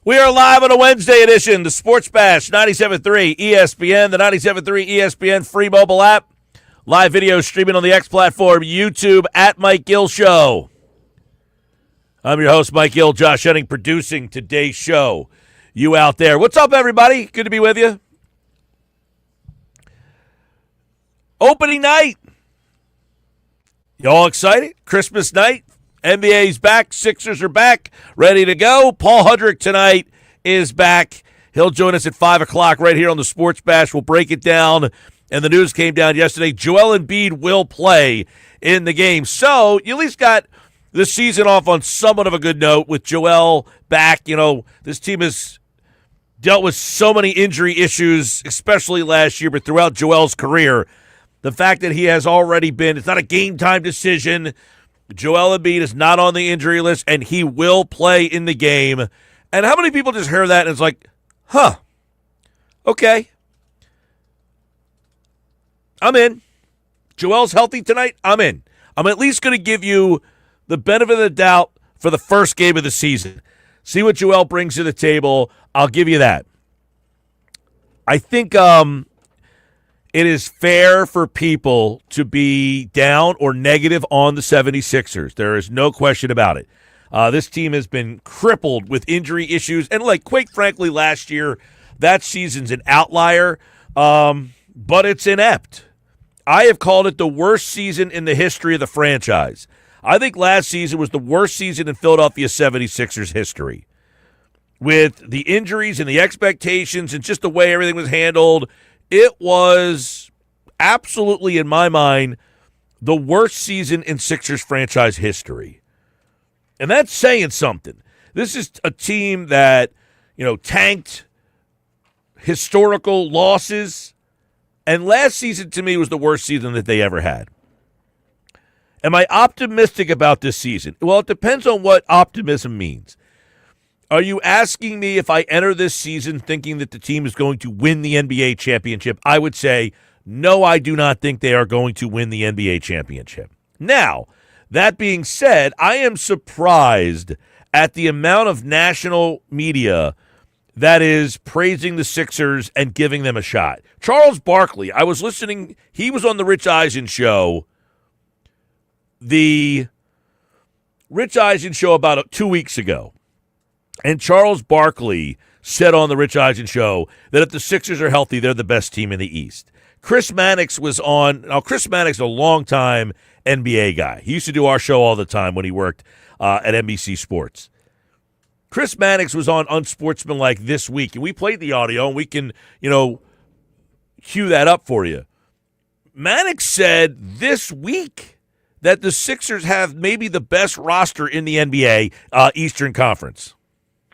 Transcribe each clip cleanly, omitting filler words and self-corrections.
We are live on a Wednesday edition, the Sports Bash, 97.3 ESPN, the 97.3 ESPN free mobile app, live video streaming on the X platform, YouTube, at Mike Gill Show. I'm your host, Mike Gill, Josh Henning, producing today's show. You out there. What's up, everybody? Good to be with you. Opening night. You all excited? Christmas night. NBA's back. Sixers are back. Ready to go. Paul Hudrick tonight is back. He'll join us at 5 o'clock right here on the Sports Bash. We'll break it down. And the news came down yesterday. Joel Embiid will play in the game. So you at least got the season off on somewhat of a good note with Joel back. You know, this team has dealt with so many injury issues, especially last year, but throughout Joel's career. The fact that he has already been, it's not a game-time decision. Joel Embiid is not on the injury list, and he will play in the game. And how many people just hear that and it's like, huh, okay. I'm in. Joel's healthy tonight, I'm in. I'm at least going to give you the benefit of the doubt for the first game of the season. See what Joel brings to the table. I'll give you that. I think it is fair for people to be down or negative on the 76ers. There is no question about it. This team has been crippled with injury issues. And, quite frankly, last year, that season's an outlier, but it's inept. I have called it the worst season in the history of the franchise. I think last season was the worst season in Philadelphia 76ers history. With the injuries and the expectations and just the way everything was handled, it was absolutely, in my mind, the worst season in Sixers franchise history. And that's saying something. This is a team that, tanked, historical losses, and last season to me was the worst season that they ever had. Am I optimistic about this season? Well, it depends on what optimism means. Are you asking me if I enter this season thinking that the team is going to win the NBA championship? I would say, no, I do not think they are going to win the NBA championship. Now, that being said, I am surprised at the amount of national media that is praising the Sixers and giving them a shot. Charles Barkley, I was listening, he was on the Rich Eisen show, about 2 weeks ago. And Charles Barkley said on the Rich Eisen show that if the Sixers are healthy, they're the best team in the East. Chris Mannix was on. Now, Chris Mannix is a longtime NBA guy. He used to do our show all the time when he worked at NBC Sports. Chris Mannix was on Unsportsmanlike this week, and we played the audio, and we can, cue that up for you. Mannix said this week that the Sixers have maybe the best roster in the NBA Eastern Conference.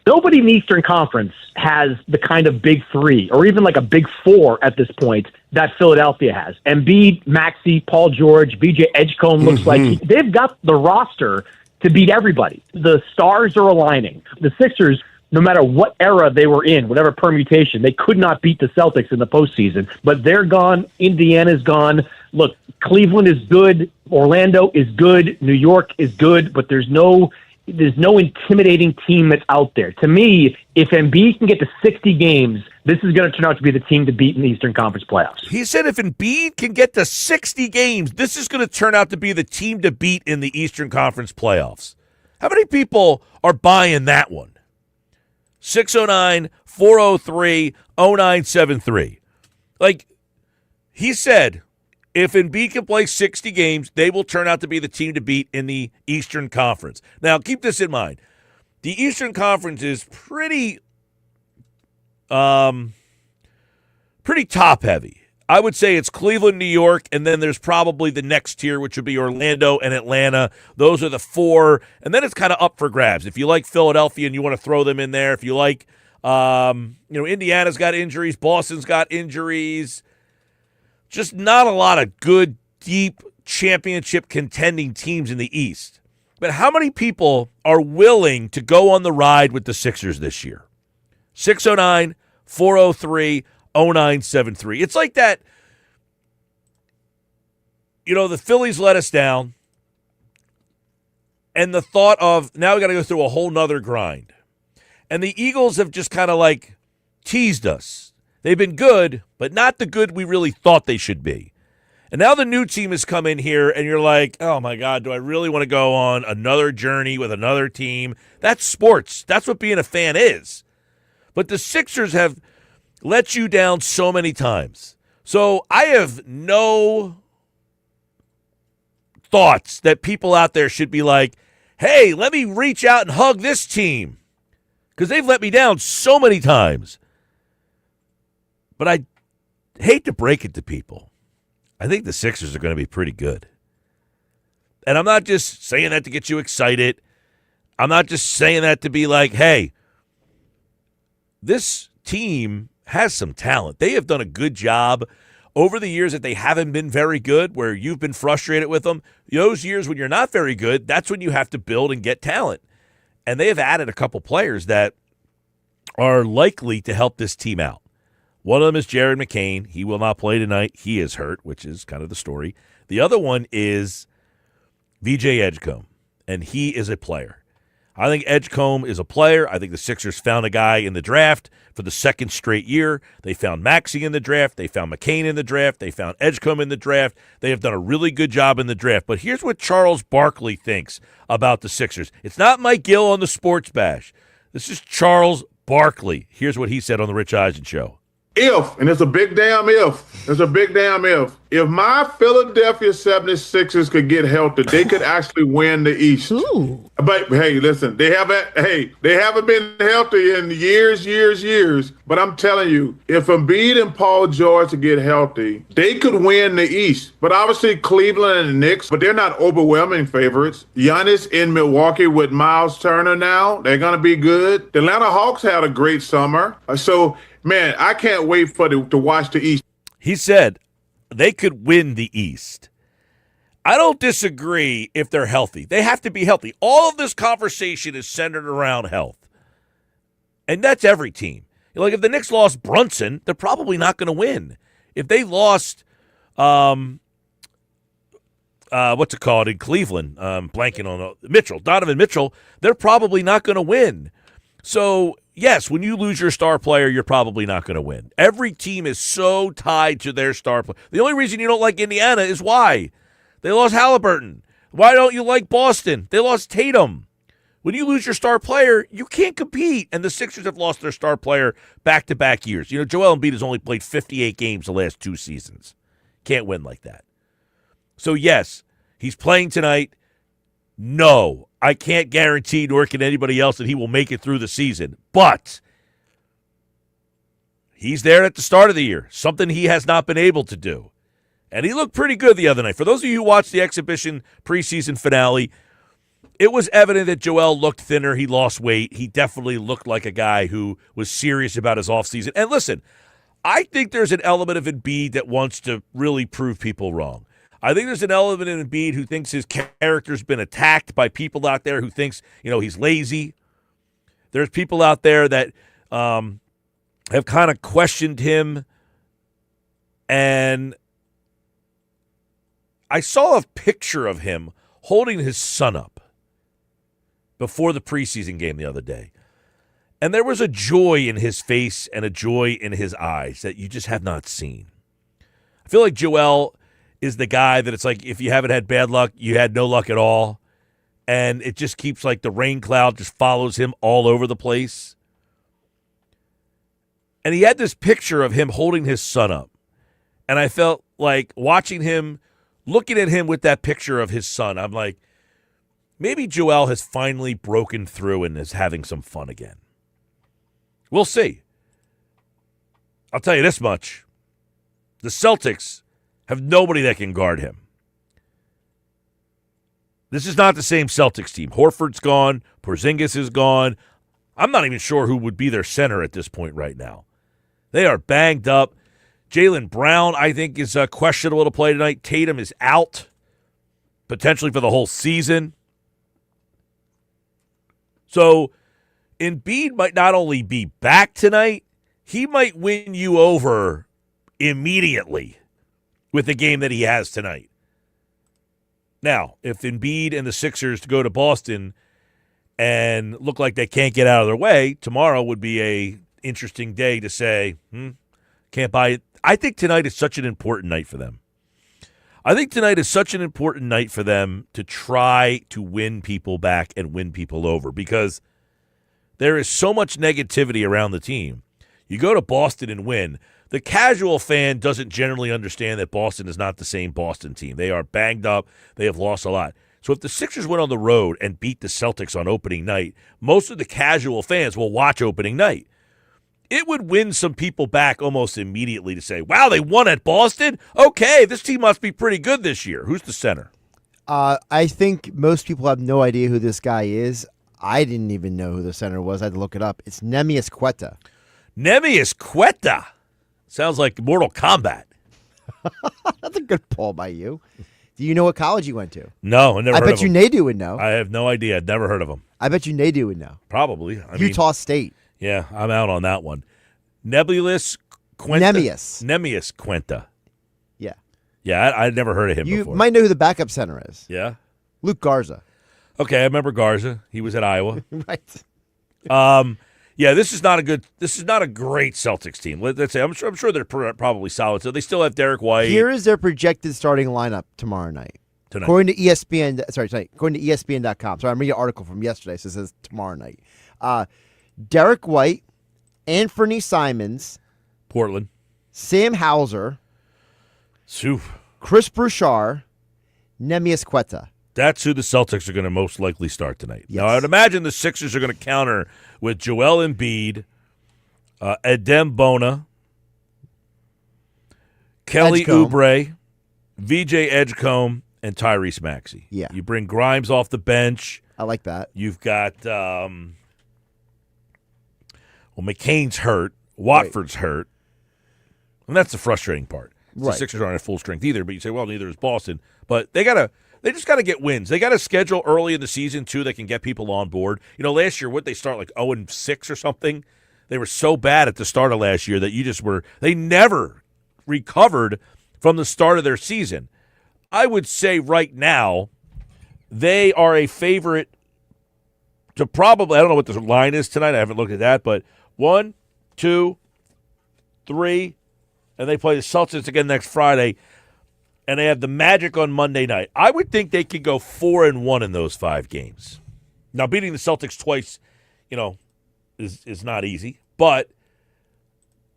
Nobody in the Eastern Conference has the kind of big three, or even like a big four at this point, that Philadelphia has. Embiid, Maxey, Paul George, VJ Edgecombe looks like they've got the roster to beat everybody. The stars are aligning. The Sixers, no matter what era they were in, whatever permutation, they could not beat the Celtics in the postseason. But they're gone. Indiana's gone. Look, Cleveland is good. Orlando is good. New York is good. But there's no intimidating team that's out there. To me, if Embiid can get to 60 games, this is going to turn out to be the team to beat in the Eastern Conference playoffs. He said if Embiid can get to 60 games, this is going to turn out to be the team to beat in the Eastern Conference playoffs. How many people are buying that one? 609-403-0973. He said, if Embiid can play 60 games, they will turn out to be the team to beat in the Eastern Conference. Now, keep this in mind. The Eastern Conference is pretty top-heavy. I would say it's Cleveland, New York, and then there's probably the next tier, which would be Orlando and Atlanta. Those are the four, and then it's kind of up for grabs. If you like Philadelphia and you want to throw them in there, if you like, Indiana's got injuries, Boston's got injuries. Just not a lot of good, deep championship contending teams in the East. But how many people are willing to go on the ride with the Sixers this year? 609-403-0973. It's like that, the Phillies let us down, and the thought of now we got to go through a whole nother grind. And the Eagles have just kind of like teased us. They've been good, but not the good we really thought they should be. And now the new team has come in here, and you're like, oh, my God, do I really want to go on another journey with another team? That's sports. That's what being a fan is. But the Sixers have let you down so many times. So I have no thoughts that people out there should be like, hey, let me reach out and hug this team. Because they've let me down so many times. But I hate to break it to people. I think the Sixers are going to be pretty good. And I'm not just saying that to get you excited. I'm not just saying that to be like, hey, this team has some talent. They have done a good job over the years that they haven't been very good, where you've been frustrated with them. Those years when you're not very good, that's when you have to build and get talent. And they have added a couple players that are likely to help this team out. One of them is Jared McCain. He will not play tonight. He is hurt, which is kind of the story. The other one is VJ Edgecombe, and he is a player. I think Edgecombe is a player. I think the Sixers found a guy in the draft for the second straight year. They found Maxey in the draft. They found McCain in the draft. They found Edgecombe in the draft. They have done a really good job in the draft. But here's what Charles Barkley thinks about the Sixers. It's not Mike Gill on the Sports Bash. This is Charles Barkley. Here's what he said on the Rich Eisen Show. If, and it's a big damn if, if my Philadelphia 76ers could get healthy, they could actually win the East. Ooh. But hey, listen, they haven't been healthy in years. But I'm telling you, if Embiid and Paul George get healthy, they could win the East. But obviously Cleveland and the Knicks, but they're not overwhelming favorites. Giannis in Milwaukee with Miles Turner now, they're going to be good. The Atlanta Hawks had a great summer. Man, I can't wait to watch the East. He said they could win the East. I don't disagree if they're healthy. They have to be healthy. All of this conversation is centered around health. And that's every team. Like if the Knicks lost Brunson, they're probably not going to win. If they lost, what's it called in Cleveland? Blanking on Donovan Mitchell, they're probably not going to win. So, yes, when you lose your star player, you're probably not going to win. Every team is so tied to their star player. The only reason you don't like Indiana is why? They lost Halliburton. Why don't you like Boston? They lost Tatum. When you lose your star player, you can't compete. And the Sixers have lost their star player back-to-back years. You know, Joel Embiid has only played 58 games the last 2 seasons. Can't win like that. So, yes, he's playing tonight. No, I can't guarantee, nor can anybody else, that he will make it through the season. But he's there at the start of the year, something he has not been able to do. And he looked pretty good the other night. For those of you who watched the exhibition preseason finale, it was evident that Joel looked thinner. He lost weight. He definitely looked like a guy who was serious about his offseason. And listen, I think there's an element of Embiid that wants to really prove people wrong. I think there's an element in Embiid who thinks his character's been attacked by people out there who thinks, he's lazy. There's people out there that have kind of questioned him. And I saw a picture of him holding his son up before the preseason game the other day. And there was a joy in his face and a joy in his eyes that you just have not seen. I feel like Joel is the guy that it's like if you haven't had bad luck, you had no luck at all. And it just keeps like the rain cloud just follows him all over the place. And he had this picture of him holding his son up. And I felt like watching him, looking at him with that picture of his son, I'm like, maybe Joel has finally broken through and is having some fun again. We'll see. I'll tell you this much. The Celtics have nobody that can guard him. This is not the same Celtics team. Horford's gone. Porzingis is gone. I'm not even sure who would be their center at this point right now. They are banged up. Jaylen Brown, I think, is questionable to play tonight. Tatum is out, potentially for the whole season. So Embiid might not only be back tonight, he might win you over immediately with the game that he has tonight. Now, if Embiid and the Sixers go to Boston, and look like they can't get out of their way, tomorrow would be a interesting day to say, can't buy it. I think tonight is such an important night for them. I think tonight is such an important night for them to try to win people back and win people over because there is so much negativity around the team. You go to Boston and win. The casual fan doesn't generally understand that Boston is not the same Boston team. They are banged up. They have lost a lot. So if the Sixers went on the road and beat the Celtics on opening night, most of the casual fans will watch opening night. It would win some people back almost immediately to say, wow, they won at Boston? Okay, this team must be pretty good this year. Who's the center? I think most people have no idea who this guy is. I didn't even know who the center was. I had to look it up. It's Neemias Queta. Neemias Queta. Sounds like Mortal Kombat. That's a good pull by you. Do you know what college you went to? No, I never heard of him. I bet you Nadu would know. I have no idea. I've never heard of him. I bet you Nadu would know. Probably. Utah State. Yeah, I'm out on that one. Neemias Queta. Neemias Queta. Yeah. Yeah, I'd never heard of him you before. You might know who the backup center is. Yeah? Luke Garza. Okay, I remember Garza. He was at Iowa. Right. Yeah, this is not a great Celtics team. Let's say I'm sure they're probably solid. So they still have Derek White. Here is their projected starting lineup tomorrow night. Tonight. According to ESPN, tonight. According to ESPN.com. So I'm reading an article from yesterday. So it says tomorrow night. Derek White, Anthony Simons, Portland, Sam Hauser, Sue, Chris Bouchard, Neemias Queta. That's who the Celtics are going to most likely start tonight. Yes. Now, I would imagine the Sixers are going to counter with Joel Embiid, Adem Bona, Kelly Edgecombe. Oubre, VJ Edgecombe, and Tyrese Maxey. Yeah. You bring Grimes off the bench. I like that. You've got McCain's hurt. Watford's hurt. And that's the frustrating part. The Sixers aren't at full strength either, but you say, well, neither is Boston. But they just got to get wins. They got to schedule early in the season, too, that can get people on board. You know, last year, they start like 0-6 or something? They were so bad at the start of last year that they never recovered from the start of their season. I would say right now, they are a favorite to probably, I don't know what the line is tonight. I haven't looked at that, but 1, 2, 3, and they play the Celtics again next Friday, and they have the Magic on Monday night. I would think they could go 4-1 in those 5 games. Now, beating the Celtics twice, is not easy, but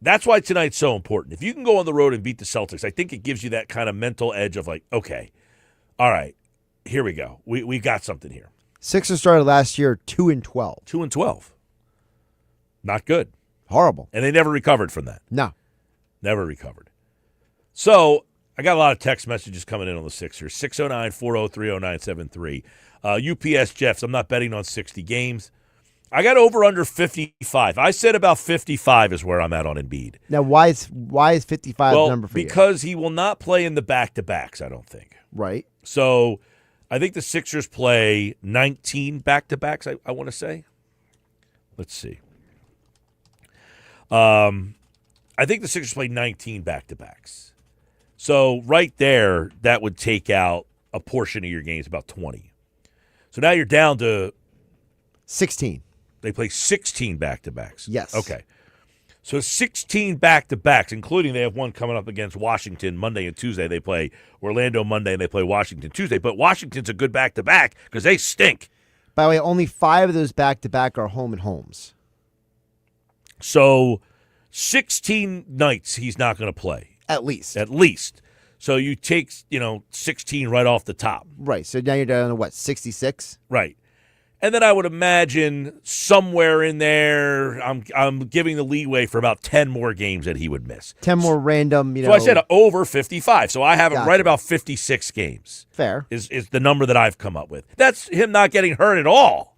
that's why tonight's so important. If you can go on the road and beat the Celtics, I think it gives you that kind of mental edge of like, okay, all right, here we go. We got something here. Sixers started last year 2-12. 2-12. Not good. Horrible. And they never recovered from that. No. Never recovered. So I got a lot of text messages coming in on the Sixers. 609-403-0973. UPS Jeffs, I'm not betting on 60 games. I got over under 55. I said about 55 is where I'm at on Embiid. Now, why is 55 the number for you? Because he will not play in the back-to-backs, I don't think. Right. So I think the Sixers play 19 back-to-backs, I want to say. Let's see. I think the Sixers play 19 back-to-backs. So right there, that would take out a portion of your games, about 20. So now you're down to 16. They play 16 back-to-backs. Yes. Okay. So 16 back-to-backs, including they have one coming up against Washington Monday and Tuesday. They play Orlando Monday and they play Washington Tuesday. But Washington's a good back-to-back because they stink. By the way, only 5 of those back-to-back are home and homes. So 16 nights he's not going to play. At least. At least. So you take, 16 right off the top. Right. So now you're down to what, 66? Right. And then I would imagine somewhere in there, I'm giving the leeway for about 10 more games that he would miss. 10 more random, So I said over 55. So I have him Gotcha. right about 56 games. Fair. Is the number that I've come up with. That's him not getting hurt at all.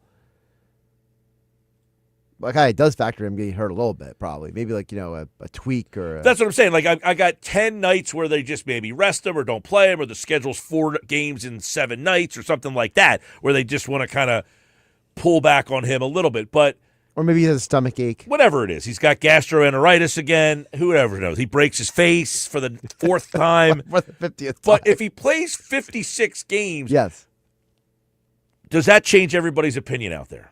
Okay, it does factor him getting hurt a little bit, probably. Maybe like, a tweak or That's what I'm saying. Like I got 10 nights where they just maybe rest him or don't play him, or the schedule's 4 games in 7 nights or something like that, where they just want to kind of pull back on him a little bit. But or maybe he has a stomach ache. whatever it is, he's got gastroenteritis again. Whoever knows? He breaks his face for the 4th time. For the 50th time. But if he plays 56 games, yes, does that change everybody's opinion out there?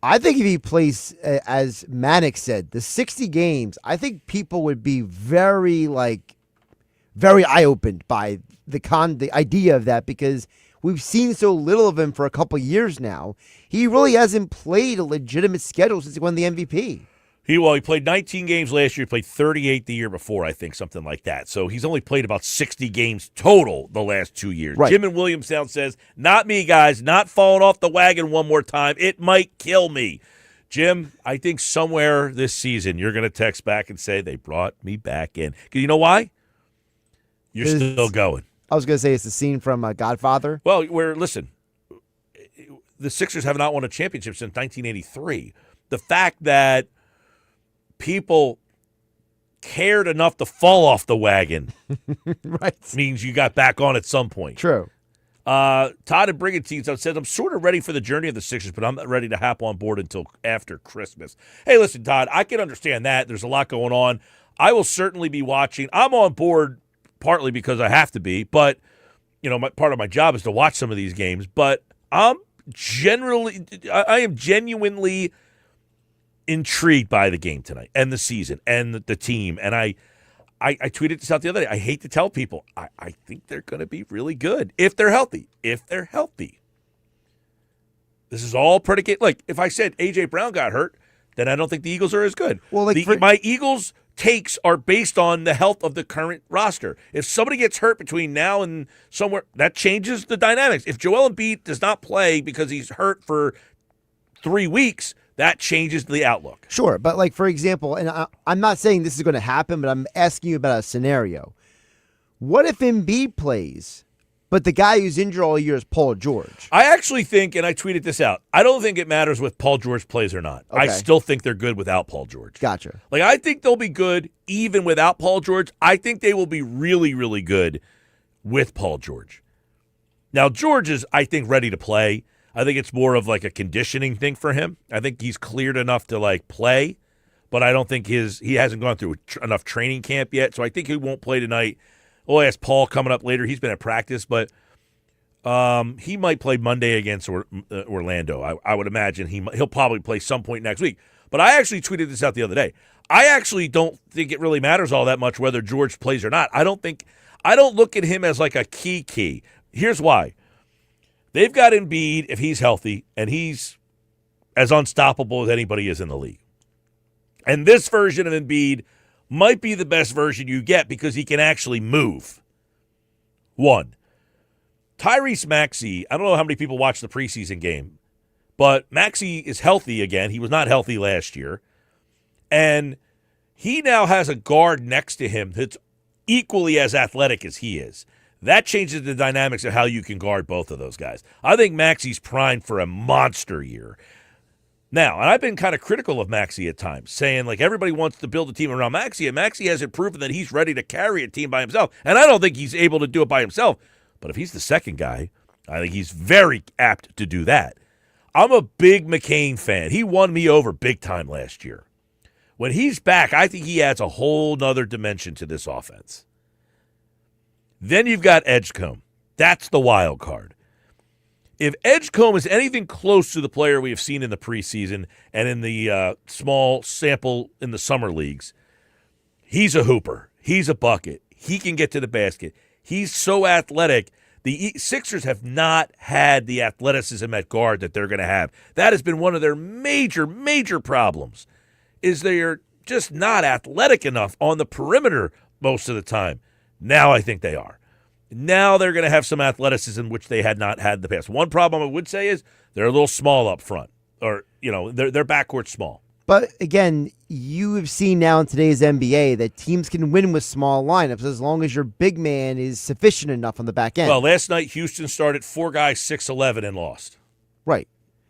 I think if he plays, as Manick said, the 60 games, I think people would be very eye-opened by the idea of that, because we've seen so little of him for a couple years now. He really hasn't played a legitimate schedule since he won the MVP. He played 19 games last year. He played 38 the year before, I think, something like that. So he's only played about 60 games total the last 2 years. Right. Jim in Williamstown says, not me, guys, not falling off the wagon one more time. It might kill me. Jim, I think somewhere this season you're going to text back and say, they brought me back in. You know why? You're still going. I was going to say it's the scene from Godfather. Well, listen, the Sixers have not won a championship since 1983. The fact that people cared enough to fall off the wagon right, means you got back on at some point. True. Todd and Brigantine says, I'm sort of ready for the journey of the Sixers, but I'm not ready to hop on board until after Christmas. Hey, listen, Todd, I can understand that. There's a lot going on. I will certainly be watching. I'm on board partly because I have to be, but part of my job is to watch some of these games. But I am genuinely intrigued by the game tonight and the season and the team. And I tweeted this out the other day. I hate to tell people, I think they're going to be really good if they're healthy. If they're healthy. This is all predicated. Like, if I said A.J. Brown got hurt, then I don't think the Eagles are as good. Well, my Eagles takes are based on the health of the current roster. If somebody gets hurt between now and somewhere, that changes the dynamics. If Joel Embiid does not play because he's hurt for 3 weeks, that changes the outlook. Sure, but for example, and I'm not saying this is going to happen, but I'm asking you about a scenario. What if Embiid plays, but the guy who's injured all year is Paul George? I actually think, and I tweeted this out, I don't think it matters if Paul George plays or not. Okay. I still think they're good without Paul George. Gotcha. I think they'll be good even without Paul George. I think they will be really, really good with Paul George. Now, George is, I think, ready to play. I think it's more of a conditioning thing for him. I think he's cleared enough to play, but I don't think he hasn't gone through enough training camp yet. So I think he won't play tonight. We'll ask Paul coming up later. He's been at practice, but he might play Monday against Orlando. I would imagine he'll probably play some point next week. But I actually tweeted this out the other day. I actually don't think it really matters all that much whether George plays or not. I don't look at him as a key. Here's why. They've got Embiid if he's healthy, and he's as unstoppable as anybody is in the league. And this version of Embiid might be the best version you get because he can actually move. One, Tyrese Maxey, I don't know how many people watched the preseason game, but Maxey is healthy again. He was not healthy last year. And he now has a guard next to him that's equally as athletic as he is. That changes the dynamics of how you can guard both of those guys. I think Maxey's primed for a monster year. Now, and I've been kind of critical of Maxey at times, saying everybody wants to build a team around Maxey, and Maxey hasn't proven that he's ready to carry a team by himself. And I don't think he's able to do it by himself. But if he's the second guy, I think he's very apt to do that. I'm a big McCain fan. He won me over big time last year. When he's back, I think he adds a whole nother dimension to this offense. Then you've got Edgecombe. That's the wild card. If Edgecombe is anything close to the player we have seen in the preseason and in the small sample in the summer leagues, he's a hooper. He's a bucket. He can get to the basket. He's so athletic. The Sixers have not had the athleticism at guard that they're going to have. That has been one of their major, major problems, is they're just not athletic enough on the perimeter most of the time. Now I think they are. Now they're going to have some athleticism, which they had not had in the past. One problem I would say is they're a little small up front, or their backcourt's small. But again, you have seen now in today's NBA that teams can win with small lineups as long as your big man is sufficient enough on the back end. Well, last night Houston started 4 guys, 6'11", and lost. Right.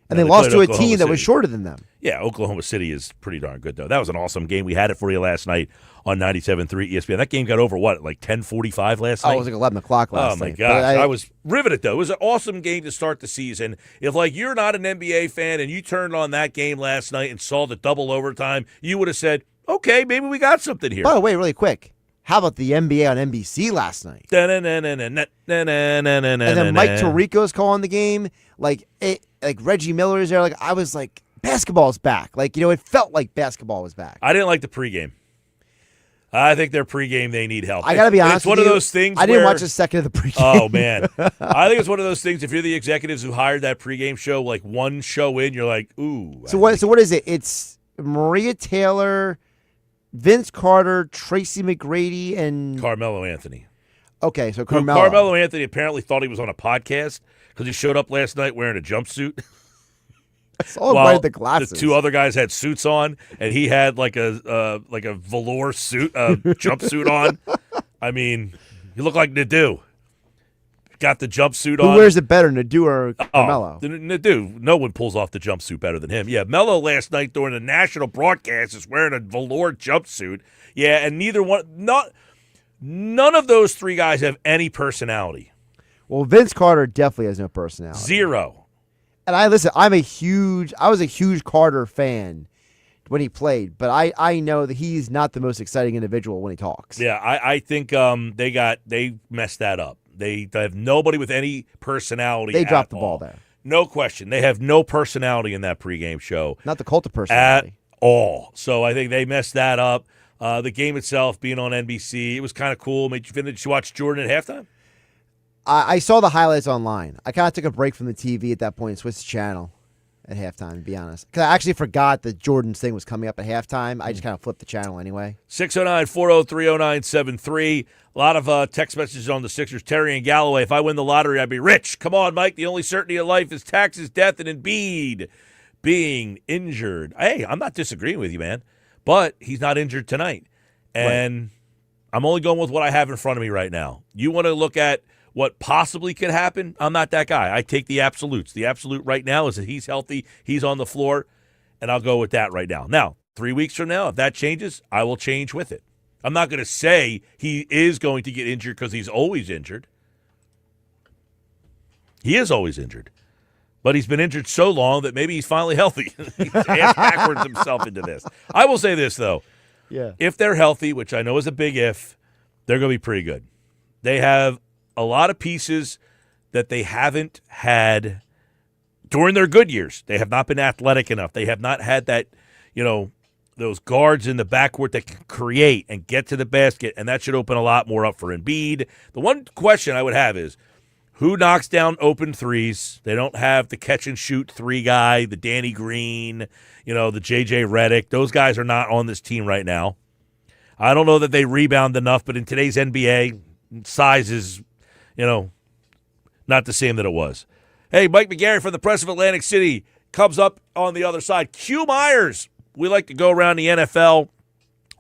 And they lost to a team that was shorter than them. Yeah, Oklahoma City is pretty darn good, though. That was an awesome game. We had it for you last night on 97.3 ESPN. That game got over, 10:45 last night? Oh, it was 11 o'clock last night. Oh, my gosh. I was riveted, though. It was an awesome game to start the season. If, you're not an NBA fan and you turned on that game last night and saw the double overtime, you would have said, okay, maybe we got something here. By the way, really quick, How about the NBA on NBC last night? And then Mike Tirico's calling the game. Like Reggie Miller is there. Like I was like, basketball's back. Like, it felt like basketball was back. I didn't like the pregame. I think their pregame, they need help. I got to be honest It's one with of you, those things I didn't where- watch a second of the pregame. Oh, man. I think it's one of those things, if you're the executives who hired that pregame show, like one show in, you're like, ooh. So what is it? It's Maria Taylor, Vince Carter, Tracy McGrady, and Carmelo Anthony. Okay, so Who- Carmelo. Carmelo Anthony apparently thought he was on a podcast because he showed up last night wearing a jumpsuit. Oh, While the glasses. the two other guys had suits on, and he had like a velour suit, jumpsuit on. I mean, he looked like Nadeau. Got the jumpsuit on. Who wears it better, Nadeau or Carmelo? Nadeau. No one pulls off the jumpsuit better than him. Yeah, Melo last night during the national broadcast is wearing a velour jumpsuit. Yeah, and none of those three guys have any personality. Well, Vince Carter definitely has no personality. Zero. And I was a huge Carter fan when he played, but I know that he's not the most exciting individual when he talks. Yeah, I think they messed that up. They have nobody with any personality. They dropped at the ball all. there. No question. They have no personality in that pregame show. Not the cult of personality. At all. So I think they messed that up. The game itself being on NBC, it was kind of cool. Did you watch Jordan at halftime? I saw the highlights online. I kind of took a break from the TV at that point and switched the channel at halftime, to be honest. Because I actually forgot that Jordan's thing was coming up at halftime. I just kind of flipped the channel anyway. 609-403-0973. A lot of text messages on the Sixers. Terry and Galloway, if I win the lottery, I'd be rich. Come on, Mike. The only certainty of life is taxes, death, and Embiid being injured. Hey, I'm not disagreeing with you, man. But he's not injured tonight. And right. I'm only going with what I have in front of me right now. You want to look at what possibly could happen? I'm not that guy. I take the absolutes. The absolute right now is that he's healthy, he's on the floor, and I'll go with that right now. Now, 3 weeks from now, if that changes, I will change with it. I'm not going to say he is going to get injured because he's always injured. He is always injured. But he's been injured so long that maybe he's finally healthy. He's ass backwards himself into this. I will say this, though. Yeah. If they're healthy, which I know is a big if, they're going to be pretty good. They have a lot of pieces that they haven't had during their good years. They have not been athletic enough. They have not had that, those guards in the backcourt that can create and get to the basket, and that should open a lot more up for Embiid. The one question I would have is, who knocks down open threes? They don't have the catch-and-shoot three guy, the Danny Green, the J.J. Redick. Those guys are not on this team right now. I don't know that they rebound enough, but in today's NBA, size is not the same that it was. Hey, Mike McGarry from the Press of Atlantic City comes up on the other side. Q Myers. We like to go around the NFL,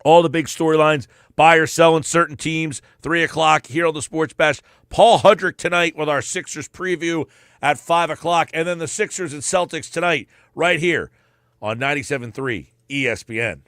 all the big storylines, buy or sell in certain teams, 3 o'clock here on the Sports Bash. Paul Hudrick tonight with our Sixers preview at 5 o'clock, and then the Sixers and Celtics tonight right here on 97.3 ESPN.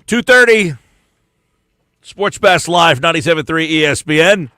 2:30, Sports Best Live, 97.3 ESPN.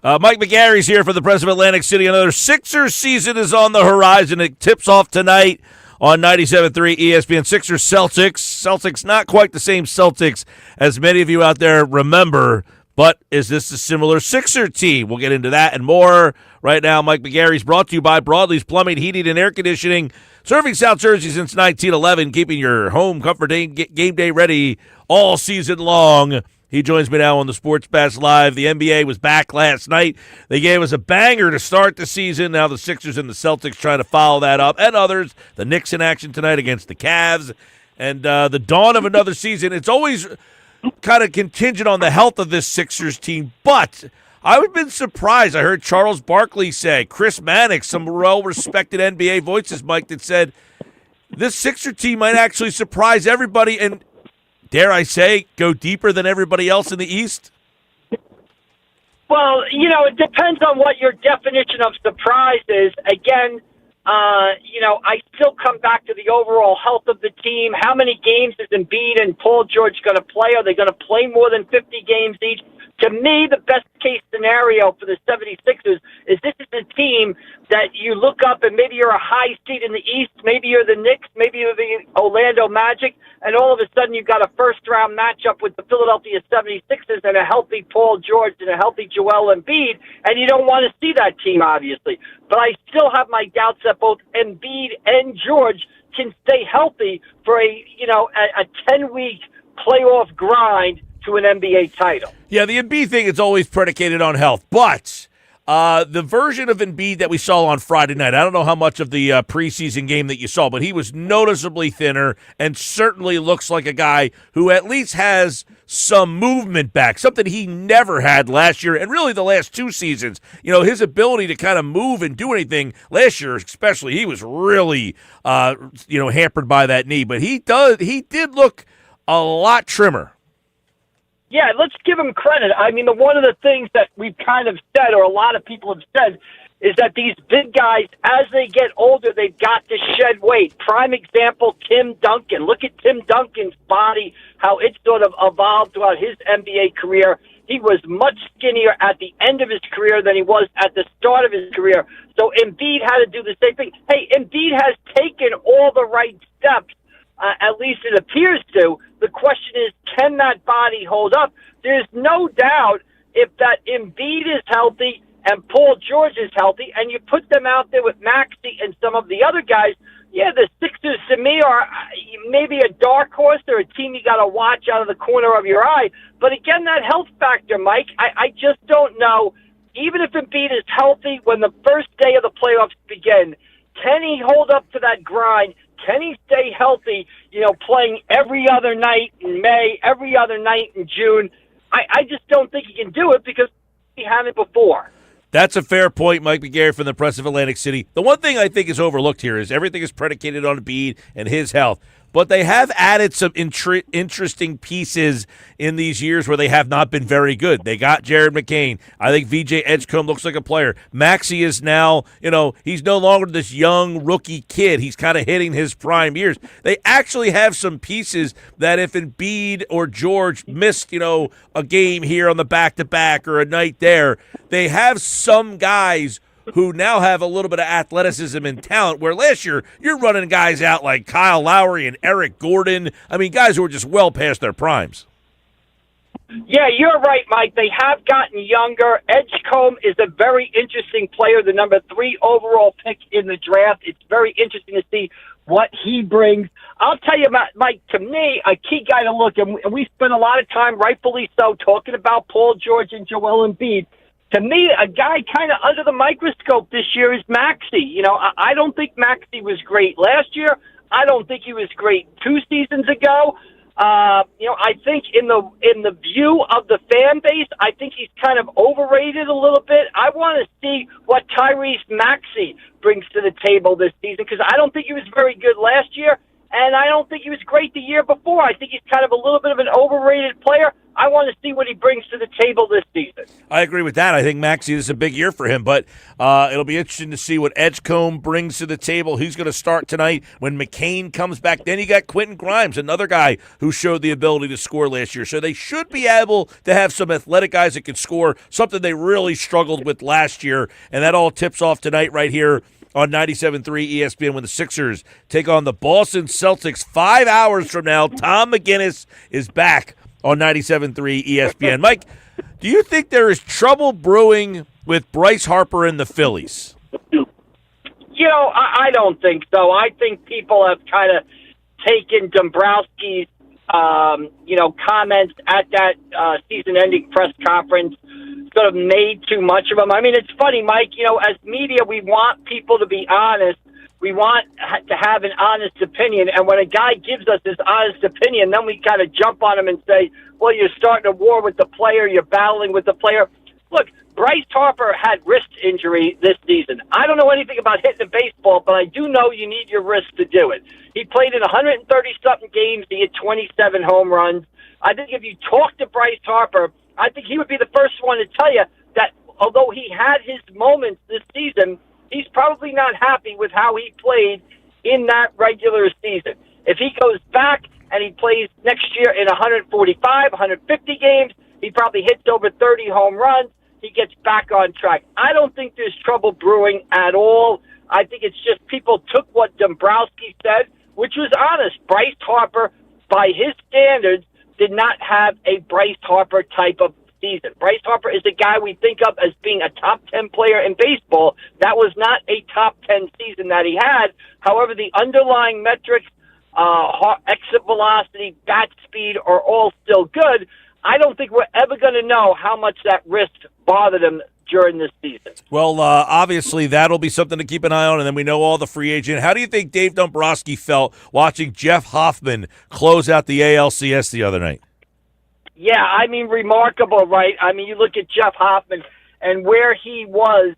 Mike McGarry's here for the President of Atlantic City. Another Sixers season is on the horizon. It tips off tonight on 97.3 ESPN. Sixers Celtics. Celtics not quite the same Celtics as many of you out there remember, but is this a similar Sixer team? We'll get into that and more. Right now, Mike McGarry's brought to you by Broadlee's Plumbing, Heating, and Air Conditioning. Serving South Jersey since 1911, keeping your home comfort game day ready all season long. He joins me now on the Sports Bash Live. The NBA was back last night. They gave us a banger to start the season. Now the Sixers and the Celtics trying to follow that up, and others. The Knicks in action tonight against the Cavs. And the dawn of another season. It's always kind of contingent on the health of this Sixers team, but I've been surprised. I heard Charles Barkley say, Chris Mannix, some well-respected NBA voices, Mike, that said this Sixer team might actually surprise everybody and, dare I say, go deeper than everybody else in the East? Well, it depends on what your definition of surprise is. Again, I still come back to the overall health of the team. How many games is Embiid and Paul George going to play? Are they going to play more than 50 games each? To me, the best-case scenario for the 76ers is this is a team that you look up and maybe you're a high seed in the East, maybe you're the Knicks, maybe you're the Orlando Magic, and all of a sudden you've got a first-round matchup with the Philadelphia 76ers and a healthy Paul George and a healthy Joel Embiid, and you don't want to see that team, obviously. But I still have my doubts that both Embiid and George can stay healthy for a 10-week playoff grind to an NBA title. Yeah, the Embiid thing is always predicated on health, but the version of Embiid that we saw on Friday night, I don't know how much of the preseason game that you saw, but he was noticeably thinner and certainly looks like a guy who at least has some movement back, something he never had last year and really the last two seasons. His ability to kind of move and do anything last year especially, he was really hampered by that knee, but he did look a lot trimmer. Yeah, let's give him credit. I mean, one of the things that we've kind of said, or a lot of people have said, is that these big guys, as they get older, they've got to shed weight. Prime example, Tim Duncan. Look at Tim Duncan's body, how it sort of evolved throughout his NBA career. He was much skinnier at the end of his career than he was at the start of his career. So Embiid had to do the same thing. Hey, Embiid has taken all the right steps. At least it appears to. The question is, can that body hold up? There's no doubt if that Embiid is healthy and Paul George is healthy, and you put them out there with Maxey and some of the other guys, yeah, the Sixers to me are maybe a dark horse. They're a team you got to watch out of the corner of your eye. But again, that health factor, Mike, I just don't know. Even if Embiid is healthy when the first day of the playoffs begin, can he hold up to that grind? Can he stay healthy, playing every other night in May, every other night in June? I just don't think he can do it because he hadn't before. That's a fair point, Mike McGarry from the Press of Atlantic City. The one thing I think is overlooked here is everything is predicated on Embiid and his health. But they have added some interesting pieces in these years where they have not been very good. They got Jared McCain. I think VJ Edgecombe looks like a player. Maxey is now, he's no longer this young rookie kid. He's kind of hitting his prime years. They actually have some pieces that if Embiid or George missed, a game here on the back-to-back or a night there, they have some guys who now have a little bit of athleticism and talent, where last year you're running guys out like Kyle Lowry and Eric Gordon. I mean, guys who are just well past their primes. Yeah, you're right, Mike. They have gotten younger. Edgecombe is a very interesting player, the number 3 overall pick in the draft. It's very interesting to see what he brings. I'll tell you, Mike, to me, a key guy to look, and we spent a lot of time, rightfully so, talking about Paul George and Joel Embiid. To me, a guy kind of under the microscope this year is Maxey. I don't think Maxey was great last year. I don't think he was great 2 seasons ago. I think in the view of the fan base, I think he's kind of overrated a little bit. I want to see what Tyrese Maxey brings to the table this season because I don't think he was very good last year. and I don't think he was great the year before. I think he's kind of a little bit of an overrated player. I want to see what he brings to the table this season. I agree with that. I think Maxey is a big year for him, but it'll be interesting to see what Edgecombe brings to the table. He's going to start tonight when McCain comes back. Then you got Quentin Grimes, another guy who showed the ability to score last year. So they should be able to have some athletic guys that can score, something they really struggled with last year. And that all tips off tonight right here on 97.3 ESPN when the Sixers take on the Boston Celtics 5 hours from now. Tom McGinnis is back on 97.3 ESPN. Mike, do you think there is trouble brewing with Bryce Harper and the Phillies? I don't think so. I think people have kind of taken Dombrowski's, comments at that season-ending press conference, sort of made too much of them. I mean, it's funny, Mike, as media, we want people to be honest. We want to have an honest opinion, and when a guy gives us his honest opinion, then we kind of jump on him and say, well, you're starting a war with the player, you're battling with the player. Look, Bryce Harper had wrist injury this season. I don't know anything about hitting a baseball, but I do know you need your wrist to do it. He played in 130-something games. He hit 27 home runs. I think if you talk to Bryce Harper, I think he would be the first one to tell you that although he had his moments this season, he's probably not happy with how he played in that regular season. If he goes back and he plays next year in 145, 150 games, he probably hits over 30 home runs. He gets back on track. I don't think there's trouble brewing at all. I think it's just people took what Dombrowski said, which was honest. Bryce Harper, by his standards, did not have a Bryce Harper type of season. Bryce Harper is a guy we think of as being a top 10 player in baseball. That was not a top 10 season that he had. However, the underlying metrics, exit velocity, bat speed are all still good. I don't think we're ever going to know how much that wrist bothered him during this season. Well, obviously that'll be something to keep an eye on, and then we know all the free agent. How do you think Dave Dombrowski felt watching Geoff Hoffman close out the ALCS the other night? Yeah, I mean, remarkable, right? I mean, you look at Geoff Hoffman and where he was,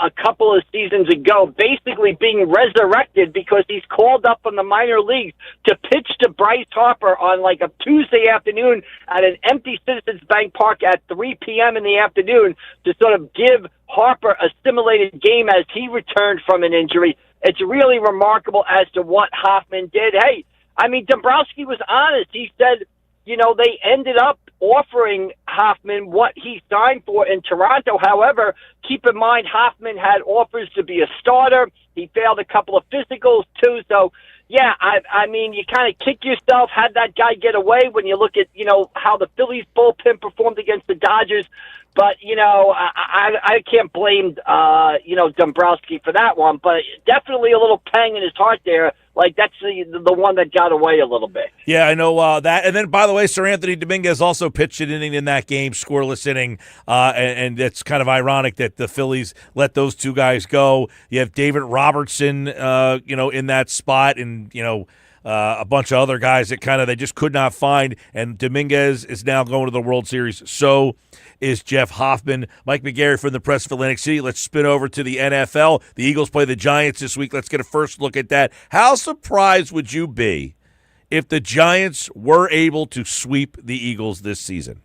a couple of seasons ago, basically being resurrected because he's called up from the minor leagues to pitch to Bryce Harper on like a Tuesday afternoon at an empty Citizens Bank Park at 3 p.m. in the afternoon to sort of give Harper a simulated game as he returned from an injury. It's really remarkable as to what Hoffman did. Hey, I mean, Dombrowski was honest. He said, they ended up offering Hoffman what he signed for in Toronto. However, keep in mind, Hoffman had offers to be a starter. He failed a couple of physicals, too. So, yeah, I mean, you kind of kick yourself. Had that guy get away when you look at, how the Phillies bullpen performed against the Dodgers. But, I can't blame, Dombrowski for that one. But definitely a little pang in his heart there. Like, that's the one that got away a little bit. Yeah, I know that. And then, by the way, Sir Anthony Dominguez also pitched an inning in that game, scoreless inning. And it's kind of ironic that the Phillies let those two guys go. You have David Robertson, in that spot, and, a bunch of other guys that they just could not find. And Dominguez is now going to the World Series. So is Geoff Hoffman. Mike McGarry from the Press of Atlantic City. Let's spin over to the NFL. The Eagles play the Giants this week. Let's get a first look at that. How surprised would you be if the Giants were able to sweep the Eagles this season?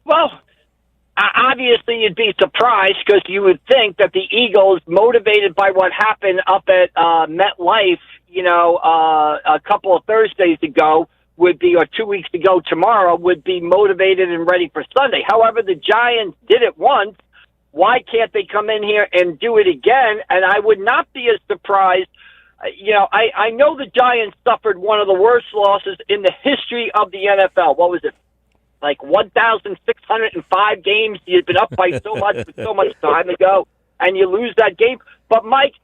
Well, obviously you'd be surprised because you would think that the Eagles, motivated by what happened up at MetLife, a couple of Thursdays ago, or 2 weeks ago tomorrow, would be motivated and ready for Sunday. However, the Giants did it once. Why can't they come in here and do it again? And I would not be as surprised. I know the Giants suffered one of the worst losses in the history of the NFL. What was it? Like 1,605 games. You'd been up by so much time ago, and you lose that game. But, Mike,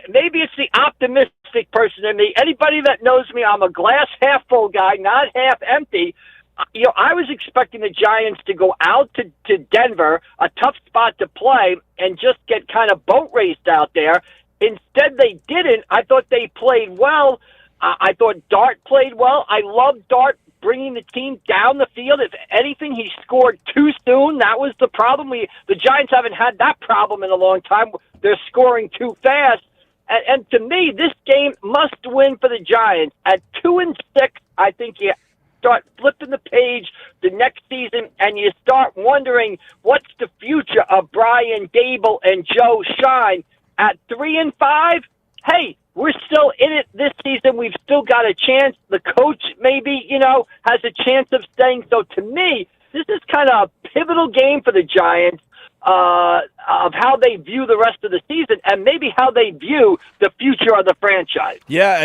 maybe it's the optimistic person in me. Anybody that knows me, I'm a glass half full guy, not half empty. I was expecting the Giants to go out to Denver, a tough spot to play, and just get kind of boat raced out there. Instead, they didn't. I thought they played well. I thought Dart played well. I love Dart bringing the team down the field. If anything, he scored too soon. That was the problem. The Giants haven't had that problem in a long time. They're scoring too fast. And to me, this game must win for the Giants. At 2-6, I think you start flipping the page the next season, and you start wondering what's the future of Brian Dable and Joe Shine. At 3-5, hey, we're still in it this season. We've still got a chance. The coach maybe, has a chance of staying. So to me, this is kind of a pivotal game for the Giants of how they view the rest of the season and maybe how they view the future of the franchise. Yeah,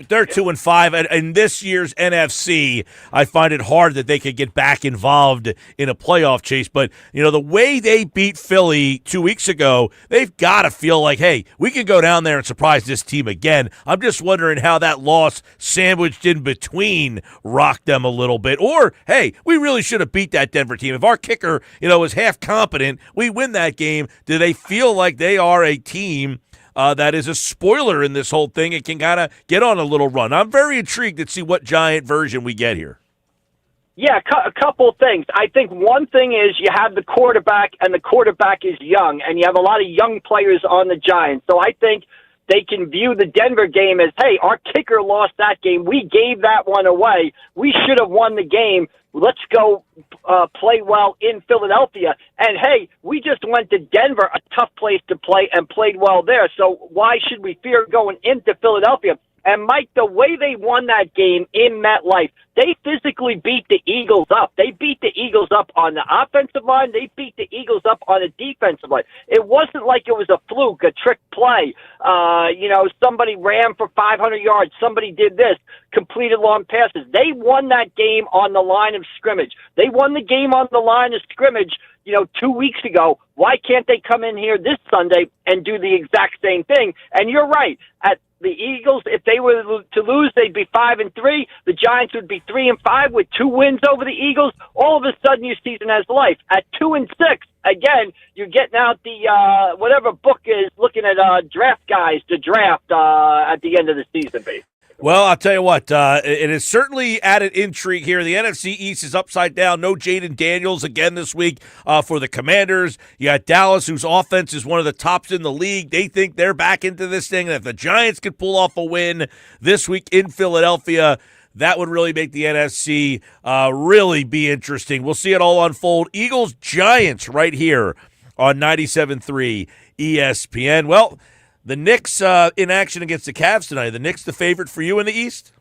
they're 2-5. In this year's NFC, I find it hard that they could get back involved in a playoff chase. But, the way they beat Philly 2 weeks ago, they've got to feel like, hey, we can go down there and surprise this team again. I'm just wondering how that loss sandwiched in between rocked them a little bit. Or, hey, we really should have beat that Denver team. If our kicker, is half competent, we win that game. Do they feel like they are a team that is a spoiler in this whole thing and can kind of get on a little run? I'm very intrigued to see what Giant version we get here. Yeah, a couple of things. I think one thing is you have the quarterback, and the quarterback is young, and you have a lot of young players on the Giants. So I think they can view the Denver game as, hey, our kicker lost that game. We gave that one away. We should have won the game. Let's go play well in Philadelphia. And, hey, we just went to Denver, a tough place to play, and played well there. So why should we fear going into Philadelphia? And, Mike, the way they won that game in MetLife, they physically beat the Eagles up. They beat the Eagles up on the offensive line. They beat the Eagles up on the defensive line. It wasn't like it was a fluke, a trick play. Somebody ran for 500 yards. Somebody did this, completed long passes. They won that game on the line of scrimmage. They won the game on the line of scrimmage, 2 weeks ago. Why can't they come in here this Sunday and do the exact same thing? And you're right. At the Eagles, if they were to lose, they'd be 5-3. The Giants would be 3-5 with 2 wins over the Eagles. All of a sudden, your season has life. At 2-6, again, you're getting out the whatever book is looking at draft guys to draft at the end of the season, basically. Well, I'll tell you what, it has certainly added intrigue here. The NFC East is upside down. No Jaden Daniels again this week for the Commanders. You got Dallas, whose offense is one of the tops in the league. They think they're back into this thing. And if the Giants could pull off a win this week in Philadelphia, that would really make the NFC really be interesting. We'll see it all unfold. Eagles-Giants right here on 97.3 ESPN. Well, the Knicks in action against the Cavs tonight. The Knicks the favorite for you in the East?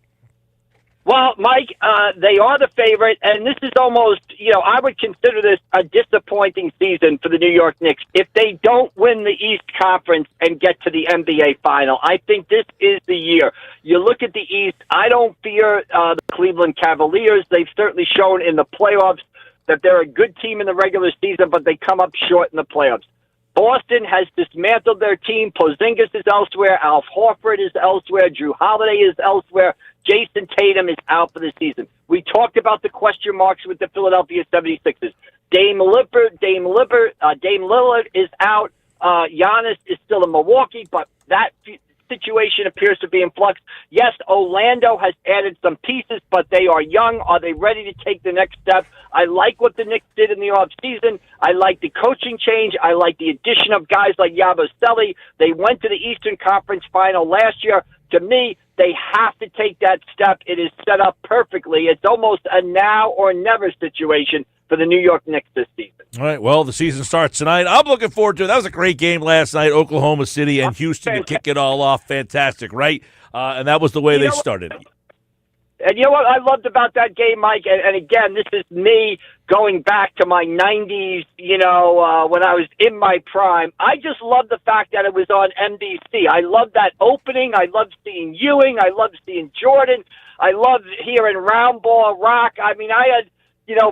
Well, Mike, they are the favorite, and this is almost, I would consider this a disappointing season for the New York Knicks. If they don't win the East Conference and get to the NBA Final, I think this is the year. You look at the East, I don't fear the Cleveland Cavaliers. They've certainly shown in the playoffs that they're a good team in the regular season, but they come up short in the playoffs. Boston has dismantled their team. Porzingis is elsewhere. Al Horford is elsewhere. Drew Holiday is elsewhere. Jason Tatum is out for the season. We talked about the question marks with the Philadelphia 76ers. Dame Lillard is out. Giannis is still in Milwaukee, but that situation appears to be in flux. Yes, Orlando has added some pieces, but they are young. Are they ready to take the next step? I like what the Knicks did in the offseason. I like the coaching change. I like the addition of guys like Yabusele. They went to the Eastern Conference Final last year. To me, they have to take that step. It is set up perfectly. It's almost a now or never situation for the New York Knicks this season. All right, well, the season starts tonight. I'm looking forward to it. That was a great game last night, Oklahoma City and Houston to kick it all off. Fantastic, right? And that was the way they started. And you know what I loved about that game, Mike? And again, this is me going back to my 90s, when I was in my prime. I just loved the fact that it was on NBC. I loved that opening. I loved seeing Ewing. I loved seeing Jordan. I loved hearing Round Ball Rock. I mean, I had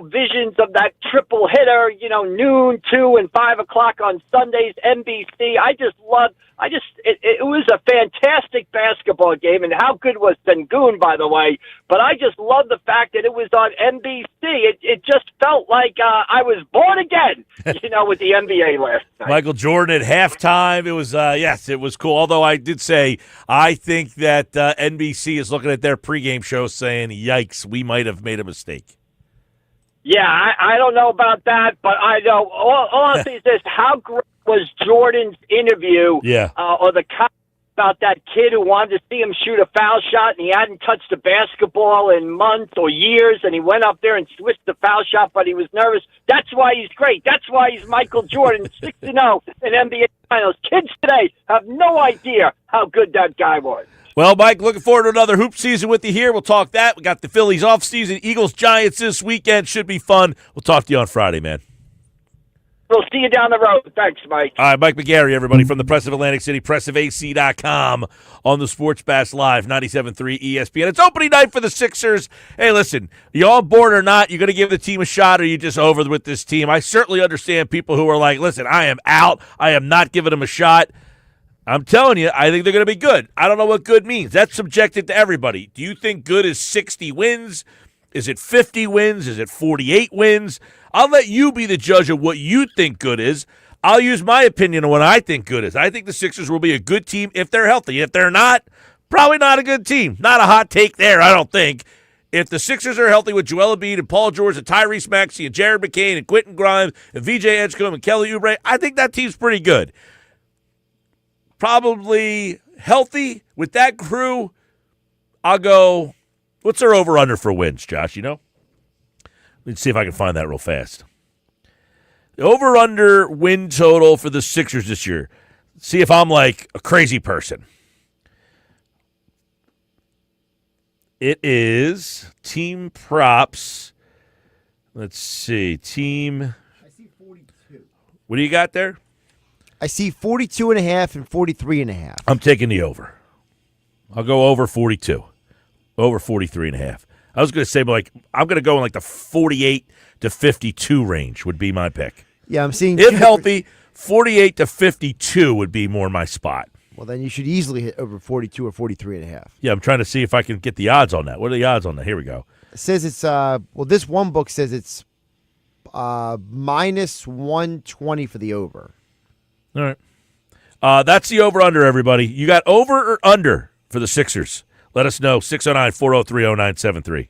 visions of that triple hitter, noon, 2, and 5 o'clock on Sundays, NBC. It was a fantastic basketball game, and how good was Sengun, by the way? But I just love the fact that it was on NBC. It just felt like I was born again, with the NBA last night. Michael Jordan at halftime. It was, yes, it was cool. Although I did say, I think that NBC is looking at their pregame show saying, yikes, we might have made a mistake. Yeah, I don't know about that, but I know all I'll say is this: how great was Jordan's interview? Yeah. Or the about that kid who wanted to see him shoot a foul shot, and he hadn't touched a basketball in months or years, and he went up there and switched the foul shot, but he was nervous. That's why he's great. That's why he's Michael Jordan, 6-0 in NBA Finals. Kids today have no idea how good that guy was. Well, Mike, looking forward to another hoop season with you here. We'll talk that. We got the Phillies off season. Eagles, Giants this weekend. Should be fun. We'll talk to you on Friday, man. We'll see you down the road. Thanks, Mike. All right, Mike McGarry, everybody, from the Press of Atlantic City, pressofac.com on the Sports Bash Live, 97.3 ESPN. It's opening night for the Sixers. Hey, listen, you on board or not, you're going to give the team a shot, or you just over with this team. I certainly understand people who are like, listen, I am out. I am not giving them a shot. I'm telling you, I think they're going to be good. I don't know what good means. That's subjective to everybody. Do you think good is 60 wins? Is it 50 wins? Is it 48 wins? I'll let you be the judge of what you think good is. I'll use my opinion on what I think good is. I think the Sixers will be a good team if they're healthy. If they're not, probably not a good team. Not a hot take there, I don't think. If the Sixers are healthy with Joel Embiid and Paul George and Tyrese Maxey and Jared McCain and Quentin Grimes and VJ Edgecombe and Kelly Oubre, I think that team's pretty good. Probably healthy with that crew. I'll go, what's their over-under for wins, Josh, you know? Let's see if I can find that real fast. The over-under win total for the Sixers this year. See if I'm like a crazy person. It is team props. Let's see. Team. I see 42. What do you got there? I see 42.5 and 43.5. I'm taking the over. I'll go over 42. Over 43.5. I was going to say, but like, I'm going to go in like the 48 to 52 range would be my pick. Yeah, I'm seeing. If healthy, 48 to 52 would be more my spot. Well, then you should easily hit over 42 or 43.5. Yeah, I'm trying to see if I can get the odds on that. What are the odds on that? Here we go. It says it's this one book says it's minus 120 for the over. All right. That's the over-under, everybody. You got over or under for the Sixers? Let us know, 609-403-0973.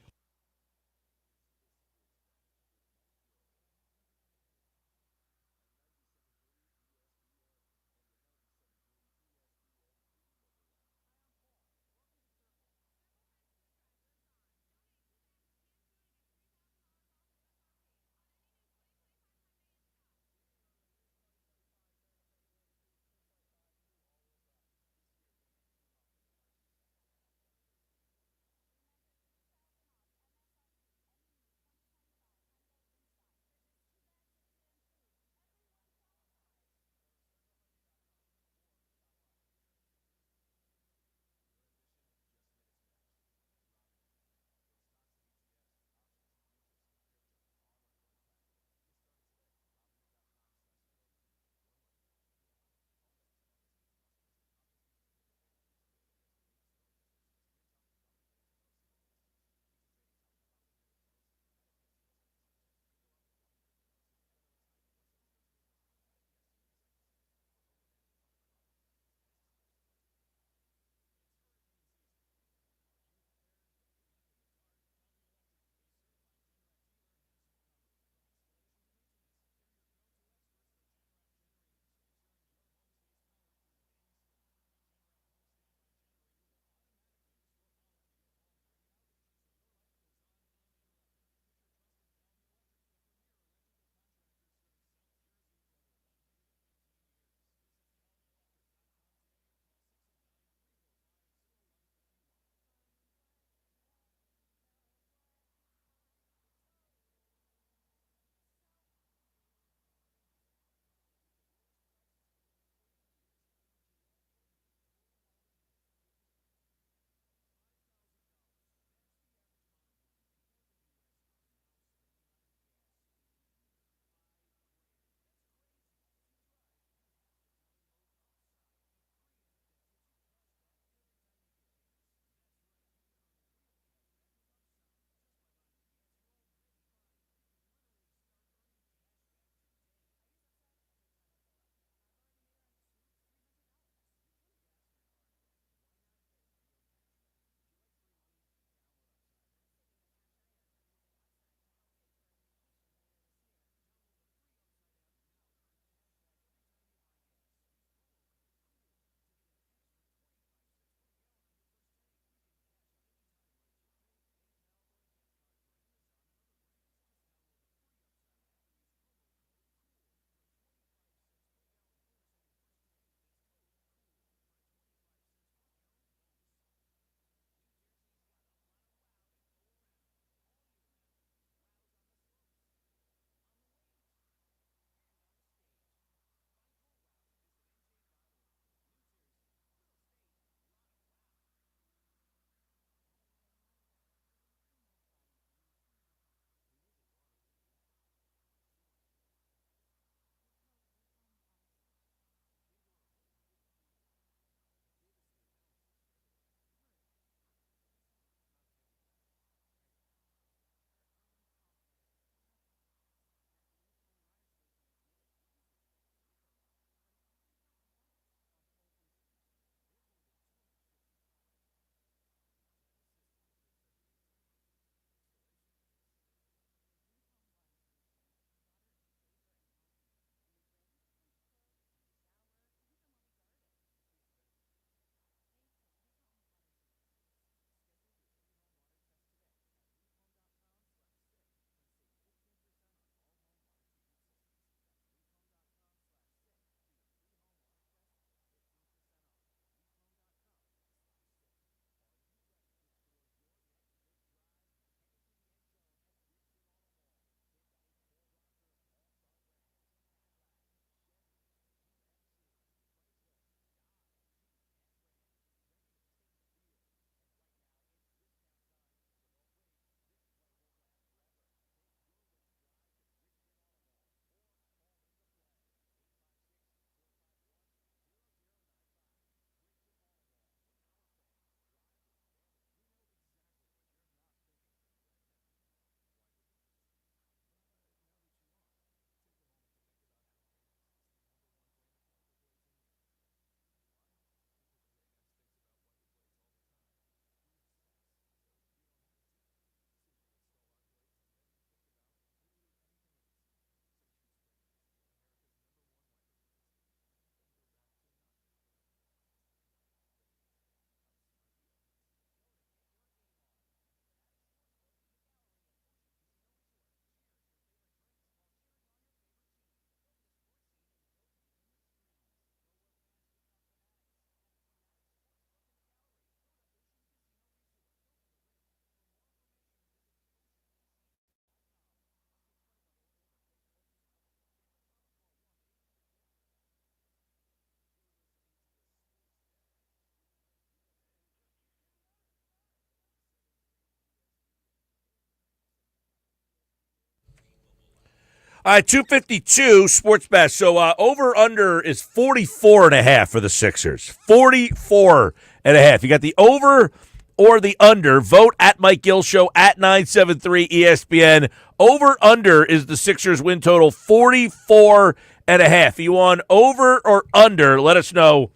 All right, 252 sports bet. So over under is 44.5 for the Sixers. 44.5. You got the over or the under. Vote at Mike Gill Show at 973 ESPN. Over under is the Sixers win total 44.5. You on over or under? Let us know.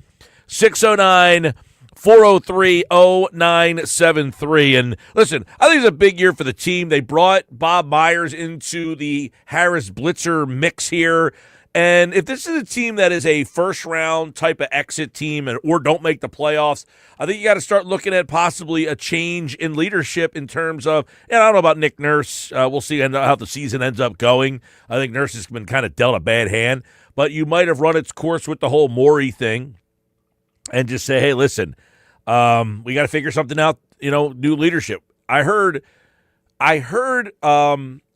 609-403-0973. And listen, I think it's a big year for the team. They brought Bob Myers into the Harris Blitzer mix here. And if this is a team that is a first-round type of exit team or don't make the playoffs, I think you got to start looking at possibly a change in leadership in terms of, and I don't know about Nick Nurse. We'll see how the season ends up going. I think Nurse has been kind of dealt a bad hand. But you might have run its course with the whole Morey thing and just say, hey, listen, we got to figure something out, new leadership. I heard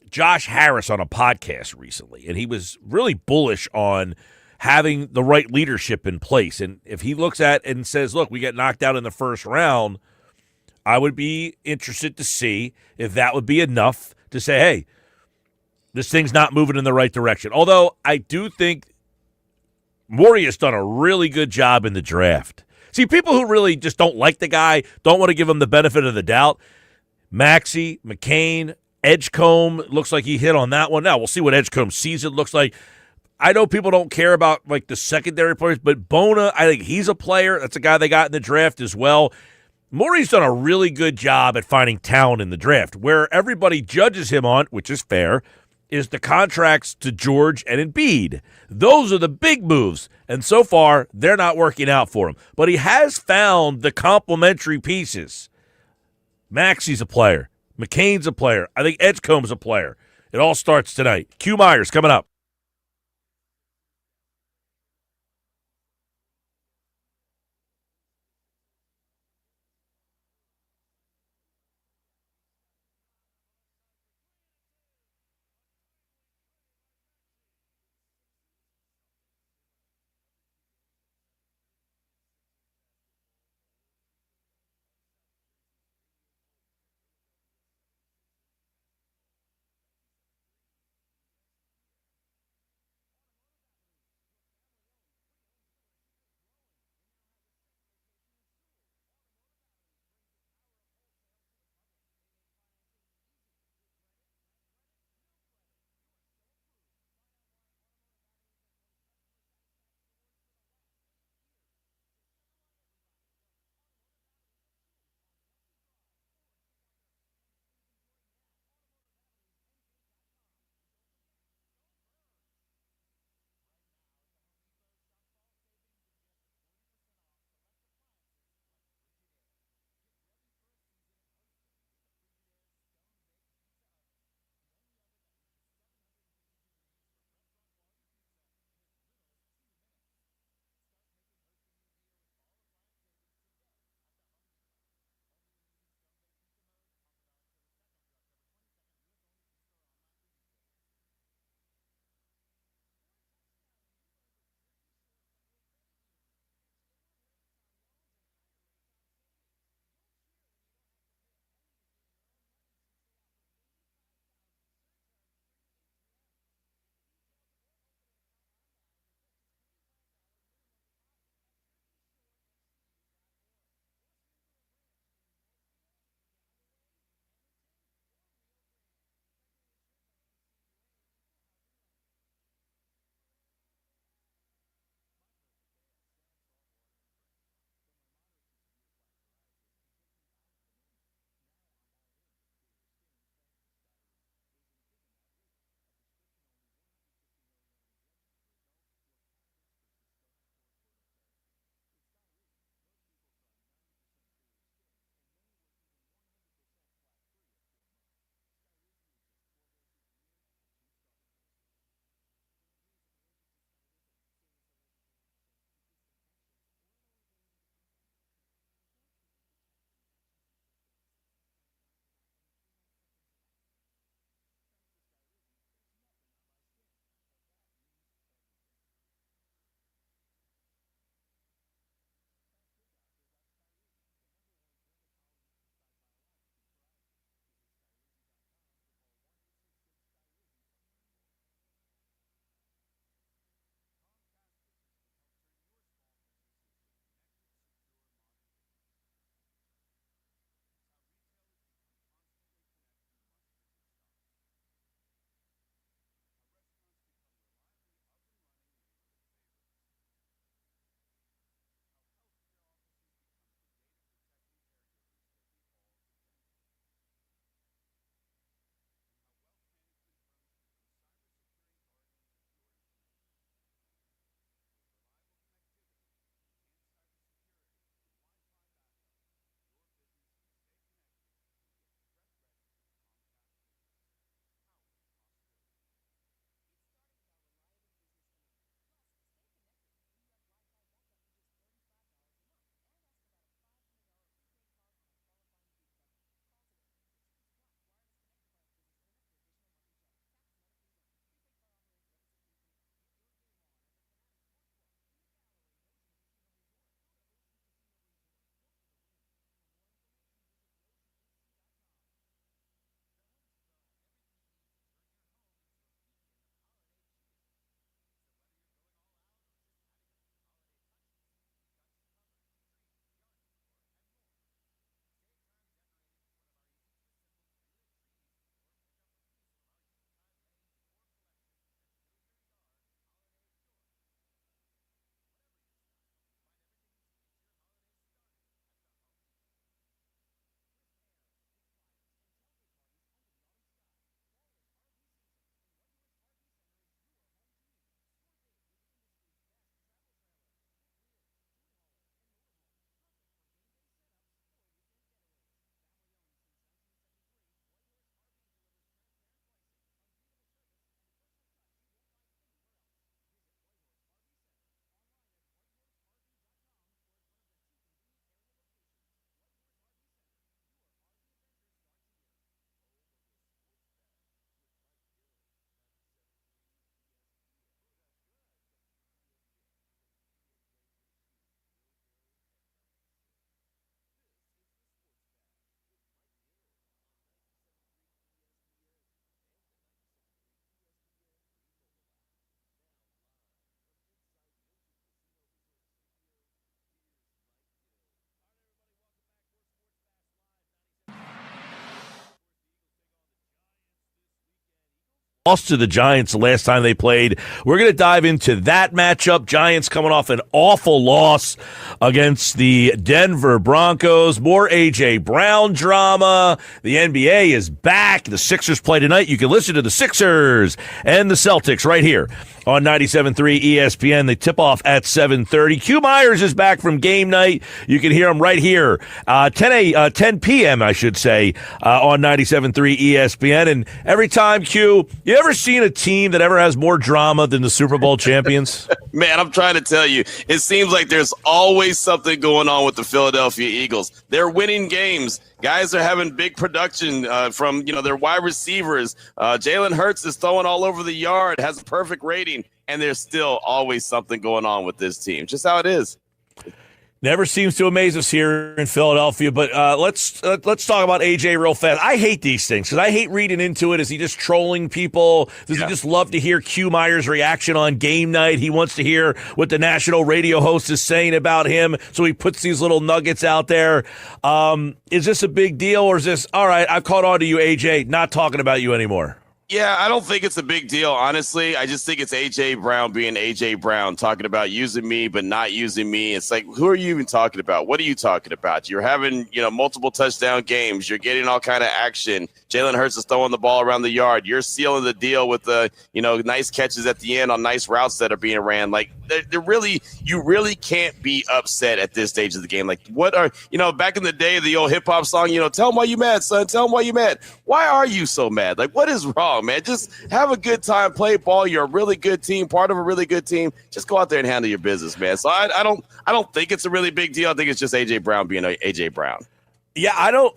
Josh Harris on a podcast recently, and he was really bullish on having the right leadership in place. And if he looks at and says, look, we get knocked out in the first round, I would be interested to see if that would be enough to say, hey, this thing's not moving in the right direction. Although I do think Morey has done a really good job in the draft. See, people who really just don't like the guy, don't want to give him the benefit of the doubt, Maxey, McCain, Edgecombe, looks like he hit on that one. Now, we'll see what Edgecombe's season looks like. I know people don't care about like the secondary players, but Bona, I think he's a player. That's a guy they got in the draft as well. Morey's done a really good job at finding talent in the draft. Where everybody judges him on, which is fair, is the contracts to George and Embiid. Those are the big moves, and so far, they're not working out for him. But he has found the complementary pieces. Maxey's a player. McCain's a player. I think Edgecombe's a player. It all starts tonight. Q Myers coming up. lost to the Giants the last time they played. We're going to dive into that matchup. Giants coming off an awful loss against the Denver Broncos. More A.J. Brown drama. The NBA is back. The Sixers play tonight. You can listen to the Sixers and the Celtics right here on 97.3 ESPN. They tip off at 7:30. Q Myers is back from game night. You can hear him right here, 10 p.m., I should say, on 97.3 ESPN. And every time, Q, you ever seen a team that ever has more drama than the Super Bowl champions? Man, I'm trying to tell you, it seems like there's always something going on with the Philadelphia Eagles. They're winning games. Guys are having big production from, their wide receivers. Jalen Hurts is throwing all over the yard, has a perfect rating, and there's still always something going on with this team. Just how it is. Never seems to amaze us here in Philadelphia, but let's talk about AJ real fast. I hate these things because I hate reading into it. Is he just trolling people? Does he just love to hear Q Myers' reaction on game night? He wants to hear what the national radio host is saying about him, so he puts these little nuggets out there. Is this a big deal, or is this, all right, I've caught on to you, AJ, not talking about you anymore? Yeah, I don't think it's a big deal, honestly. I just think it's A.J. Brown being A.J. Brown, talking about using me but not using me. It's like, who are you even talking about? What are you talking about? You're having, multiple touchdown games. You're getting all kind of action. Jalen Hurts is throwing the ball around the yard. You're sealing the deal with the, nice catches at the end on nice routes that are being ran. Like, you really can't be upset at this stage of the game. Like, what are, back in the day, the old hip hop song, tell them why you mad, son. Tell them why you mad. Why are you so mad? Like, what is wrong, man? Just have a good time, play ball. You're a really good team, part of a really good team. Just go out there and handle your business, man. So I don't think it's a really big deal. I think it's just A.J. Brown being A.J. Brown. Yeah, I don't,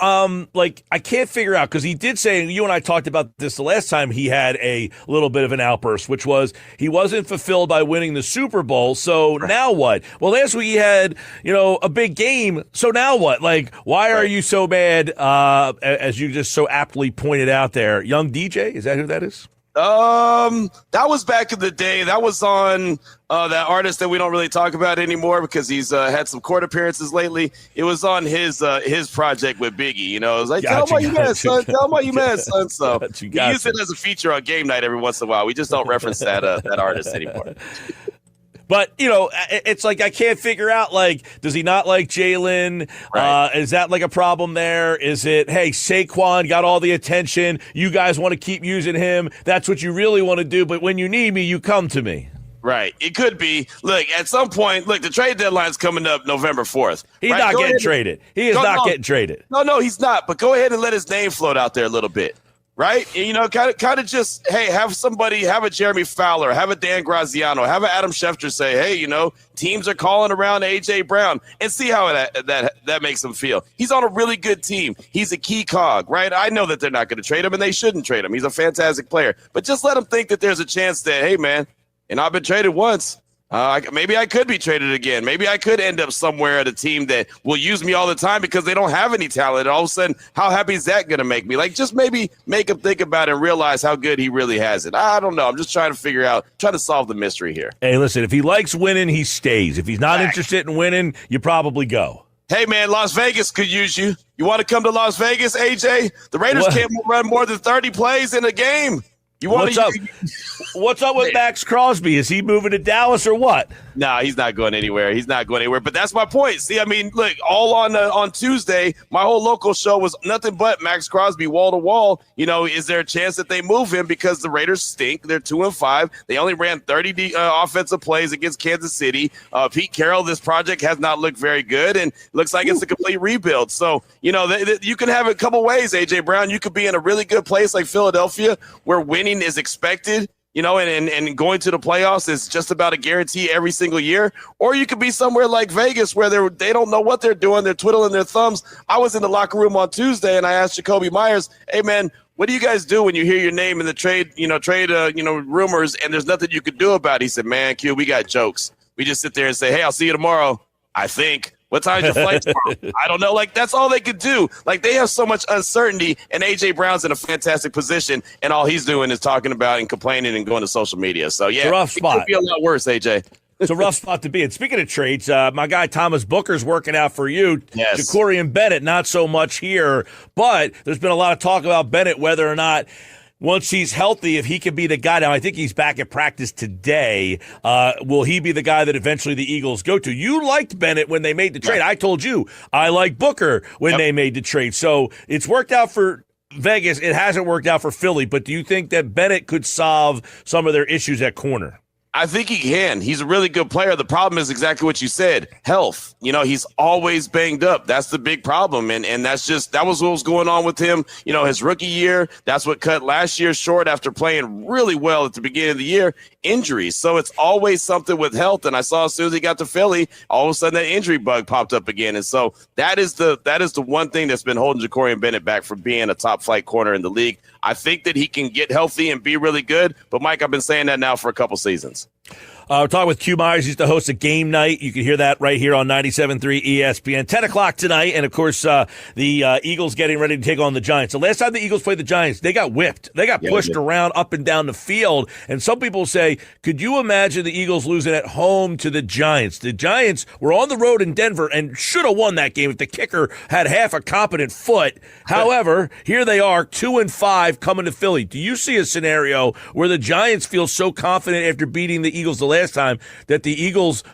I can't figure out, because he did say, you and I talked about this the last time he had a little bit of an outburst, which was he wasn't fulfilled by winning the Super Bowl, so now what? Well, last week he had, a big game, so now what? Like, why are you so mad, as you just so aptly pointed out there? Young DJ, is that who that is? That was back in the day. That was on that artist that we don't really talk about anymore because he's had some court appearances lately. It was on his project with Biggie. It was like, tell him why you mad, son. Tell him why you mad, son. So we use it as a feature on game night every once in a while. We just don't reference that artist anymore. But, it's like I can't figure out, like, does he not like Jalen? Right. Is that like a problem there? Is it, hey, Saquon got all the attention. You guys want to keep using him. That's what you really want to do. But when you need me, you come to me. Right. It could be. Look, at some point, the trade deadline's coming up November 4th. He's not getting traded. He is not getting traded. No, he's not. But go ahead and let his name float out there a little bit. Right? And, kind of just, hey, have a Jeremy Fowler, have a Dan Graziano, have an Adam Schefter say, hey, teams are calling around A.J. Brown, and see how that makes him feel. He's on a really good team. He's a key cog, right? I know that they're not going to trade him, and they shouldn't trade him. He's a fantastic player. But just let him think that there's a chance that, hey, man, I've been traded once. Maybe I could be traded again. Maybe I could end up somewhere at a team that will use me all the time because they don't have any talent. And all of a sudden, how happy is that going to make me? Like, just maybe make him think about it and realize how good he really has it. I don't know. I'm just trying to solve the mystery here. Hey, listen, if he likes winning, he stays. If he's not interested in winning, you probably go. Hey, man, Las Vegas could use you. You want to come to Las Vegas, AJ? The Raiders can't run more than 30 plays in a game. What's up with Max Crosby? Is he moving to Dallas or what? No, he's not going anywhere. But that's my point. See, I mean, look, all on Tuesday, my whole local show was nothing but Max Crosby wall to wall. Is there a chance that they move him because the Raiders stink? They're 2-5. They only ran 30 offensive plays against Kansas City. Pete Carroll, this project has not looked very good, and looks like it's a complete rebuild. So, you can have it a couple ways, AJ Brown. You could be in a really good place like Philadelphia where winning is expected, and going to the playoffs is just about a guarantee every single year. Or you could be somewhere like Vegas where they don't know what they're doing. They're twiddling their thumbs. I was in the locker room on Tuesday and I asked Jacoby Myers, hey, man, what do you guys do when you hear your name in the trade rumors and there's nothing you could do about it? He said, man, Q, we got jokes. We just sit there and say, hey, I'll see you tomorrow. I think. What time's your flight tomorrow? I don't know. Like, that's all they could do. Like, they have so much uncertainty, and A.J. Brown's in a fantastic position, and all he's doing is talking about and complaining and going to social media. So, yeah, rough spot. It could be a lot worse, A.J. It's a rough spot to be in. Speaking of trades, my guy Thomas Booker's working out for you. Yes. Ja'Cory and Bennett, not so much here, but there's been a lot of talk about Bennett, whether or not Once he's healthy, if he can be the guy, now I think he's back at practice today, will he be the guy that eventually the Eagles go to? You liked Bennett when they made the trade. I told you I like Booker when they made the trade. So it's worked out for Vegas. It hasn't worked out for Philly. But do you think that Bennett could solve some of their issues at corner? I think he can. He's a really good player. The problem is exactly what you said. Health. He's always banged up. That's the big problem. And that was what was going on with him. His rookie year, that's what cut last year short after playing really well at the beginning of the year. Injuries. So it's always something with health. And I saw as soon as he got to Philly, all of a sudden that injury bug popped up again. And so that is the one thing that's been holding Ja'Cory Bennett back from being a top flight corner in the league. I think that he can get healthy and be really good. But Mike, I've been saying that now for a couple seasons. We're talking with Q Myers. He's the host of Game Night. You can hear that right here on 97.3 ESPN. 10 o'clock tonight, and, of course, the Eagles getting ready to take on the Giants. The last time the Eagles played the Giants, they got whipped. They got pushed around up and down the field. And some people say, could you imagine the Eagles losing at home to the Giants? The Giants were on the road in Denver and should have won that game if the kicker had half a competent foot. However, here they are, 2-5 coming to Philly. Do you see a scenario where the Giants feel so confident after beating the Eagles the last time that the Eagles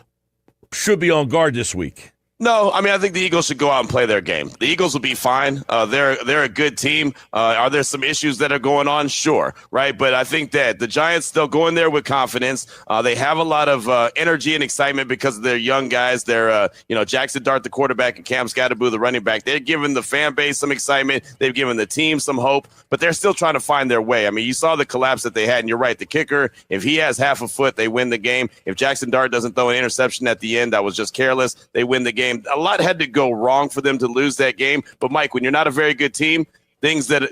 should be on guard this week? No, I think the Eagles should go out and play their game. The Eagles will be fine. They're a good team. Are there some issues that are going on? Sure, right? But I think that the Giants, they'll go in there with confidence. They have a lot of energy and excitement because of their young guys. They're, Jackson Dart, the quarterback, and Cam Scatterbo, the running back. They're giving the fan base some excitement. They've given the team some hope, but they're still trying to find their way. You saw the collapse that they had, and you're right. The kicker, if he has half a foot, they win the game. If Jackson Dart doesn't throw an interception at the end, that was just careless, they win the game. A lot had to go wrong for them to lose that game. But, Mike, when you're not a very good team, things that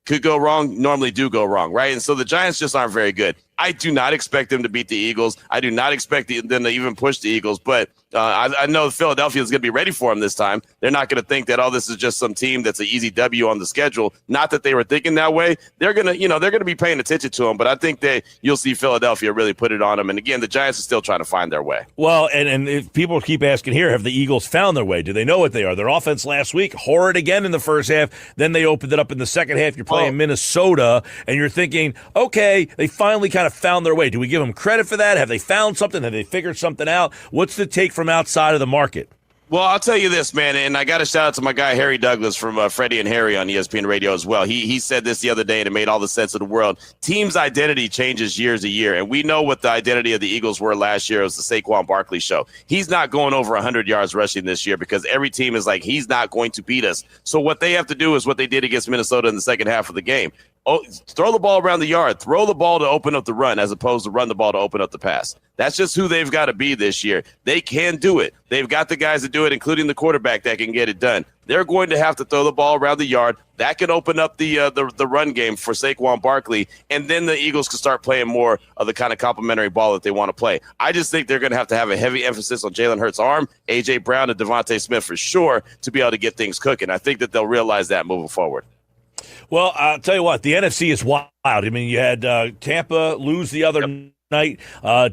could go wrong normally do go wrong, right? And so the Giants just aren't very good. I do not expect them to beat the Eagles. I do not expect them to even push the Eagles, but I know Philadelphia is going to be ready for them this time. They're not going to think that, this is just some team that's an easy W on the schedule. Not that they were thinking that way. They're going to be paying attention to them, but I think that you'll see Philadelphia really put it on them. And again, the Giants are still trying to find their way. Well, and if people keep asking here, have the Eagles found their way? Do they know what they are? Their offense last week, horrid again in the first half. Then they opened it up in the second half. You're playing Minnesota, and you're thinking, okay, they finally kind of found their way. Do we give them credit for that? Have they found something? Have they figured something out? What's the take from outside of the market? Well, I'll tell you this, man, and I got to shout out to my guy Harry Douglas from Freddie and Harry on ESPN Radio as well. He said this the other day, and it made all the sense of the world. Teams' identity changes year to year, and we know what the identity of the Eagles were last year. It was the Saquon Barkley show. He's not going over 100 yards rushing this year because every team is like, he's not going to beat us. So what they have to do is what they did against Minnesota in the second half of the game. Throw the ball around the yard. Throw the ball to open up the run as opposed to run the ball to open up the pass. That's just who they've got to be this year. They can do it. They've got the guys to do it, including the quarterback that can get it done. They're going to have to throw the ball around the yard. That can open up the run game for Saquon Barkley, and then the Eagles can start playing more of the kind of complementary ball that they want to play. I just think they're going to have a heavy emphasis on Jalen Hurts' arm, A.J. Brown, and Devontae Smith for sure to be able to get things cooking. I think that they'll realize that moving forward. Well, I'll tell you what, the NFC is wild. You had Tampa lose the other night.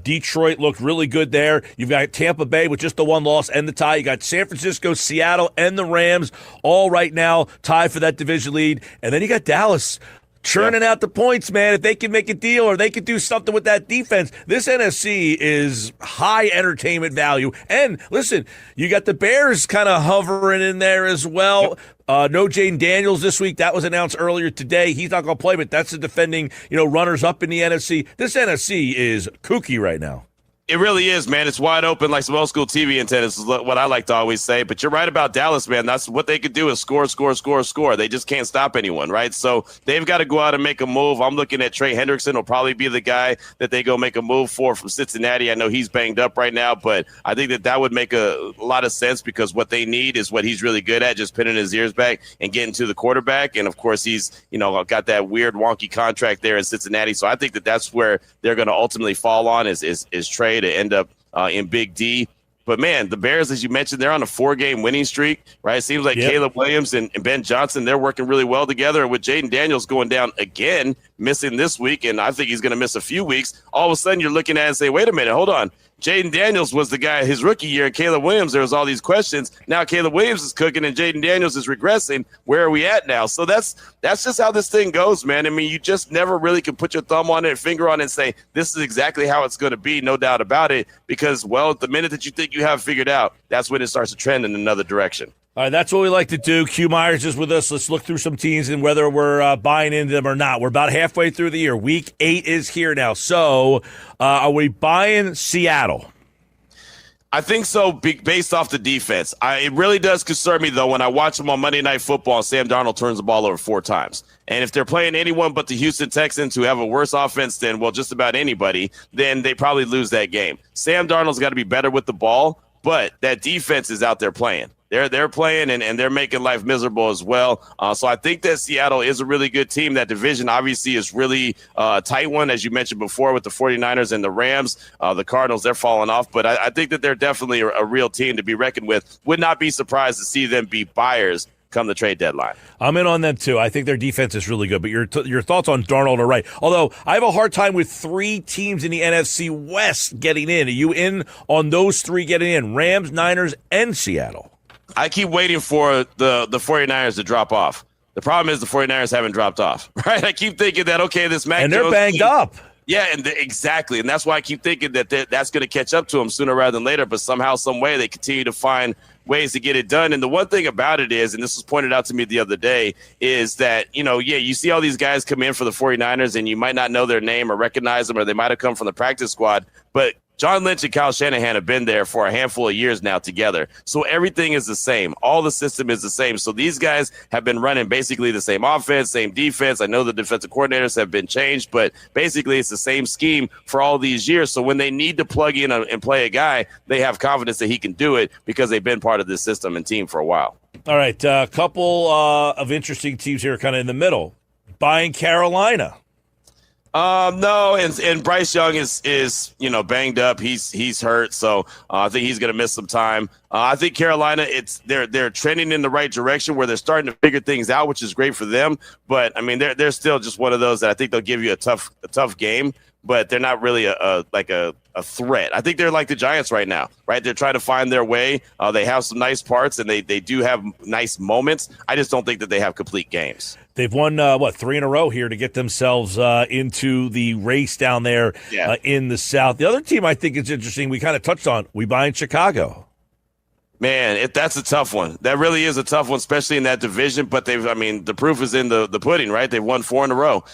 Detroit looked really good there. You've got Tampa Bay with just the one loss and the tie. You got San Francisco, Seattle, and the Rams all right now tied for that division lead. And then you got Dallas churning out the points, man. If they can make a deal or they could do something with that defense, this NFC is high entertainment value. And listen, you got the Bears kind of hovering in there as well. No Jaden Daniels this week. That was announced earlier today. He's not going to play, but that's the defending, runners up in the NFC. This NFC is kooky right now. It really is, man. It's wide open like some old school TV antennas is what I like to always say. But you're right about Dallas, man. That's what they could do is score. They just can't stop anyone, right? So they've got to go out and make a move. I'm looking at Trey Hendrickson will probably be the guy that they go make a move for from Cincinnati. I know he's banged up right now, but I think that would make a lot of sense because what they need is what he's really good at, just pinning his ears back and getting to the quarterback. And, of course, he's, got that weird wonky contract there in Cincinnati. So I think that that's where they're going to ultimately fall on is Trey to end up in Big D. But, man, the Bears, as you mentioned, they're on a 4-game winning streak, right? It seems like Caleb Williams and Ben Johnson, they're working really well together. And with Jaden Daniels going down again, missing this week, and I think he's going to miss a few weeks, all of a sudden you're looking at it and say, wait a minute, hold on. Jaden Daniels was the guy his rookie year, and Caleb Williams, there was all these questions. Now Caleb Williams is cooking and Jaden Daniels is regressing. Where are we at now? So that's just how this thing goes, man. I mean, you just never really can put your thumb on it, finger on it, and say, this is exactly how it's going to be, no doubt about it, because, well, the minute that you think you have figured out, that's when it starts to trend in another direction. All right, that's what we like to do. Q Myers is with us. Let's look through some teams and whether we're buying into them or not. We're about halfway through the year. Week 8 is here now. So are we buying Seattle? I think so, based off the defense. It really does concern me, though, when I watch them on Monday Night Football and Sam Darnold turns the ball over 4 times. And if they're playing anyone but the Houston Texans, who have a worse offense than, well, just about anybody, then they probably lose that game. Sam Darnold's got to be better with the ball, but that defense is out there playing. They're playing, and they're making life miserable as well. So I think that Seattle is a really good team. That division obviously is really a tight one, as you mentioned before, with the 49ers and the Rams. The Cardinals, they're falling off. But I think that they're definitely a real team to be reckoned with. Would not be surprised to see them be buyers come the trade deadline. I'm in on them too. I think their defense is really good, but your thoughts on Darnold are right. Although I have a hard time with 3 teams in the NFC West getting in. Are you in on those 3 getting in? Rams, Niners, and Seattle. I keep waiting for the 49ers to drop off. The problem is the 49ers haven't dropped off, right? I keep thinking that, okay, this Mac and they're Jones banged team, up. Yeah, and exactly. And that's why I keep thinking that that's going to catch up to them sooner rather than later. But somehow, some way, they continue to find ways to get it done. And the one thing about it is, and this was pointed out to me the other day, is that, you see all these guys come in for the 49ers and you might not know their name or recognize them, or they might have come from the practice squad. But John Lynch and Kyle Shanahan have been there for a handful of years now together. So everything is the same. All the system is the same. So these guys have been running basically the same offense, same defense. I know the defensive coordinators have been changed, but basically it's the same scheme for all these years. So when they need to plug in and play a guy, they have confidence that he can do it because they've been part of this system and team for a while. All right, a couple of interesting teams here kind of in the middle. Buying Carolina. No, and Bryce Young is banged up. He's hurt, so I think he's going to miss some time. I think Carolina, they're trending in the right direction where they're starting to figure things out, which is great for them. But I mean, they're still just one of those that I think they'll give you a tough game, but they're not really a threat. I think they're like the Giants right now, right? They're trying to find their way. They have some nice parts, and they do have nice moments. I just don't think that they have complete games. They've won, 3 in a row here to get themselves into the race down there in the South. The other team I think is interesting, we kind of touched on, we buying Chicago. Man, that's a tough one. That really is a tough one, especially in that division. But the proof is in the pudding, right? They've won 4 in a row,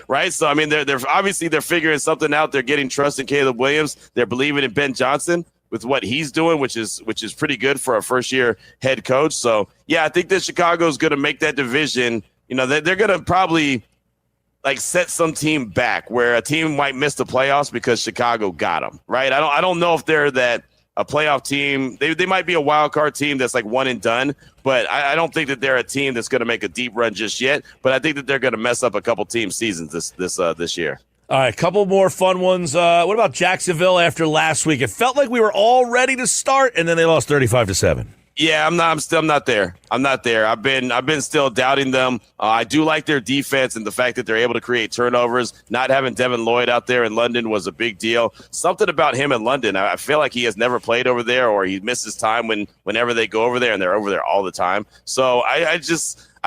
right? So, I mean, they're obviously they're figuring something out. They're getting trust in Caleb Williams. They're believing in Ben Johnson with what he's doing, which is pretty good for a first-year head coach. So, yeah, I think that Chicago's going to make that division. They're going to probably set some team back where a team might miss the playoffs because Chicago got them, right? I don't know if they're a playoff team. They might be a wild card team that's like one and done, but I don't think that they're a team that's going to make a deep run just yet. But I think that they're going to mess up a couple team seasons this year. All right, a couple more fun ones. What about Jacksonville after last week? It felt like we were all ready to start, and then they lost 35-7. Yeah, I'm still not there. I'm not there. I've been still doubting them. I do like their defense and the fact that they're able to create turnovers. Not having Devin Lloyd out there in London was a big deal. Something about him in London, I feel like he has never played over there, or he misses time whenever they go over there, and they're over there all the time. So I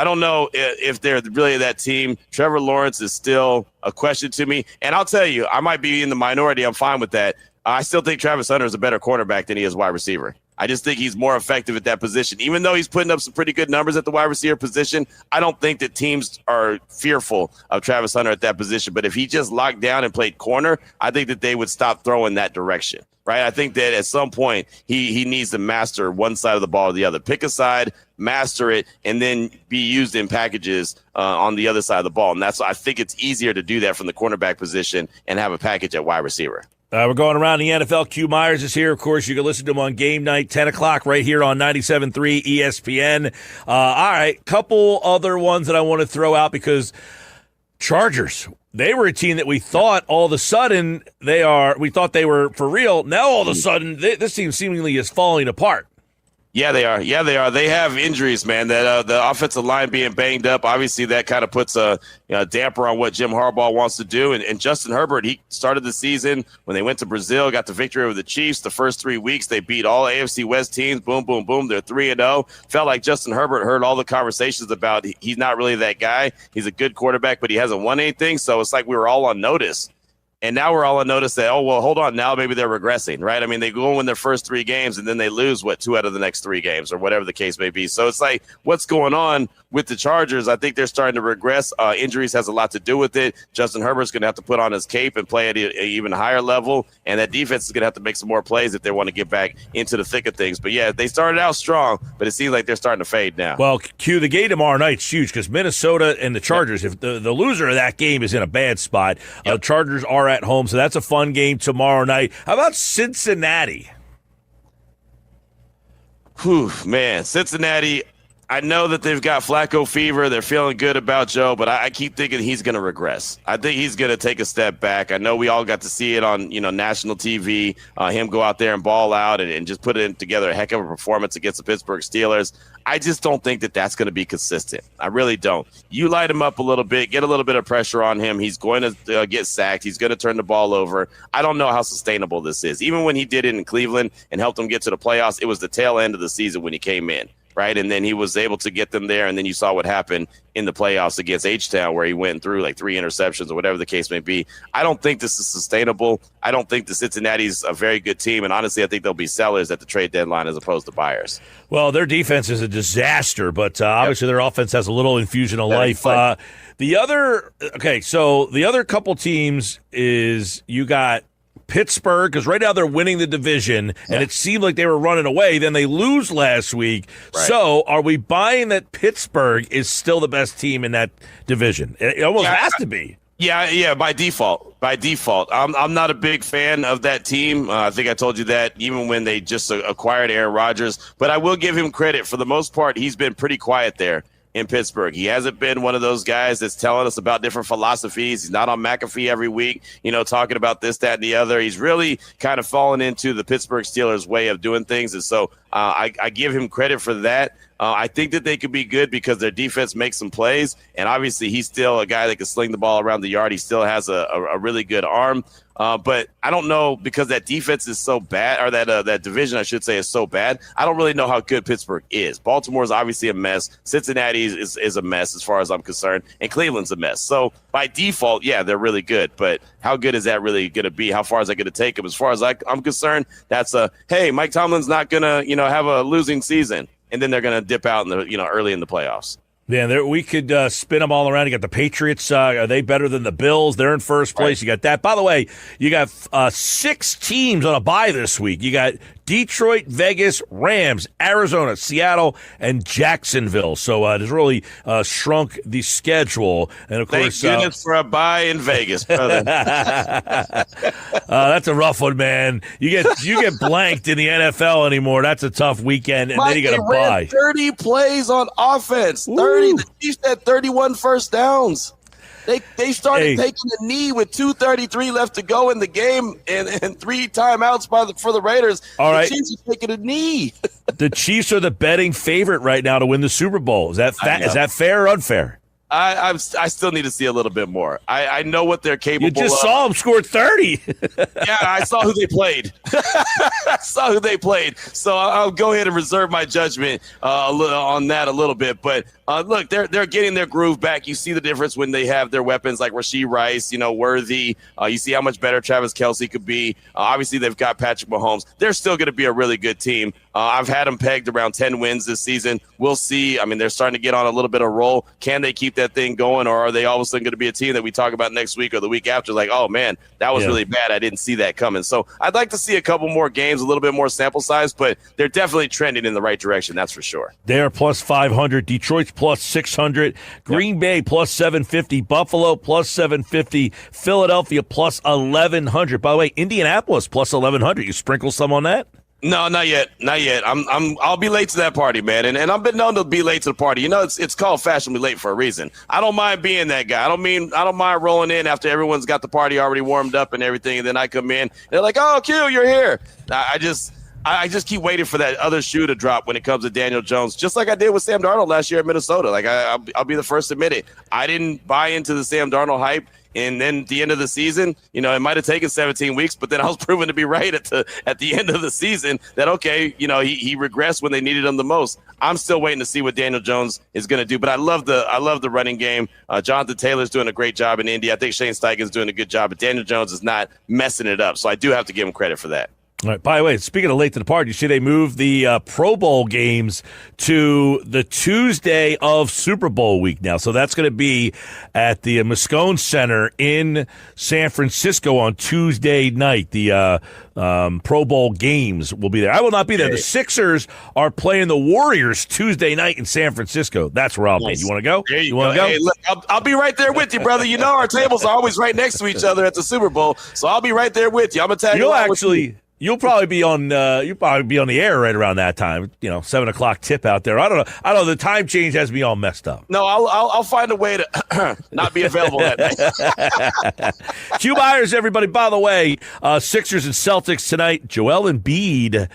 don't know if they're really that team. Trevor Lawrence is still a question to me. And I'll tell you, I might be in the minority. I'm fine with that. I still think Travis Hunter is a better cornerback than he is wide receiver. I just think he's more effective at that position. Even though he's putting up some pretty good numbers at the wide receiver position, I don't think that teams are fearful of Travis Hunter at that position. But if he just locked down and played corner, I think that they would stop throwing that direction, right? I think that at some point he needs to master one side of the ball or the other. Pick a side, master it, and then be used in packages on the other side of the ball. And I think it's easier to do that from the cornerback position and have a package at wide receiver. We're going around the NFL. Q Myers is here. Of course, you can listen to him on game night, 10 o'clock, right here on 97.3 ESPN. All right, couple other ones that I want to throw out because Chargers, they were a team that we thought all of a sudden we thought they were for real. Now all of a sudden, this team seemingly is falling apart. Yeah, they are. They have injuries, man. That the offensive line being banged up, obviously that kind of puts a damper on what Jim Harbaugh wants to do. And Justin Herbert, he started the season when they went to Brazil, got the victory over the Chiefs. The first 3 weeks, they beat all AFC West teams. Boom, boom, boom. They're 3-0. Felt like Justin Herbert heard all the conversations about he's not really that guy. He's a good quarterback, but he hasn't won anything. So it's like we were all on notice. And now we're all on notice that, hold on, now maybe they're regressing, right? I mean, they go and win their first 3 games, and then they lose, 2 out of the next 3 games or whatever the case may be. So it's like, what's going on with the Chargers? I think they're starting to regress. Injuries has a lot to do with it. Justin Herbert's going to have to put on his cape and play at an even higher level, and that defense is going to have to make some more plays if they want to get back into the thick of things. But, yeah, they started out strong, but it seems like they're starting to fade now. Well, Q, the game tomorrow night's huge because Minnesota and the Chargers, if the loser of that game is in a bad spot, the Chargers are at home, so that's a fun game tomorrow night. How about Cincinnati? Whew, man, Cincinnati, I know that they've got Flacco fever. They're feeling good about Joe, but I keep thinking he's going to regress. I think he's going to take a step back. I know we all got to see it on national TV, him go out there and ball out and just put it together a heck of a performance against the Pittsburgh Steelers. I just don't think that that's going to be consistent. I really don't. You light him up a little bit, get a little bit of pressure on him. He's going to get sacked. He's going to turn the ball over. I don't know how sustainable this is. Even when he did it in Cleveland and helped them get to the playoffs, it was the tail end of the season when he came in. Right. And then he was able to get them there. And then you saw what happened in the playoffs against H-Town, where he went through like 3 interceptions or whatever the case may be. I don't think this is sustainable. I don't think the Cincinnati's a very good team. And honestly, I think they'll be sellers at the trade deadline as opposed to buyers. Well, their defense is a disaster, but obviously their offense has a little infusion of life. The other couple teams is you got Pittsburgh, because right now they're winning the division, and it seemed like they were running away. Then they lose last week. Right. So are we buying that Pittsburgh is still the best team in that division? It almost has to be. Yeah, by default. I'm not a big fan of that team. I think I told you that even when they just acquired Aaron Rodgers. But I will give him credit. For the most part, he's been pretty quiet there in Pittsburgh. He hasn't been one of those guys that's telling us about different philosophies. He's not on McAfee every week, talking about this, that, and the other. He's really kind of fallen into the Pittsburgh Steelers way of doing things. And so I give him credit for that. I think that they could be good because their defense makes some plays. And obviously he's still a guy that can sling the ball around the yard. He still has a really good arm. But I don't know, because that defense is so bad, or that division, I should say, is so bad. I don't really know how good Pittsburgh is. Baltimore is obviously a mess. Cincinnati is a mess as far as I'm concerned. And Cleveland's a mess. So by default, yeah, they're really good. But how good is that really going to be? How far is that going to take them? As far as I'm concerned, that's hey, Mike Tomlin's not going to, have a losing season. And then they're going to dip out in the, early in the playoffs. Yeah, we could spin them all around. You got the Patriots. Are they better than the Bills? They're in first place. Right. You got that. By the way, you got 6 teams on a bye this week. You got Detroit, Vegas, Rams, Arizona, Seattle, and Jacksonville. So it's really shrunk the schedule. And of course, thank goodness for a bye in Vegas, brother. That's a rough one, man. You get blanked in the NFL anymore. That's a tough weekend, and then you got to bye. 30 plays on offense. 30. The Chiefs had 31 first downs. They started taking the knee with 2:33 left to go in the game and 3 timeouts for the Raiders. All right. The Chiefs are taking a knee. The Chiefs are the betting favorite right now to win the Super Bowl. Is that fair or unfair? I still need to see a little bit more. I know what they're capable of. You just saw them score 30. Yeah, I saw who they played. So I'll go ahead and reserve my judgment on that a little bit. But look, they're getting their groove back. You see the difference when they have their weapons like Rashee Rice, Worthy. You see how much better Travis Kelce could be. Obviously, they've got Patrick Mahomes. They're still going to be a really good team. I've had them pegged around 10 wins this season. We'll see. I mean, they're starting to get on a little bit of roll. Can they keep that thing going, or are they all of a sudden going to be a team that we talk about next week or the week after? Like, oh, man, that was really bad. I didn't see that coming. So I'd like to see a couple more games, a little bit more sample size, but they're definitely trending in the right direction. That's for sure. They are plus 500. Detroit's plus 600. Green Bay plus 750. Buffalo plus 750. Philadelphia plus 1,100. By the way, Indianapolis plus 1,100. You sprinkle some on that? No, not yet. I'll be late to that party, man. And I've been known to be late to the party. It's called fashionably late for a reason. I don't mind being that guy. I don't mind rolling in after everyone's got the party already warmed up and everything. And then I come in, they're like, "Oh, Q, you're here." I just keep waiting for that other shoe to drop when it comes to Daniel Jones, just like I did with Sam Darnold last year at Minnesota. Like I'll be the first to admit it. I didn't buy into the Sam Darnold hype. And then at the end of the season, it might have taken 17 weeks, but then I was proven to be right at the end of the season that, okay, he regressed when they needed him the most. I'm still waiting to see what Daniel Jones is going to do, but I love the running game. Jonathan Taylor's doing a great job in Indy. I think Shane Steichen's doing a good job, but Daniel Jones is not messing it up. So I do have to give him credit for that. All right. By the way, speaking of late to the party, you see they moved the Pro Bowl games to the Tuesday of Super Bowl week now. So that's going to be at the Moscone Center in San Francisco on Tuesday night. The Pro Bowl games will be there. I will not be there. The Sixers are playing the Warriors Tuesday night in San Francisco. That's where I'll be. You want to go? There you want to go? Hey, look, I'll be right there with you, brother. Our tables are always right next to each other at the Super Bowl, so I'll be right there with you. I'm gonna tag you. You'll probably be on. You'll probably be on the air right around that time. 7:00 tip out there. I don't know. The time change has me all messed up. No, I'll find a way to not be available that night. Q Myers, everybody. By the way, Sixers and Celtics tonight. Joel Embiid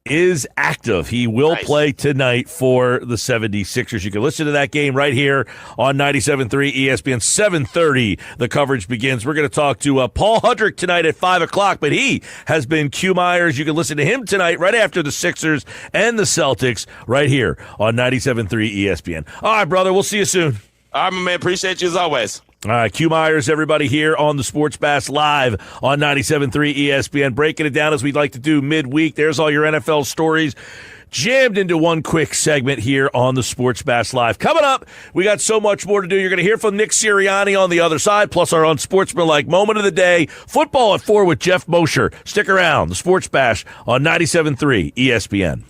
is active. He will play tonight for the 76ers. You can listen to that game right here on 97.3 ESPN. 7:30, the coverage begins. We're going to talk to Paul Hudrick tonight at 5 o'clock, but he has been Q Myers. You can listen to him tonight right after the Sixers and the Celtics right here on 97.3 ESPN. All right, brother. We'll see you soon. All right, my man. Appreciate you as always. All right, Q Myers, everybody, here on the Sports Bash live on 97.3 ESPN, breaking it down as we'd like to do midweek. There's all your NFL stories jammed into one quick segment here on the Sports Bash Live. Coming up, we got so much more to do. You're going to hear from Nick Sirianni on the other side, plus our unsportsmanlike moment of the day. Football at 4 with Geoff Mosher. Stick around. The Sports Bash on 97.3 ESPN.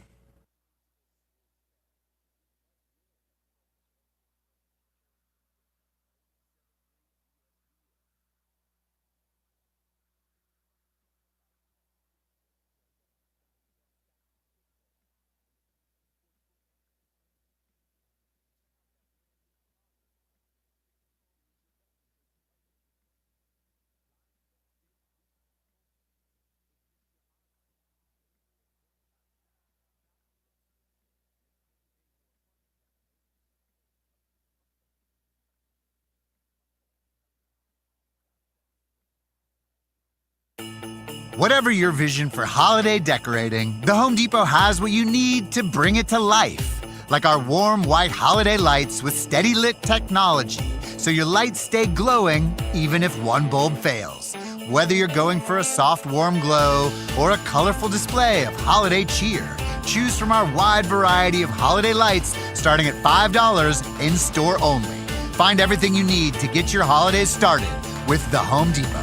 Whatever your vision for holiday decorating, the Home Depot has what you need to bring it to life. Like our warm white holiday lights with steady lit technology, so your lights stay glowing even if one bulb fails. Whether you're going for a soft, warm glow or a colorful display of holiday cheer, choose from our wide variety of holiday lights starting at $5 in store only. Find everything you need to get your holidays started with the Home Depot.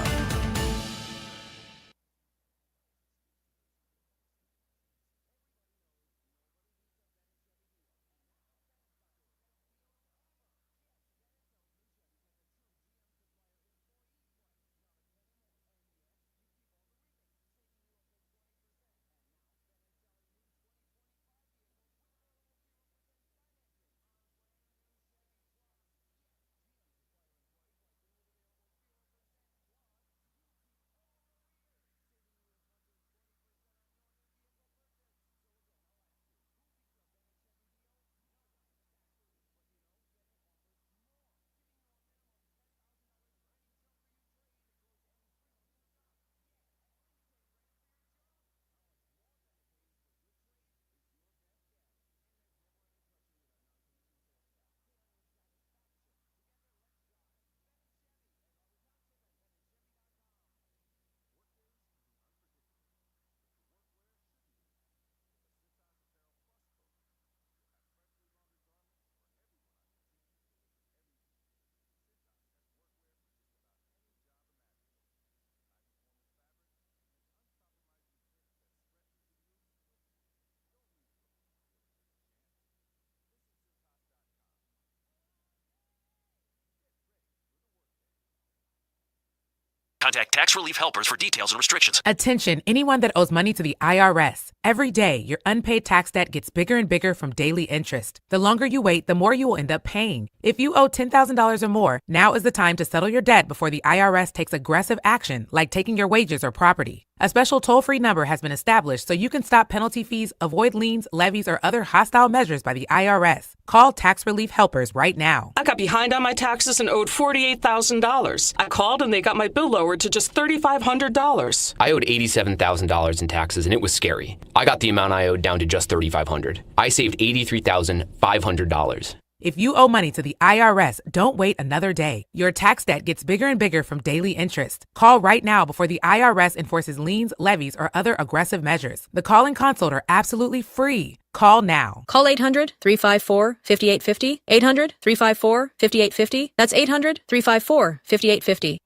Contact Tax Relief Helpers for details and restrictions. Attention, anyone that owes money to the IRS. Every day, your unpaid tax debt gets bigger and bigger from daily interest. The longer you wait, the more you will end up paying. If you owe $10,000 or more, now is the time to settle your debt before the IRS takes aggressive action, like taking your wages or property. A special toll-free number has been established so you can stop penalty fees, avoid liens, levies, or other hostile measures by the IRS. Call Tax Relief Helpers right now. I got behind on my taxes and owed $48,000. I called and they got my bill lowered to just $3,500. I owed $87,000 in taxes, and it was scary. I got the amount I owed down to just $3,500. I saved $83,500. If you owe money to the IRS, don't wait another day. Your tax debt gets bigger and bigger from daily interest. Call right now before the IRS enforces liens, levies, or other aggressive measures. The call and consult are absolutely free. Call now. Call 800-354-5850. 800-354-5850. That's 800-354-5850.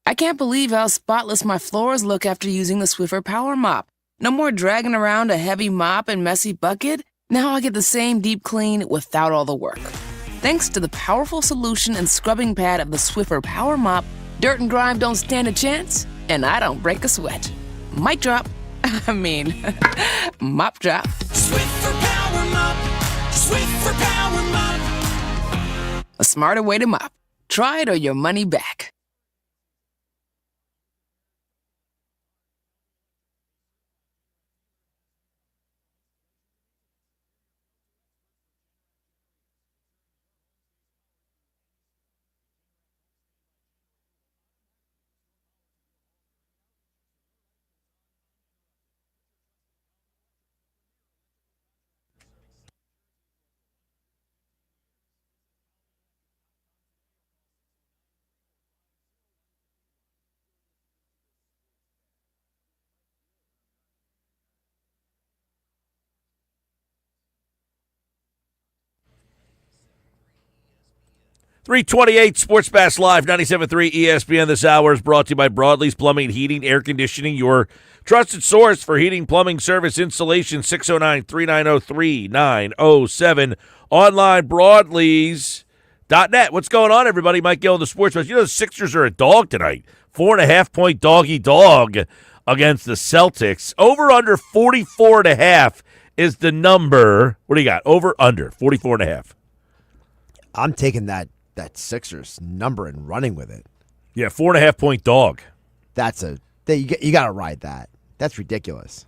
I can't believe how spotless my floors look after using the Swiffer Power Mop. No more dragging around a heavy mop and messy bucket. Now I get the same deep clean without all the work. Thanks to the powerful solution and scrubbing pad of the Swiffer Power Mop, dirt and grime don't stand a chance, and I don't break a sweat. Mic drop. Mop drop. Swiffer Power Mop. Swiffer Power Mop. A smarter way to mop. Try it or your money back. .328 Sports Bass Live, 97.3 ESPN. This hour is brought to you by Broadlee's Plumbing, Heating, Air Conditioning, your trusted source for heating, plumbing, service, installation, 609-390-3907. Online, Broadlees.net. What's going on, everybody? Mike Gill, the Sports Bass. You know the Sixers are a dog tonight. 4.5-point doggy dog against the Celtics. Over under 44.5 is the number. What do you got? Over under 44.5. I'm taking that Sixers number and running with it. Yeah, 4.5-point dog. You got to ride that. That's ridiculous.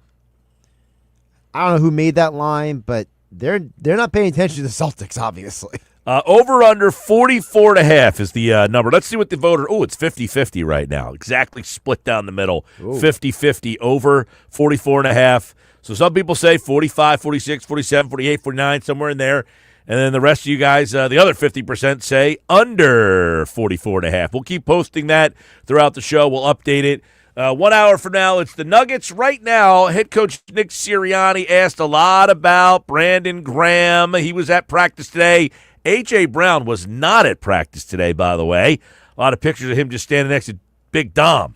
I don't know who made that line, but they're not paying attention to the Celtics, obviously. Over under 44.5 is the number. Let's see what the voter. Oh, it's 50-50 right now. Exactly split down the middle. 50-50 over 44.5. So some people say 45, 46, 47, 48, 49, somewhere in there. And then the rest of you guys, the other 50% say under 44.5. We'll keep posting that throughout the show. We'll update it. 1 hour from now, it's the Nuggets. Right now, head coach Nick Sirianni asked a lot about Brandon Graham. He was at practice today. A.J. Brown was not at practice today, by the way. A lot of pictures of him just standing next to Big Dom.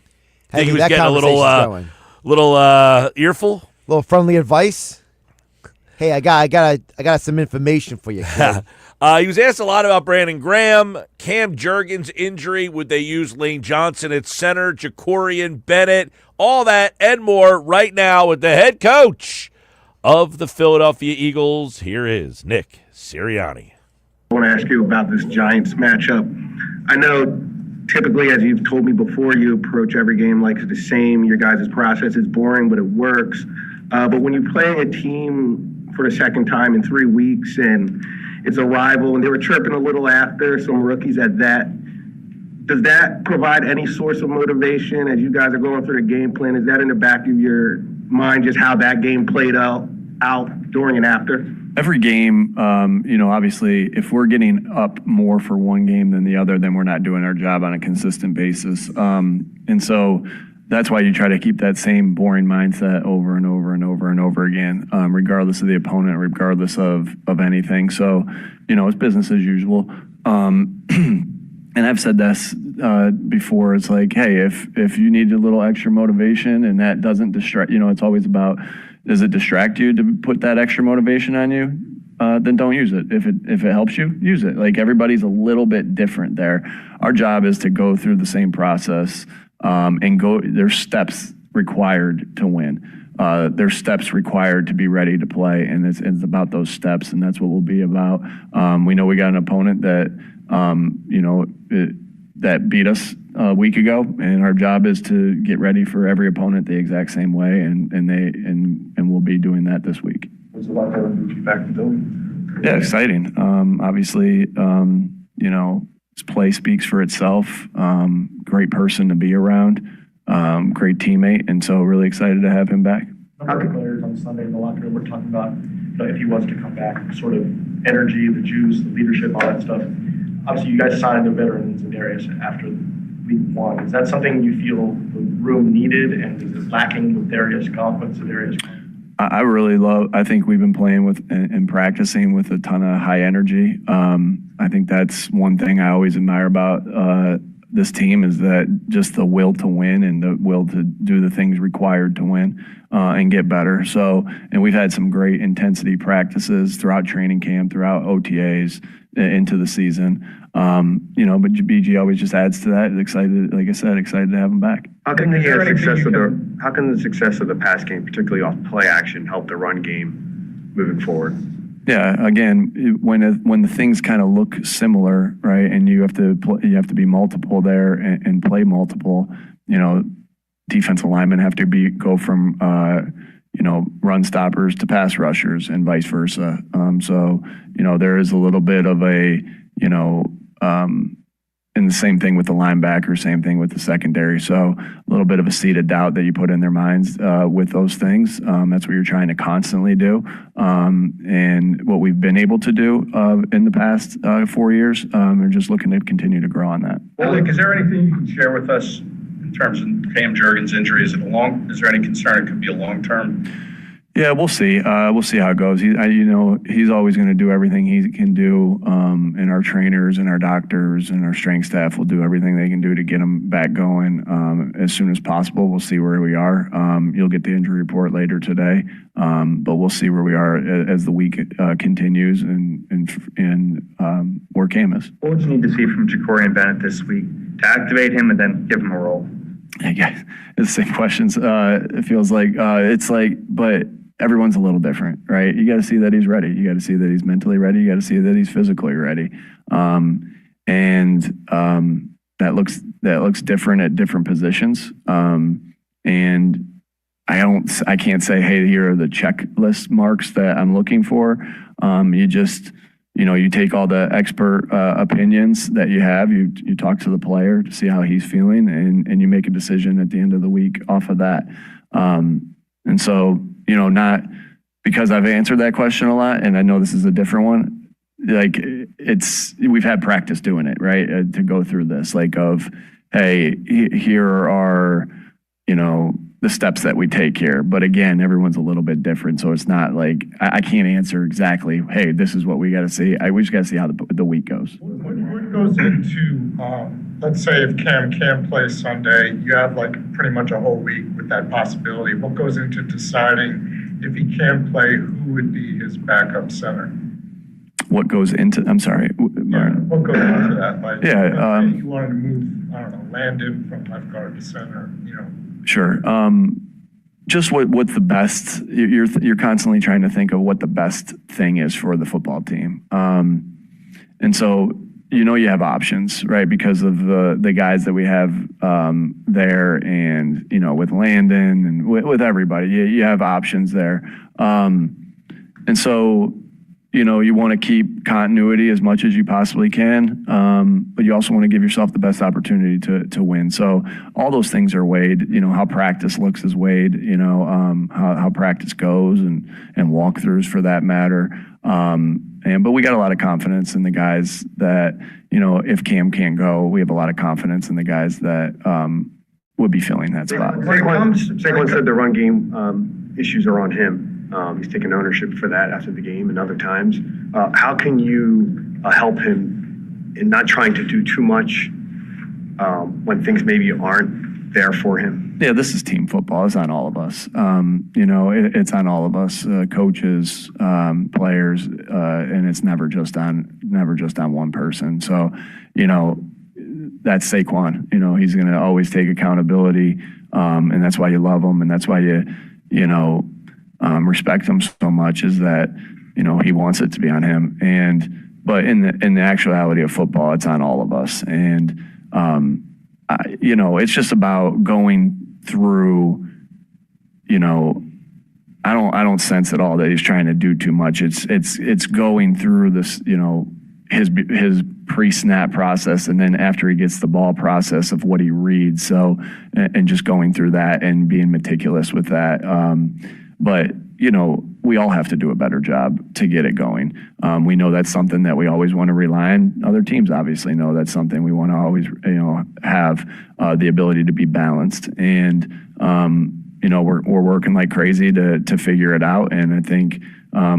I think he was getting a little earful. A little friendly advice. Hey, I got some information for you, kid. He was asked a lot about Brandon Graham, Cam Jurgens' injury. Would they use Lane Johnson at center, Jacorian Bennett, all that and more right now with the head coach of the Philadelphia Eagles. Here is Nick Sirianni. I want to ask you about this Giants matchup. I know typically, as you've told me before, you approach every game like it's the same. Your guys' process is boring, but it works. But when you're playing a team for the second time in 3 weeks and it's a rival, and they were chirping a little after, some rookies at that. Does that provide any source of motivation as you guys are going through the game plan? Is that in the back of your mind, just how that game played out during and after? Every game, obviously, if we're getting up more for one game than the other, then we're not doing our job on a consistent basis. And so that's why you try to keep that same boring mindset over and over and over and over again, regardless of the opponent, regardless of anything. So, it's business as usual. And I've said this before. It's like, hey, if you need a little extra motivation and that doesn't distract, it's always about, does it distract you to put that extra motivation on you? Then don't use it. If it helps you, use it. Like, everybody's a little bit different there. Our job is to go through the same process and go. There's steps required to win. There's steps required to be ready to play, and it's about those steps, and that's what we'll be about. We know we got an opponent that that beat us a week ago, and our job is to get ready for every opponent the exact same way, and we'll be doing that this week. Was it like having you back in the building? Yeah, exciting. Obviously, his play speaks for itself. Great person to be around, great teammate, and so really excited to have him back. How can players on Sunday in the locker room, we're talking about if he was to come back, sort of energy, the juice, the leadership, all that stuff. Obviously, you guys signed a veteran in Darius after week one. Is that something you feel the room needed, and is it lacking with Darius gone? I think we've been playing with and practicing with a ton of high energy. I think that's one thing I always admire about this team, is that just the will to win and the will to do the things required to win and get better. So, and we've had some great intensity practices throughout training camp, throughout OTAs, into the season. But BG always just adds to that. Excited, like I said, excited to have him back. How can the success of the pass game, particularly off play action, help the run game moving forward? Yeah, again, when the things kind of look similar, right, and you have to be multiple there and play multiple. Defensive linemen have to go from run stoppers to pass rushers and vice versa. So there is a little bit of a and the same thing with the linebacker, same thing with the secondary. So a little bit of a seed of doubt that you put in their minds with those things. That's what you're trying to constantly do. And what we've been able to do in the past 4 years, we're just looking to continue to grow on that. Well, is there anything you can share with us in terms of Cam Jurgens' injury? Is there any concern it could be a long-term? Yeah, we'll see. We'll see how it goes. He's always going to do everything he can do, and our trainers and our doctors and our strength staff will do everything they can do to get him back going as soon as possible. We'll see where we are. You'll get the injury report later today, but we'll see where we are as the week continues and where Cam is. What would you need to see from Jacorian Bennett this week to activate him and then give him a role? Yeah, it's the same questions. It feels like but everyone's a little different, right? You got to see that he's ready. You got to see that he's mentally ready. You got to see that he's physically ready. And that looks different at different positions. And I can't say, hey, here are the checklist marks that I'm looking for. You take all the expert opinions that you have, you talk to the player to see how he's feeling, and you make a decision at the end of the week off of that. And so, not because I've answered that question a lot, and I know this is a different one, like we've had practice doing it, right? To go through this, hey, here are, the steps that we take here. But again, everyone's a little bit different. So it's not like I can't answer exactly, hey, this is what we got to see. We just got to see how the week goes. What goes into, let's say if Cam can play Sunday, you have pretty much a whole week with that possibility. What goes into deciding if he can play, who would be his backup center? what goes into. I'm sorry. What goes into that? Like, Yeah. You wanted to move, I don't know, Landon from left guard to center. Sure. Just what's the best? You're constantly trying to think of what the best thing is for the football team. And so you have options, right? Because of the guys that we have there, and with Landon and with everybody, you have options there. And so you want to keep continuity as much as you possibly can, but you also want to give yourself the best opportunity to win. So all those things are weighed. How practice looks is weighed. How practice goes and walkthroughs for that matter. But we got a lot of confidence in the guys that if Cam can't go, we have a lot of confidence in the guys that would be filling that spot. Saquon said the run game issues are on him. He's taken ownership for that after the game and other times. How can you help him in not trying to do too much when things maybe aren't there for him? Yeah, this is team football. It's on all of us. It's on all of us, coaches, players, and it's never just on one person. So, that's Saquon. He's going to always take accountability, and that's why you love him, and that's why you respect him so much, is that he wants it to be on him. But in the actuality of football, it's on all of us. And it's just about going through. I don't sense at all that he's trying to do too much. It's going through this, his pre-snap process, and then after he gets the ball process of what he reads. So, and just going through that and being meticulous with that. But, we all have to do a better job to get it going. We know that's something that we always want to rely on. Other teams obviously know that's something we want to always, have the ability to be balanced. And, we're working like crazy to figure it out. And I think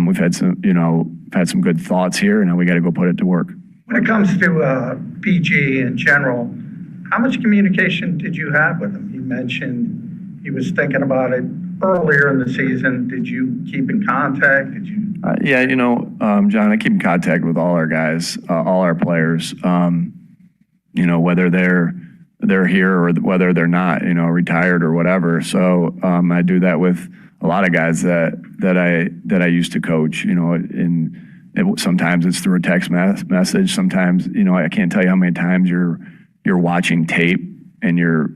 we've had some good thoughts here, and now we got to go put it to work. When it comes to BG in general, how much communication did you have with him? You mentioned he was thinking about it earlier in the season. Did you keep in contact? Did you? John, I keep in contact with all our guys, all our players. Whether they're here or whether they're not, retired or whatever. So I do that with a lot of guys that I used to coach. Sometimes it's through a text message. Sometimes I can't tell you how many times you're watching tape and you're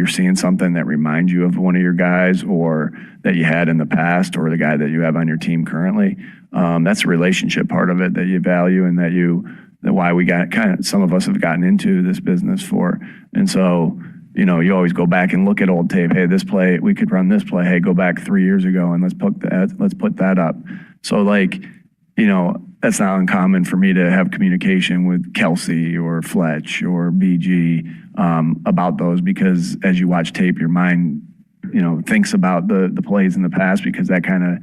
seeing something that reminds you of one of your guys, or that you had in the past, or the guy that you have on your team currently. That's a relationship part of it that you value, and that why we got some of us have gotten into this business for. And so, you always go back and look at old tape. Hey, this play, we could run this play. Hey, go back 3 years ago and let's put that up. So that's not uncommon for me to have communication with Kelsey or Fletch or BG about those, because as you watch tape, your mind, thinks about the plays in the past, because that kind of,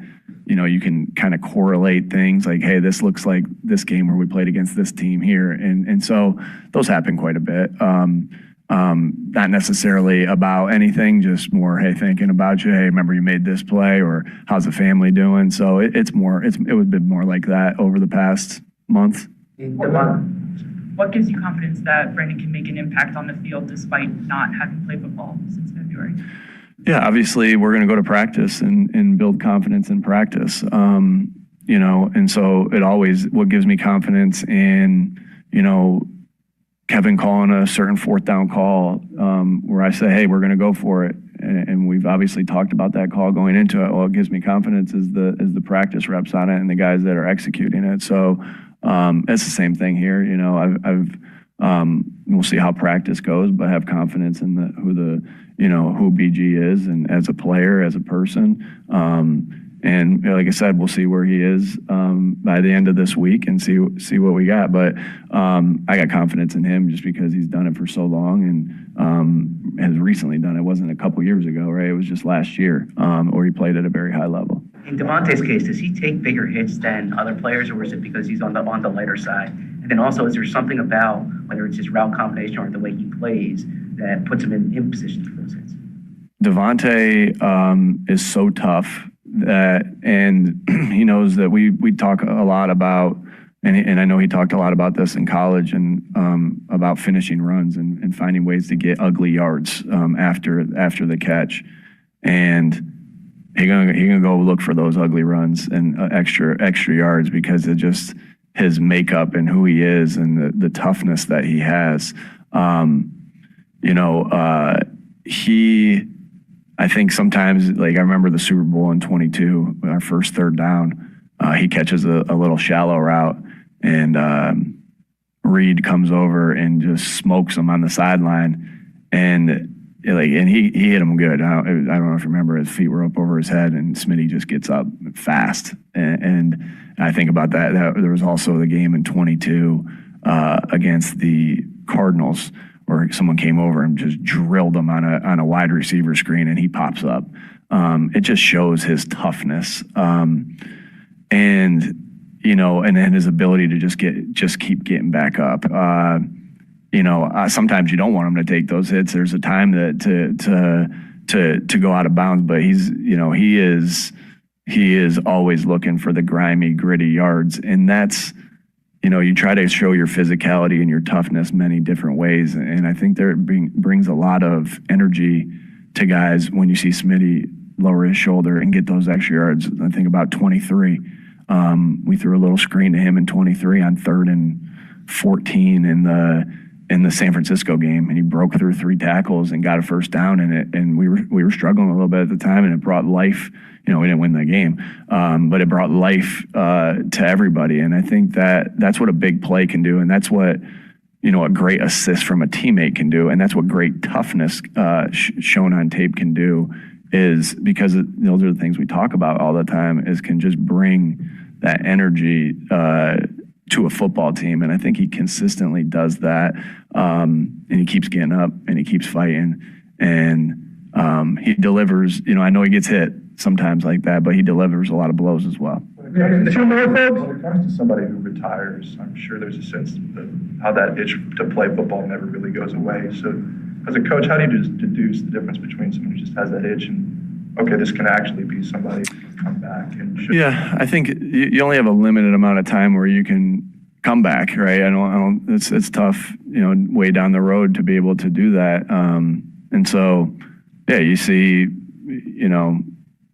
you can kind of correlate things like, hey, this looks like this game where we played against this team here. And so those happen quite a bit. Not necessarily about anything, just more, hey, thinking about you. Hey, remember you made this play, or how's the family doing? So it would be more like that over the past month. What gives you confidence that Brandon can make an impact on the field despite not having played football since February? Yeah, obviously we're going to go to practice and build confidence in practice. And so what gives me confidence in, Kevin calling a certain fourth down call where I say, hey, we're going to go for it. And we've obviously talked about that call going into it. Well, it gives me confidence is the practice reps on it and the guys that are executing it. So it's the same thing here. We'll see how practice goes, but have confidence in who BG is, and as a player, as a person. And like I said, we'll see where he is by the end of this week and see what we got. But I got confidence in him just because he's done it for so long and has recently done it. It wasn't a couple years ago, right? It was just last year, or he played at a very high level. In Devontae's case, does he take bigger hits than other players, or is it because he's on the lighter side? And then also, is there something about whether it's his route combination or the way he plays that puts him in position for those hits? Devontae is so tough that, and he knows that we talk a lot about and I know he talked a lot about this in college and about finishing runs and finding ways to get ugly yards after the catch, and he's gonna go look for those ugly runs and extra yards because of just his makeup and who he is and the toughness that he has. I think sometimes, like I remember the Super Bowl in 22, our first third down, he catches a little shallow route, and Reed comes over and just smokes him on the sideline, and he hit him good. I don't know if you remember, his feet were up over his head, and Smitty just gets up fast. And I think about that. There was also the game in 22 against the Cardinals, where someone came over and just drilled him on a wide receiver screen, and he pops up. It just shows his toughness, and then his ability to just keep getting back up. Sometimes you don't want him to take those hits. There's a time that to go out of bounds, but he is always looking for the grimy, gritty yards, and that's. You try to show your physicality and your toughness many different ways, and I think there brings a lot of energy to guys when you see Smitty lower his shoulder and get those extra yards. I think about 23. We threw a little screen to him in 23 on 3rd and 14 in the San Francisco game, and he broke through 3 tackles and got a first down in it. And we were struggling a little bit at the time, and it brought life. We didn't win that game, but it brought life to everybody. And I think that's what a big play can do, and that's what a great assist from a teammate can do, and that's what great toughness shown on tape can do. Is because those are the things we talk about all the time. Is can just bring that energy to a football team, and I think he consistently does that. And he keeps getting up and he keeps fighting, and he delivers. I know he gets hit sometimes like that, but he delivers a lot of blows as well. When it comes to somebody who retires, I'm sure there's a sense that how that itch to play football never really goes away. So as a coach, how do you just deduce the difference between someone who just has that itch and, okay, this can actually be somebody who can come back? Yeah, I think you only have a limited amount of time where you can come back, right? It's tough, way down the road to be able to do that. And so, yeah, you see,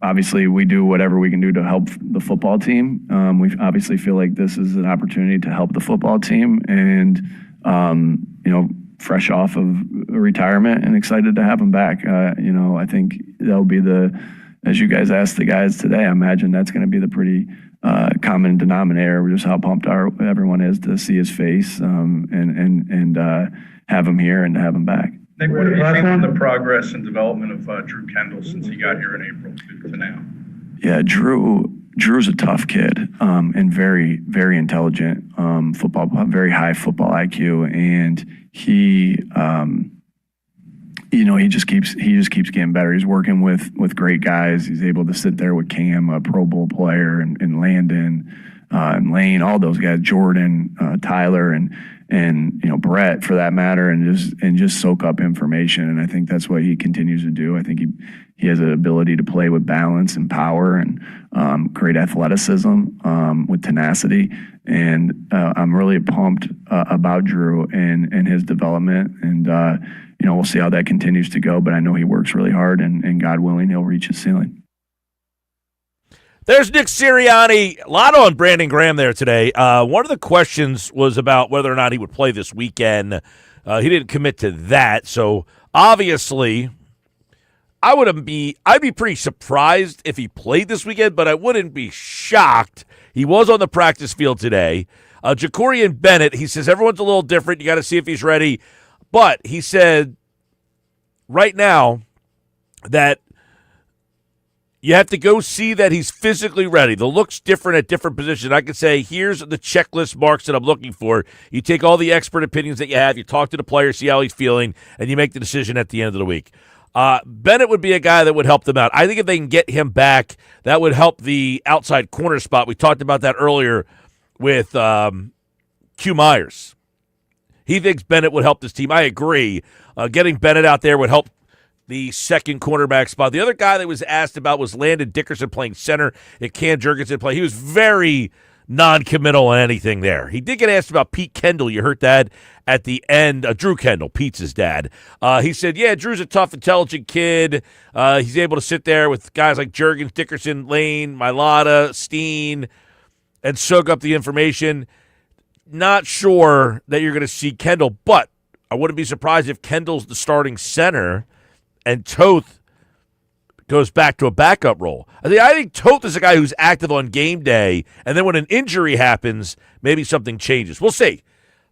obviously we do whatever we can do to help the football team. We obviously feel like this is an opportunity to help the football team, and, fresh off of retirement and excited to have him back. I think that'll be as you guys asked the guys today, I imagine that's going to be the pretty common denominator, just how pumped everyone is to see his face and have him here and to have him back. Nick, what have you seen from the progress and development of Drew Kendall since he got here in April to now? Yeah, Drew's a tough kid and very, very intelligent football, very high football IQ, and he just keeps getting better. He's working with great guys. He's able to sit there with Cam, a Pro Bowl player, and Landon and Lane, all those guys, Jordan, Tyler, and Brett for that matter, and just soak up information. And I think that's what he continues to do. I think he has an ability to play with balance and power and great athleticism with tenacity. And I'm really pumped about Drew and his development. And we'll see how that continues to go. But I know he works really hard, and God willing, he'll reach his ceiling. There's Nick Sirianni. A lot on Brandon Graham there today. One of the questions was about whether or not he would play this weekend. He didn't commit to that. So obviously, I'd be pretty surprised if he played this weekend, but I wouldn't be shocked. He was on the practice field today. Jacorian Bennett, he says everyone's a little different. You got to see if he's ready. But he said right now that you have to go see that he's physically ready. The look's different at different positions. I could say, here's the checklist marks that I'm looking for. You take all the expert opinions that you have, you talk to the player, see how he's feeling, and you make the decision at the end of the week. Bennett would be a guy that would help them out. I think if they can get him back, that would help the outside corner spot. We talked about that earlier with Q Myers. He thinks Bennett would help this team. I agree. Getting Bennett out there would help the second cornerback spot. The other guy that was asked about was Landon Dickerson playing center. It can Jurgensen play. He was very non-committal on anything there. He did get asked about Pete Kendall. You heard that at the end. Drew Kendall, Pete's his dad. He said, yeah, Drew's a tough, intelligent kid. He's able to sit there with guys like Juergens, Dickerson, Lane, Mailata, Steen, and soak up the information. Not sure that you're going to see Kendall, but I wouldn't be surprised if Kendall's the starting center and Toth goes back to a backup role. I think Toth is a guy who's active on game day, and then when an injury happens, maybe something changes. We'll see.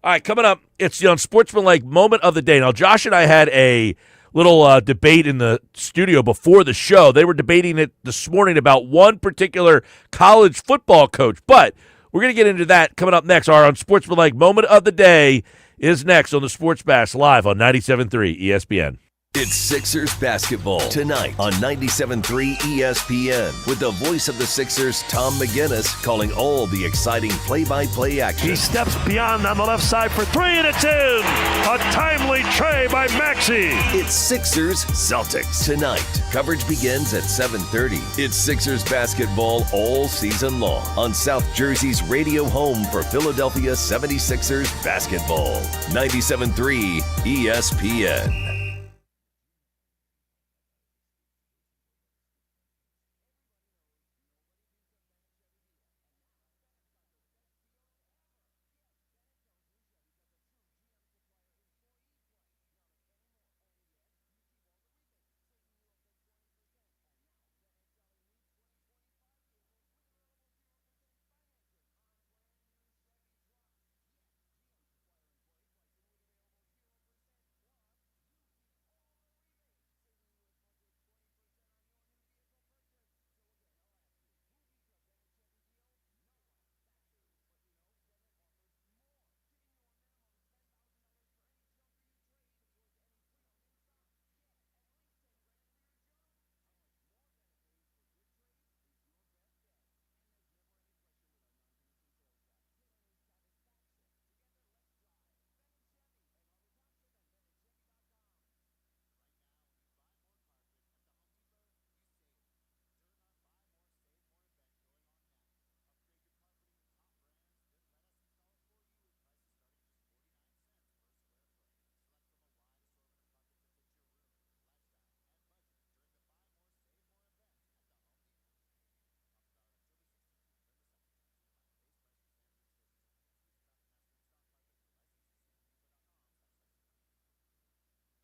All right, coming up, it's the Unsportsmanlike Moment of the Day. Now, Josh and I had a little debate in the studio before the show. They were debating it this morning about one particular college football coach, but we're going to get into that coming up next. Our Unsportsmanlike Moment of the Day is next on the Sports Bash live on 97.3 ESPN. It's Sixers basketball tonight on 97.3 ESPN with the voice of the Sixers, Tom McGinnis, calling all the exciting play-by-play action. He steps beyond on the left side for three, and it's in! A timely tray by Maxey. It's Sixers Celtics tonight. Coverage begins at 7:30. It's Sixers basketball all season long on South Jersey's radio home for Philadelphia 76ers basketball. 97.3 ESPN.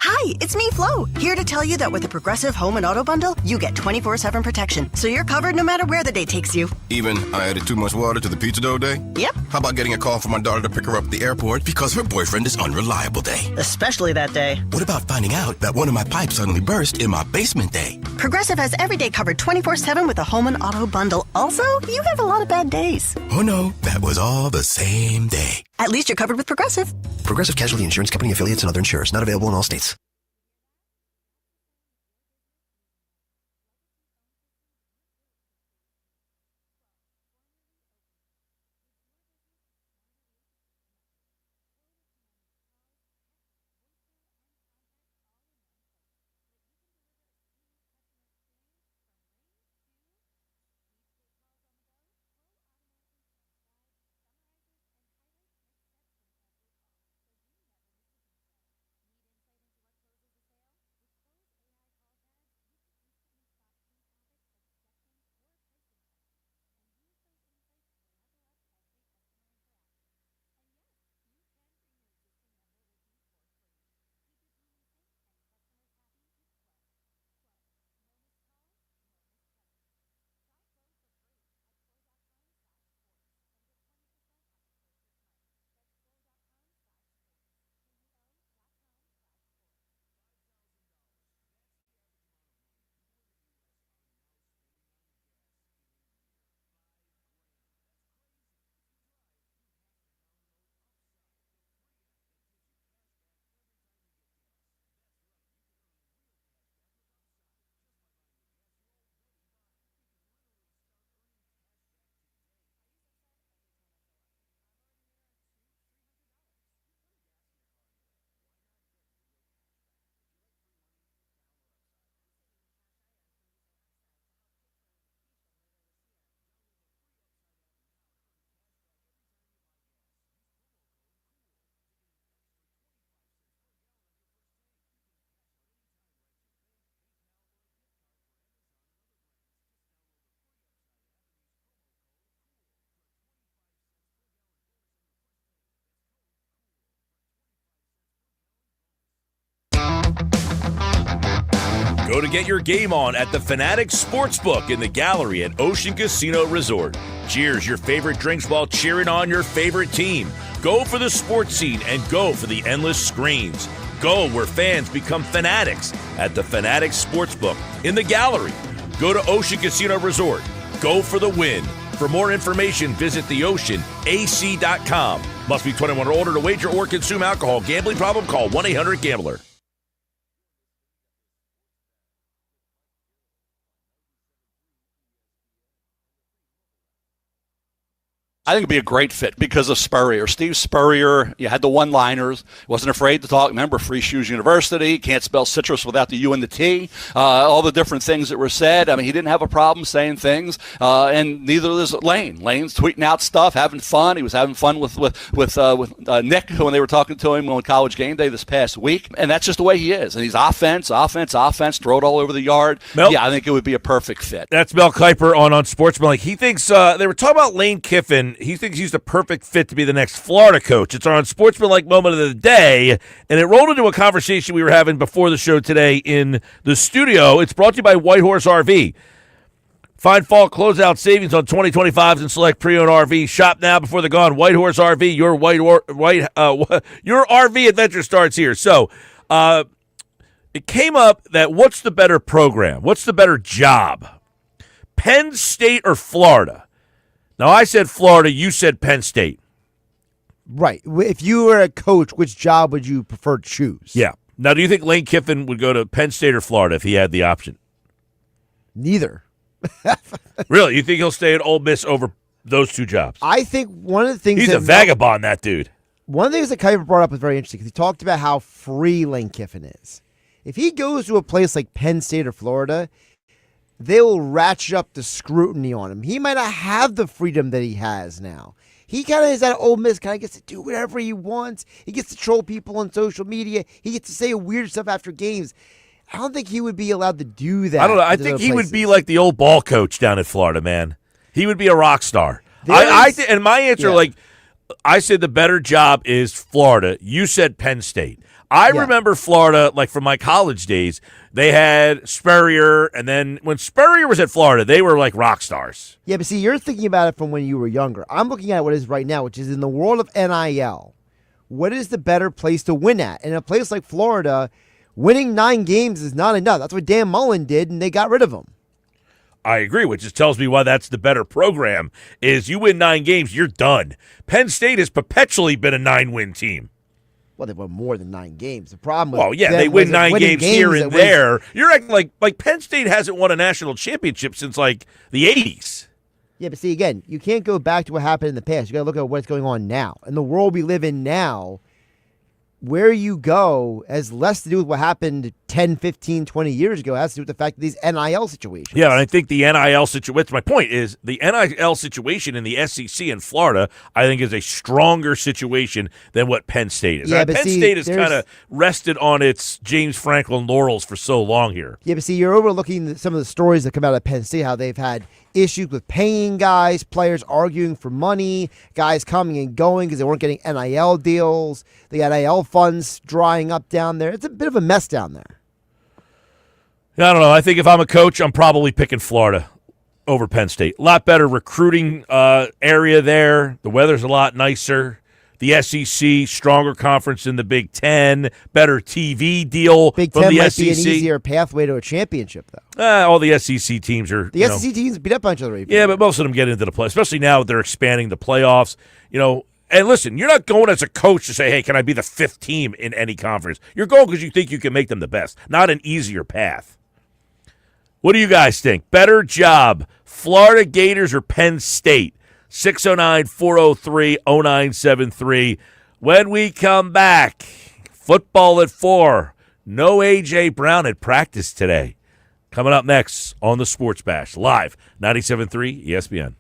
Hi, it's me, Flo, here to tell you that with the Progressive Home and Auto Bundle, you get 24/7 protection, so you're covered no matter where the day takes you. Even I added too much water to the pizza dough day? Yep. How about getting a call from my daughter to pick her up at the airport because her boyfriend is unreliable day? Especially that day. What about finding out that one of my pipes suddenly burst in my basement day? Progressive has every day covered 24/7 with the Home and Auto Bundle. Also, you have a lot of bad days. Oh no, that was all the same day. At least you're covered with Progressive. Progressive Casualty Insurance Company affiliates and other insurers. Not available in all states. Go to get your game on at the Fanatics Sportsbook in the gallery at Ocean Casino Resort. Cheers your favorite drinks while cheering on your favorite team. Go for the sports scene and go for the endless screens. Go where fans become fanatics at the Fanatics Sportsbook in the gallery. Go to Ocean Casino Resort. Go for the win. For more information, visit theoceanac.com. Must be 21 or older to wager or consume alcohol. Gambling problem? Call 1-800-GAMBLER. I think it'd be a great fit because of Spurrier. Steve Spurrier, you had the one-liners, wasn't afraid to talk. Remember, Free Shoes University, can't spell citrus without the U and the T, all the different things that were said. I mean, he didn't have a problem saying things, and neither does Lane. Lane's tweeting out stuff, having fun. He was having fun with Nick when they were talking to him on College Game Day this past week, and that's just the way he is. And he's offense, throw it all over the yard. Mel, yeah, I think it would be a perfect fit. That's Mel Kiper on Sportsman. He thinks they were talking about Lane Kiffin. He thinks he's the perfect fit to be the next Florida coach. It's our unsportsmanlike moment of the day, and it rolled into a conversation we were having before the show today in the studio. It's brought to you by Whitehorse RV. Find fall closeout savings on 2025s and select pre-owned RV. Shop now before they're gone. Whitehorse RV, your your RV adventure starts here. So, it came up that what's the better program? What's the better job? Penn State or Florida? Now, I said Florida, you said Penn State. Right. If you were a coach, which job would you prefer to choose? Yeah. Now, do you think Lane Kiffin would go to Penn State or Florida if he had the option? Neither. Really? You think he'll stay at Ole Miss over those two jobs? I think one of the things he's a vagabond, that dude. One of the things that Kiper brought up was very interesting because he talked about how free Lane Kiffin is. If he goes to a place like Penn State or Florida, they will ratchet up the scrutiny on him. He might not have the freedom that he has now. He kind of is at Ole Miss, kind of gets to do whatever he wants. He gets to troll people on social media. He gets to say weird stuff after games. I don't think he would be allowed to do that. I don't know. I think he would be like the old ball coach down in Florida, man. He would be a rock star. And my answer, I said the better job is Florida. You said Penn State. I remember Florida, like from my college days, they had Spurrier, and then when Spurrier was at Florida, they were like rock stars. Yeah, but see, you're thinking about it from when you were younger. I'm looking at what it is right now, which is in the world of NIL. What is the better place to win at? And in a place like Florida, winning 9 games is not enough. That's what Dan Mullen did, and they got rid of him. I agree, which just tells me why that's the better program, is you win 9 games, you're done. Penn State has perpetually been a 9-win team. Well, they've won more than 9 games. The problem with they win 9 games here and there. You're acting like Penn State hasn't won a national championship since like the 80s. Yeah, but see, again, you can't go back to what happened in the past. You got to look at what's going on now. In the world we live in now, where you go has less to do with what happened 10, 15, 20 years ago. It has to do with the fact that these NIL situations. Yeah, and I think the NIL situation, my point is, the NIL situation in the SEC in Florida, I think is a stronger situation than what Penn State is. Yeah, Penn State has kind of rested on its James Franklin laurels for so long here. Yeah, but see, you're overlooking some of the stories that come out of Penn State, how they've had issues with paying guys, players arguing for money, guys coming and going because they weren't getting NIL deals, the NIL funds drying up down there. It's a bit of a mess down there. I don't know. I think if I'm a coach, I'm probably picking Florida over Penn State. A lot better recruiting area there. The weather's a lot nicer. The SEC, stronger conference than the Big Ten, better TV deal Big from Ten the might SEC. be an easier pathway to a championship, though. All the SEC teams are the SEC teams beat up on each other. Yeah, but most of them get into the play, especially now they're expanding the playoffs. And listen, you're not going as a coach to say, "Hey, can I be the 5th team in any conference?" You're going because you think you can make them the best, not an easier path. What do you guys think? Better job, Florida Gators or Penn State? 609-403-0973. When we come back, football at 4. No A.J. Brown at practice today. Coming up next on the Sports Bash, live, 97.3 ESPN.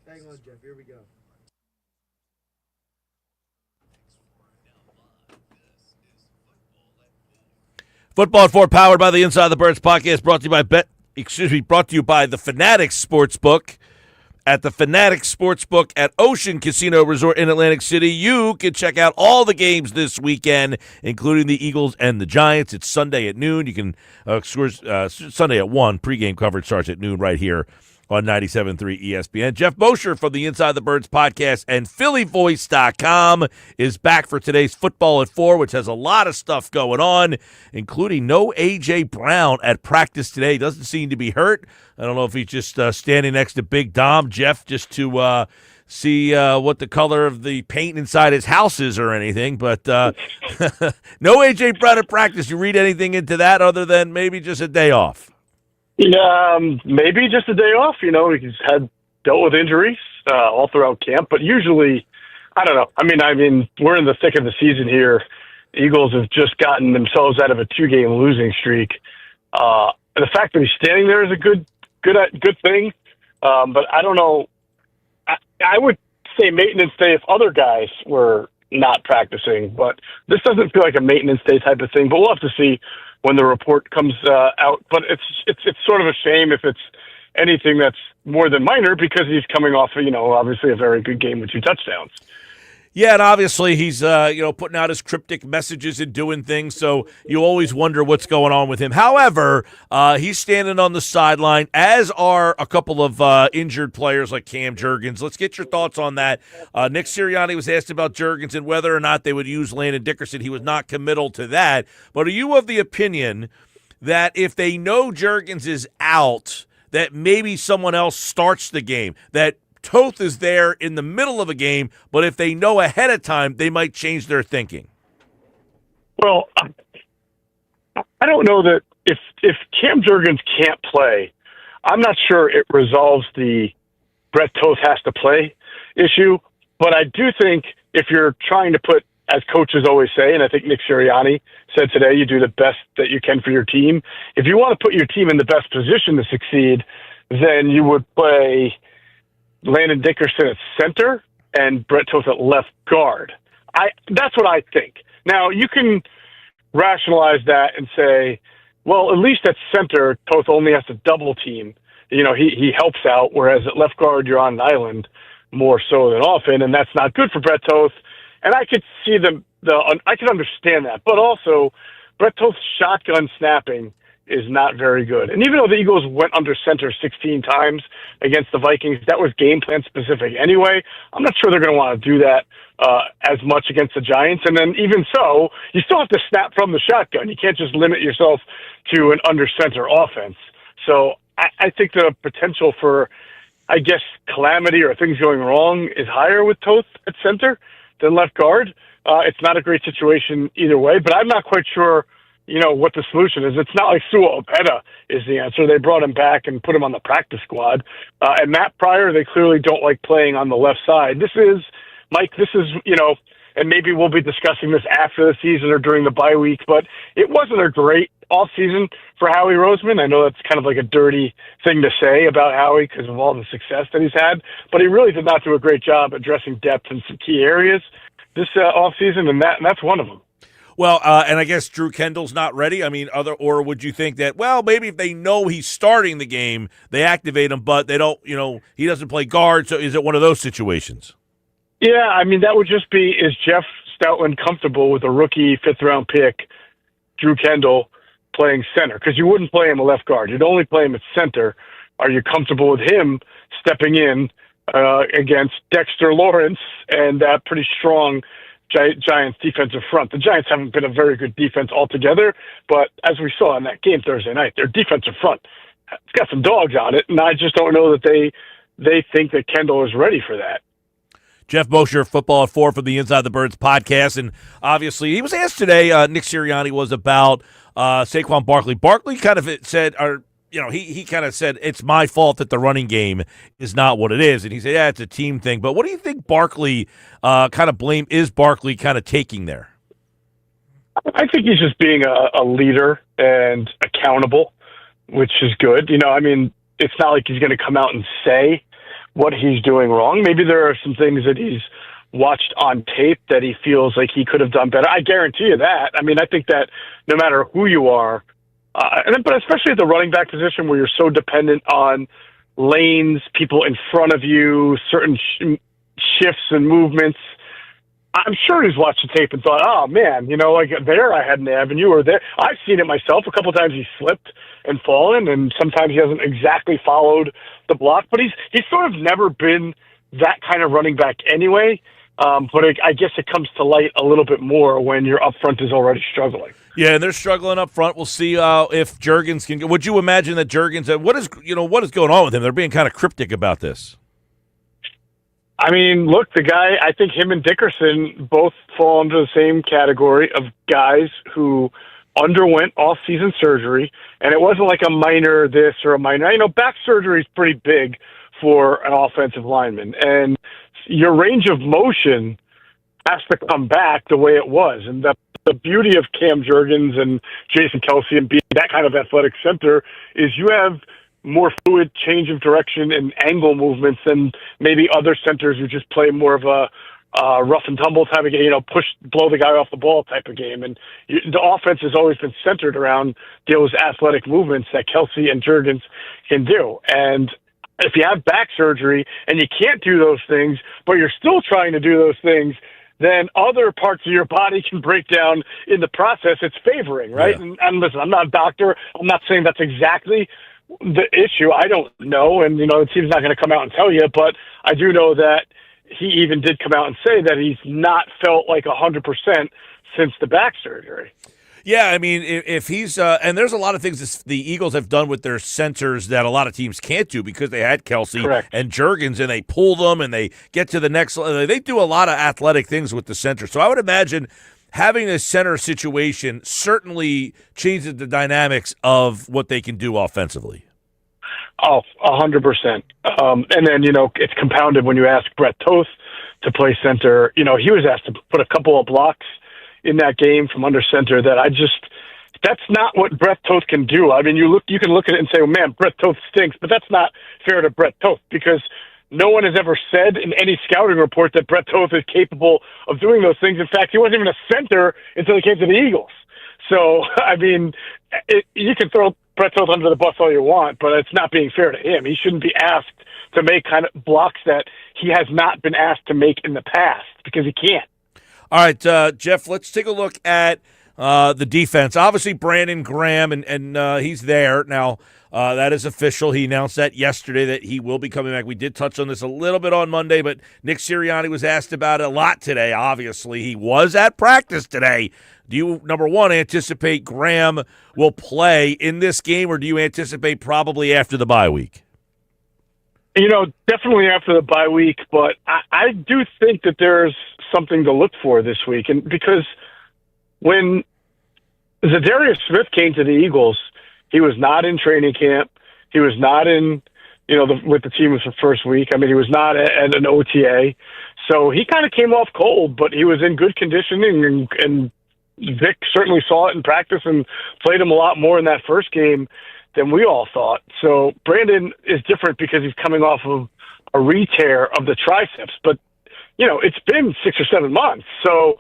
Hang on, Geoff. Here we go. Football at 4, powered by the Inside the Birds podcast, brought to you by the Fanatics Sportsbook. At the Fanatics Sportsbook at Ocean Casino Resort in Atlantic City, you can check out all the games this weekend, including the Eagles and the Giants. It's Sunday at noon. You can Sunday at 1. Pregame coverage starts at noon right here on 97.3 ESPN. Geoff Mosher from the Inside the Birds podcast and PhillyVoice.com is back for today's Football at 4, which has a lot of stuff going on, including no A.J. Brown at practice today. Doesn't seem to be hurt. I don't know if he's just standing next to Big Dom, Geoff, just to see what the color of the paint inside his house is or anything. But no A.J. Brown at practice. You read anything into that other than maybe just a day off? Yeah, maybe just a day off. He's dealt with injuries all throughout camp, but usually, I don't know. I mean, we're in the thick of the season here. Eagles have just gotten themselves out of a 2-game losing streak. The fact that he's standing there is a good thing. But I don't know. I would say maintenance day if other guys were not practicing, but this doesn't feel like a maintenance day type of thing. But we'll have to see when the report comes out. But it's sort of a shame if it's anything that's more than minor, because he's coming off, obviously a very good game with 2 touchdowns. Yeah, and obviously he's putting out his cryptic messages and doing things, so you always wonder what's going on with him. However, he's standing on the sideline, as are a couple of injured players like Cam Jurgens. Let's get your thoughts on that. Nick Sirianni was asked about Jurgens and whether or not they would use Landon Dickerson. He was not committal to that. But are you of the opinion that if they know Jurgens is out, that maybe someone else starts the game, that Toth is there in the middle of a game, but if they know ahead of time, they might change their thinking? Well, I don't know that if Cam Jurgens can't play, I'm not sure it resolves the Brett Toth has to play issue. But I do think if you're trying to put, as coaches always say, and I think Nick Sirianni said today, you do the best that you can for your team. If you want to put your team in the best position to succeed, then you would play Landon Dickerson at center and Brett Toth at left guard. That's what I think. Now, you can rationalize that and say, well, at least at center, Toth only has to double team. He helps out, whereas at left guard, you're on an island more so than often, and that's not good for Brett Toth. And I could see I could understand that. But also, Brett Toth's shotgun snapping is not very good. And even though the Eagles went under center 16 times against the Vikings, that was game plan specific anyway. I'm not sure they're going to want to do that as much against the Giants. And then even so, you still have to snap from the shotgun. You can't just limit yourself to an under center offense. So I think the potential for, calamity or things going wrong is higher with Toth at center than left guard. It's not a great situation either way, but I'm not quite sure what the solution is. It's not like Sua Opeta is the answer. They brought him back and put him on the practice squad. And Matt Pryor, they clearly don't like playing on the left side. Mike, and maybe we'll be discussing this after the season or during the bye week, but it wasn't a great offseason for Howie Roseman. I know that's kind of like a dirty thing to say about Howie because of all the success that he's had, but he really did not do a great job addressing depth in some key areas this offseason, and that's one of them. Well, and I guess Drew Kendall's not ready. Or would you think that, well, maybe if they know he's starting the game, they activate him, but they don't, he doesn't play guard, so is it one of those situations? Yeah, that would just be, is Jeff Stoutland comfortable with a rookie 5th-round pick, Drew Kendall, playing center? Because you wouldn't play him a left guard. You'd only play him at center. Are you comfortable with him stepping in against Dexter Lawrence and that pretty strong Giants defensive front? The Giants haven't been a very good defense altogether, but as we saw in that game Thursday night, their defensive front, it's got some dogs on it, and I just don't know that they think that Kendall is ready for that. Geoff Mosher, Football at 4 from the Inside the Birds podcast, and obviously he was asked today, Nick Sirianni was about Saquon Barkley. Barkley kind of said, he kind of said, it's my fault that the running game is not what it is. And he said, yeah, it's a team thing. But what do you think Barkley is Barkley kind of taking there? I think he's just being a leader and accountable, which is good. It's not like he's going to come out and say what he's doing wrong. Maybe there are some things that he's watched on tape that he feels like he could have done better. I guarantee you that. I mean, I think that no matter who you are, but especially at the running back position where you're so dependent on lanes, people in front of you, certain shifts and movements, I'm sure he's watched the tape and thought, oh, man, like there I had an avenue, or there. I've seen it myself. A couple of times he's slipped and fallen, and sometimes he hasn't exactly followed the block. But he's sort of never been that kind of running back anyway. But I guess it comes to light a little bit more when your up front is already struggling. Yeah, and they're struggling up front. We'll see if Juergens can. Would you imagine that Juergens? What is going on with him? They're being kind of cryptic about this. I mean, look, the guy, I think him and Dickerson both fall under the same category of guys who underwent off-season surgery, and it wasn't like a minor this or a minor. Back surgery is pretty big for an offensive lineman, and your range of motion has to come back the way it was. And the beauty of Cam Juergens and Jason Kelce and being that kind of athletic center is you have more fluid change of direction and angle movements than maybe other centers who just play more of a rough and tumble type of game, blow the guy off the ball type of game. And the offense has always been centered around those athletic movements that Kelce and Juergens can do. And if you have back surgery and you can't do those things, but you're still trying to do those things, then other parts of your body can break down in the process. It's favoring, right? Yeah. And listen, I'm not a doctor. I'm not saying that's exactly the issue. I don't know, and the team's not going to come out and tell you, but I do know that he even did come out and say that he's not felt like 100% since the back surgery. Yeah, I mean, if he's and there's a lot of things the Eagles have done with their centers that a lot of teams can't do because they had Kelce Correct. and Juergens, and they pull them and they get to the next. They do a lot of athletic things with the center. So I would imagine having a center situation certainly changes the dynamics of what they can do offensively. Oh, 100%. And then, it's compounded when you ask Brett Toth to play center. He was asked to put a couple of blocks in that game from under center that that's not what Brett Toth can do. I mean, you can look at it and say, well, man, Brett Toth stinks, but that's not fair to Brett Toth because no one has ever said in any scouting report that Brett Toth is capable of doing those things. In fact, he wasn't even a center until he came to the Eagles. So, I mean, you can throw Brett Toth under the bus all you want, but it's not being fair to him. He shouldn't be asked to make kind of blocks that he has not been asked to make in the past because he can't. All right, Geoff, let's take a look at the defense. Obviously, Brandon Graham, and he's there. Now, that is official. He announced that yesterday that he will be coming back. We did touch on this a little bit on Monday, but Nick Sirianni was asked about it a lot today, obviously. He was at practice today. Do you, number one, anticipate Graham will play in this game, or do you anticipate probably after the bye week? Definitely after the bye week, but I do think that there's something to look for this week. And because when Zadarius Smith came to the Eagles, he was not in training camp. He was not in, with the team for the first week. I mean, he was not at an OTA. So he kind of came off cold, but he was in good conditioning, and Vic certainly saw it in practice and played him a lot more in that first game than we all thought. So Brandon is different because he's coming off of a re-tear of the triceps. But, it's been 6 or 7 months. So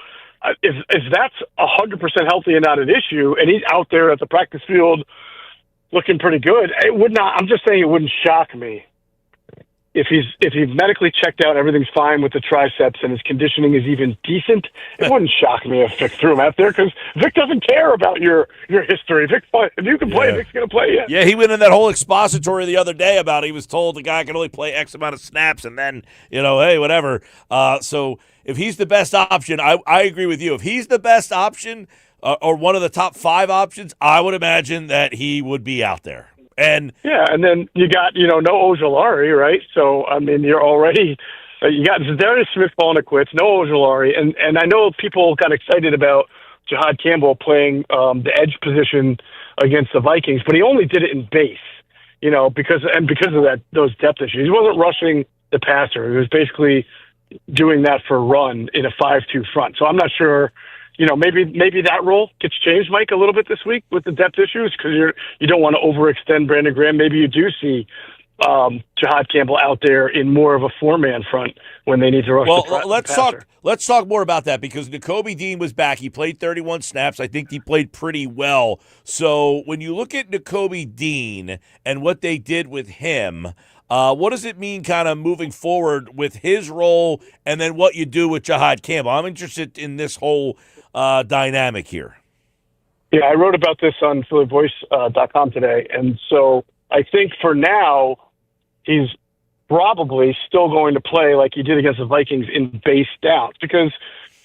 if that's 100% healthy and not an issue, and he's out there at the practice field looking pretty good, it would not. I'm just saying it wouldn't shock me if he's medically checked out, everything's fine with the triceps, and his conditioning is even decent. It wouldn't shock me if Vic threw him out there because Vic doesn't care about your history. Vic's fine. If you can play, Vic's going to play you. Yeah, he went in that whole expository the other day about he was told the guy can only play X amount of snaps, and then hey, whatever. So if he's the best option, I agree with you. If he's the best option or one of the top 5 options, I would imagine that he would be out there. And then you got, no Ojulari, right? So, I mean, you're already, you got Zadarius Smith calling it quits, no Ojulari. And I know people got excited about Jihad Campbell playing the edge position against the Vikings, but he only did it in base, because of those depth issues. He wasn't rushing the passer. He was basically doing that for a run in a 5-2 front. So I'm not sure. Maybe that role gets changed, Mike, a little bit this week with the depth issues because you don't want to overextend Brandon Graham. Maybe you do see Jahad Campbell out there in more of a 4-man front when they need to rush the passer. Let's talk more about that because Nakobe Dean was back. He played 31 snaps. I think he played pretty well. So when you look at Nakobe Dean and what they did with him, what does it mean kind of moving forward with his role and then what you do with Jahad Campbell? I'm interested in this whole dynamic here. Yeah, I wrote about this on PhillyVoice.com today, and so I think for now he's probably still going to play like he did against the Vikings in base downs because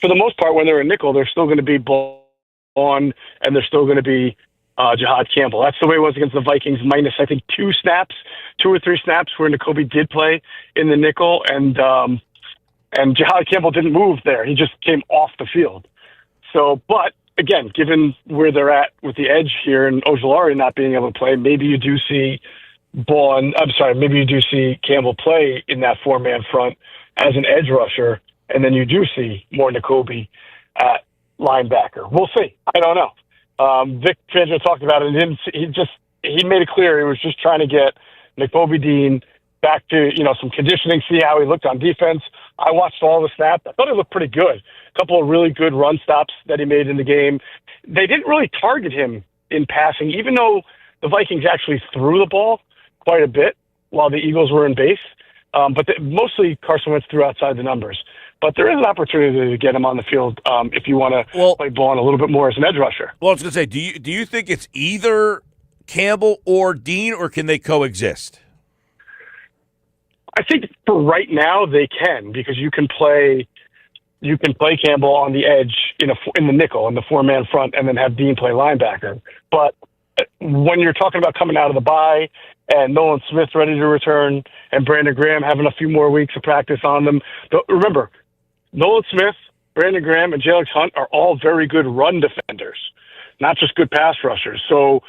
for the most part when they're in nickel, they're still going to be ball on and they're still going to be Jahad Campbell. That's the way it was against the Vikings, minus I think 2 or 3 snaps where Nakobe did play in the nickel, and Jahad Campbell didn't move there. He just came off the field. So, but again, given where they're at with the edge here and Ojulari not being able to play, maybe you do see Campbell play in that 4-man front as an edge rusher, and then you do see more Nakobe at linebacker. We'll see. I don't know. Vic Fangio talked about it, and he made it clear he was just trying to get Nakobe Dean back to some conditioning, see how he looked on defense. I watched all the snaps. I thought he looked pretty good. A couple of really good run stops that he made in the game. They didn't really target him in passing, even though the Vikings actually threw the ball quite a bit while the Eagles were in base. But mostly Carson Wentz threw outside the numbers. But there is an opportunity to get him on the field if you want to play ball a little bit more as an edge rusher. Well, I was going to say, do you think it's either Campbell or Dean, or can they coexist? I think for right now they can, because you can play Campbell on the edge in the nickel in the 4-man front, and then have Dean play linebacker. But when you're talking about coming out of the bye and Nolan Smith ready to return and Brandon Graham having a few more weeks of practice on them, remember Nolan Smith, Brandon Graham, and Jalen Hunt are all very good run defenders, not just good pass rushers. So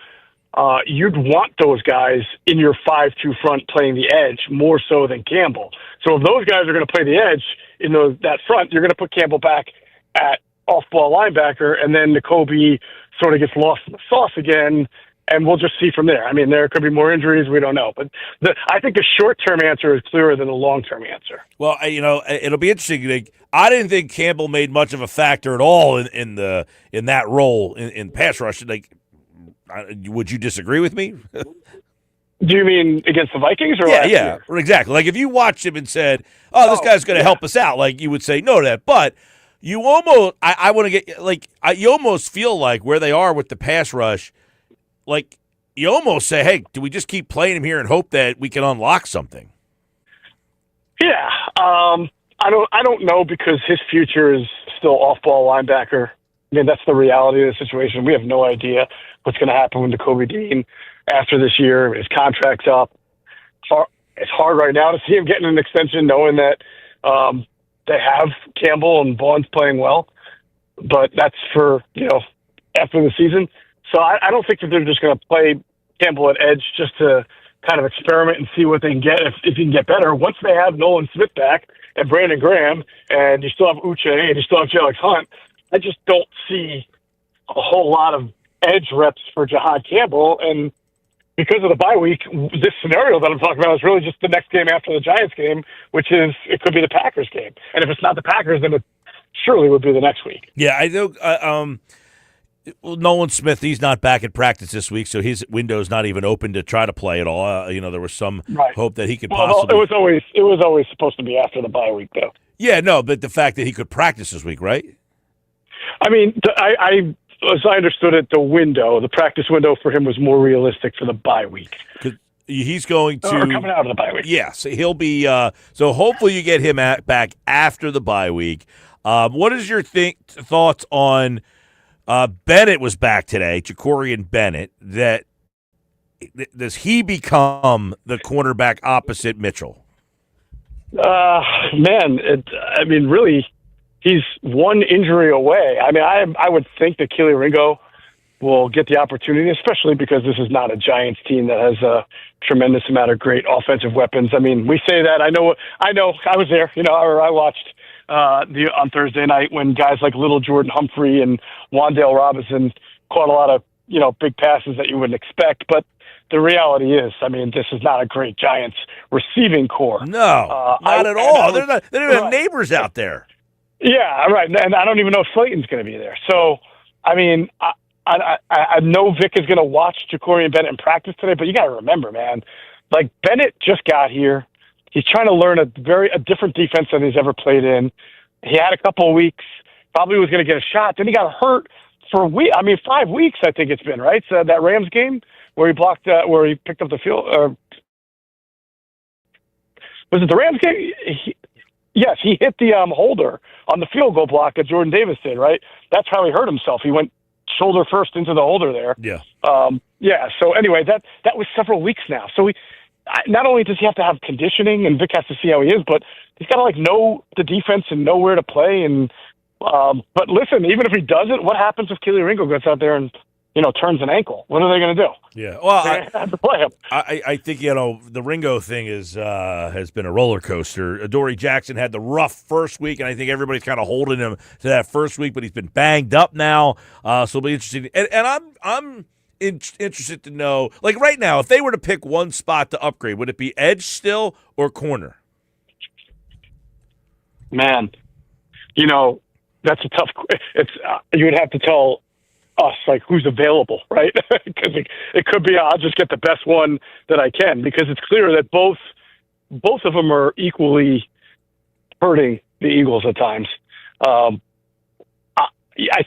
you'd want those guys in your 5-2 front playing the edge more so than Campbell. So if those guys are going to play the edge in that front, you're going to put Campbell back at off-ball linebacker, and then Nakobe sort of gets lost in the sauce again, and we'll just see from there. I mean, there could be more injuries. We don't know. But I think the short-term answer is clearer than the long-term answer. Well, it'll be interesting. I didn't think Campbell made much of a factor at all in that role in pass rush. Would you disagree with me? Do you mean against the Vikings or last year? Exactly. Like if you watched him and said, "Oh, this guy's going to help us out," like you would say no to that. But you almost, I want to get you almost feel like where they are with the pass rush, like you almost say, "Hey, do we just keep playing him here and hope that we can unlock something?" Yeah, I don't know, because his future is still off-ball linebacker. I mean, that's the reality of the situation. We have no idea what's going to happen with Nakobe Dean after this year. His contract's up. It's hard right now to see him getting an extension, knowing that they have Campbell and Vaughn's playing well. But that's for after the season. So I don't think that they're just going to play Campbell at edge just to kind of experiment and see what they can get, if he can get better. Once they have Nolan Smith back and Brandon Graham, and you still have Uche and you still have Jalen Hunt, I just don't see a whole lot of edge reps for Jahad Campbell. And because of the bye week, this scenario that I'm talking about is really just the next game after the Giants game, which is, it could be the Packers game. And if it's not the Packers, then it surely would be the next week. Yeah, I know. Nolan Smith, he's not back at practice this week, so his window's not even open to try to play at all. There was some hope that he could possibly. It was always supposed to be after the bye week, though. Yeah, no, but the fact that he could practice this week, right? I mean, as I understood it, the practice window for him was more realistic for the bye week. He's going to coming out of the bye week. Yeah, so he'll be. So hopefully you get him back after the bye week. What is your thoughts on Bennett was back today, Jacorian Bennett? Does he become the cornerback opposite Mitchell? Really. He's one injury away. I mean, I would think that Keely Ringo will get the opportunity, especially because this is not a Giants team that has a tremendous amount of great offensive weapons. I mean, we say that. I know. I was there. I watched on Thursday night when guys like Little Jordan Humphrey and Wan'Dale Robinson caught a lot of big passes that you wouldn't expect. But the reality is, I mean, this is not a great Giants receiving core. No, not at all. They don't even have neighbors out there. Yeah, right. And I don't even know if Slayton's going to be there. So, I mean, I know Vic is going to watch Jacory and Bennett in practice today, but you got to remember, man, like Bennett just got here. He's trying to learn a different defense than he's ever played in. He had a couple of weeks, probably was going to get a shot. Then he got hurt for 5 weeks, I think it's been, right? So that Rams game where he blocked, where he picked up the field. Was it the Rams game? Yes, he hit the holder on the field goal block that Jordan Davis did, right? That's how he hurt himself. He went shoulder first into the holder there. Yeah. So anyway, that was several weeks now. So not only does he have to have conditioning, and Vic has to see how he is, but he's got to know the defense and know where to play. And but listen, even if he doesn't, what happens if Kelee Ringo gets out there and turns an ankle? What are they going to do? Yeah, well, they have to play him. I think the Ringo thing has been a roller coaster. Adoree Jackson had the rough first week, and I think everybody's kind of holding him to that first week, but he's been banged up now, so it'll be interesting. And I'm interested to know, like right now, if they were to pick one spot to upgrade, would it be edge still or corner? Man, that's a tough. It's you would have to tell us like who's available, right? Because it could be I'll just get the best one that I can, because it's clear that both of them are equally hurting the Eagles at times. I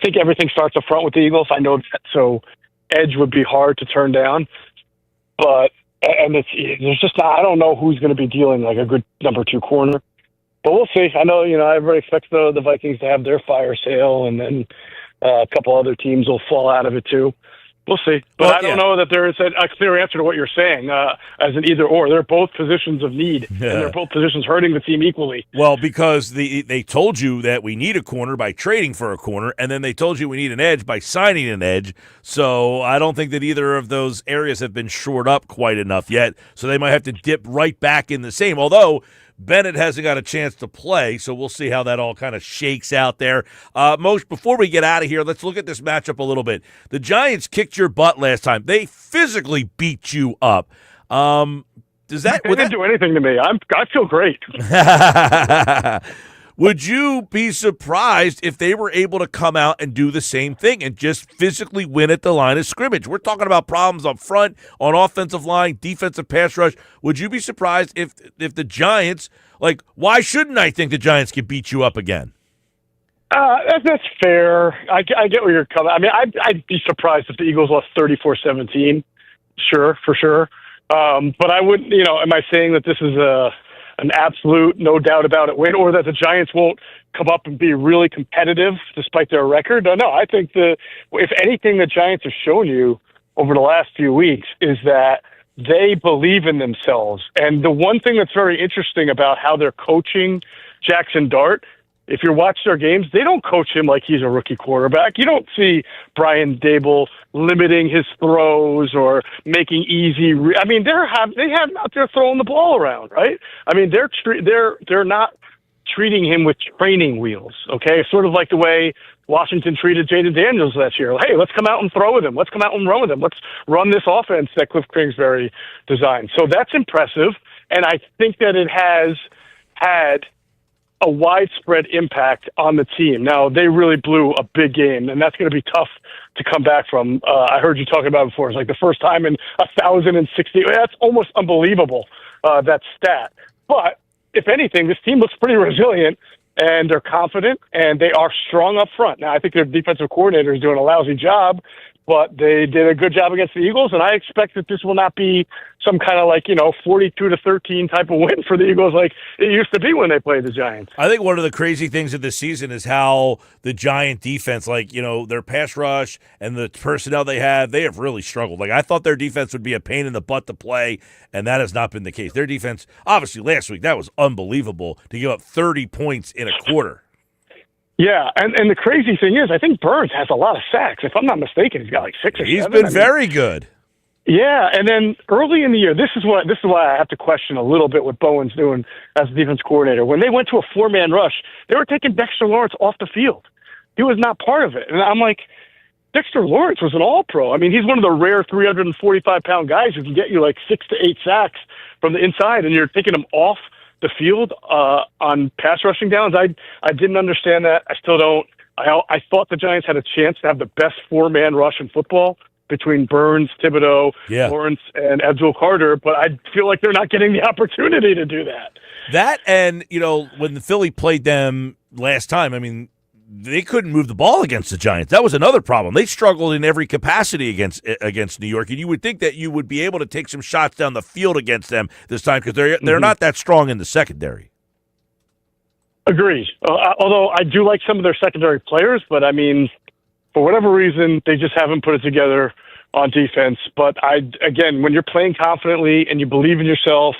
think everything starts up front with the Eagles. I know that, so edge would be hard to turn down, but there's just I don't know who's going to be dealing like a good number 2 corner. But we'll see. I know, everybody expects the Vikings to have their fire sale, and then a couple other teams will fall out of it too. We'll see. But I don't know that there is a clear answer to what you're saying as an either or. They're both positions of need, and they're both positions hurting the team equally. Well, because they told you that we need a corner by trading for a corner, and then they told you we need an edge by signing an edge. So I don't think that either of those areas have been shored up quite enough yet. So they might have to dip right back in the same, although Bennett hasn't got a chance to play, so we'll see how that all kind of shakes out there. Moshe, before we get out of here, let's look at this matchup a little bit. The Giants kicked your butt last time. They physically beat you up. They didn't do anything to me. I feel great. Would you be surprised if they were able to come out and do the same thing and just physically win at the line of scrimmage? We're talking about problems up front, on offensive line, defensive pass rush. Would you be surprised if the Giants, why shouldn't I think the Giants can beat you up again? That's fair. I get where you're coming. I mean, I'd be surprised if the Eagles lost 34-17. Sure, for sure. But I wouldn't, am I saying that this is an absolute, no doubt about it win, or that the Giants won't come up and be really competitive despite their record? No, I think if anything the Giants have shown you over the last few weeks is that they believe in themselves. And the one thing that's very interesting about how they're coaching Jackson Dart, if you watch their games, they don't coach him like he's a rookie quarterback. You don't see Brian Dable limiting his throws or making easy. I mean, they have him out there throwing the ball around, right? I mean, they're not treating him with training wheels. Okay, sort of like the way Washington treated Jaden Daniels last year. Hey, let's come out and throw with him. Let's come out and run with him. Let's run this offense that Cliff Kingsbury designed. So that's impressive, and I think that it has had a widespread impact on the team. Now, they really blew a big game, and that's going to be tough to come back from. I heard you talking about it before. It's like the first time in 1,060. That's almost unbelievable, that stat. But if anything, this team looks pretty resilient, and they're confident, and they are strong up front. Now, I think their defensive coordinator is doing a lousy job, but they did a good job against the Eagles, and I expect that this will not be some kind of 42-13 type of win for the Eagles like it used to be when they played the Giants. I think one of the crazy things of this season is how the Giant defense, their pass rush and the personnel they have really struggled. I thought their defense would be a pain in the butt to play, and that has not been the case. Their defense, obviously last week, that was unbelievable to give up 30 points in a quarter. Yeah, and the crazy thing is, I think Burns has a lot of sacks. If I'm not mistaken, he's got 6 or 7. He's been very good. Yeah, and then early in the year, this is why I have to question a little bit what Bowen's doing as defense coordinator. When they went to a 4-man rush, they were taking Dexter Lawrence off the field. He was not part of it, and I'm like, Dexter Lawrence was an all-pro. I mean, he's one of the rare 345-pound guys who can get you like 6 to 8 sacks from the inside, and you're taking him off the field on pass rushing downs. I didn't understand that. I still don't. I thought the Giants had a chance to have the best four-man rush in football between Burns, Thibodeau, Lawrence, and Abdul Carter, but I feel like they're not getting the opportunity to do that. That and, when the Philly played them last time, I mean, they couldn't move the ball against the Giants. That was another problem. They struggled in every capacity against New York, and you would think that you would be able to take some shots down the field against them this time because they're not that strong in the secondary. Agreed. Although I do like some of their secondary players, but I mean, for whatever reason, they just haven't put it together on defense. But again, when you're playing confidently and you believe in yourself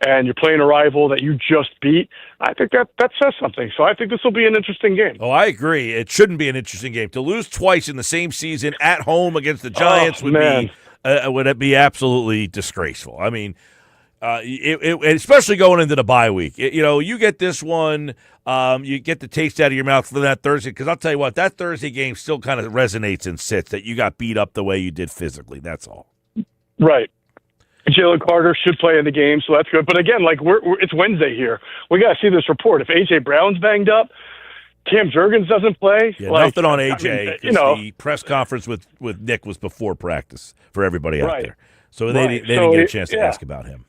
and you're playing a rival that you just beat, I think that says something. So I think this will be an interesting game. Oh, I agree. It shouldn't be an interesting game. To lose twice in the same season at home against the Giants would be absolutely disgraceful. I mean, especially going into the bye week. You get this one, you get the taste out of your mouth for that Thursday, because I'll tell you what, that Thursday game still kind of resonates and sits that you got beat up the way you did physically. That's all. Right. Jalen Carter should play in the game, so that's good. But again, it's Wednesday here. We got to see this report. If A.J. Brown's banged up, Cam Jurgens doesn't play. Yeah, nothing on A.J. The press conference with Nick was before practice for everybody out there. So they didn't get a chance to ask about him.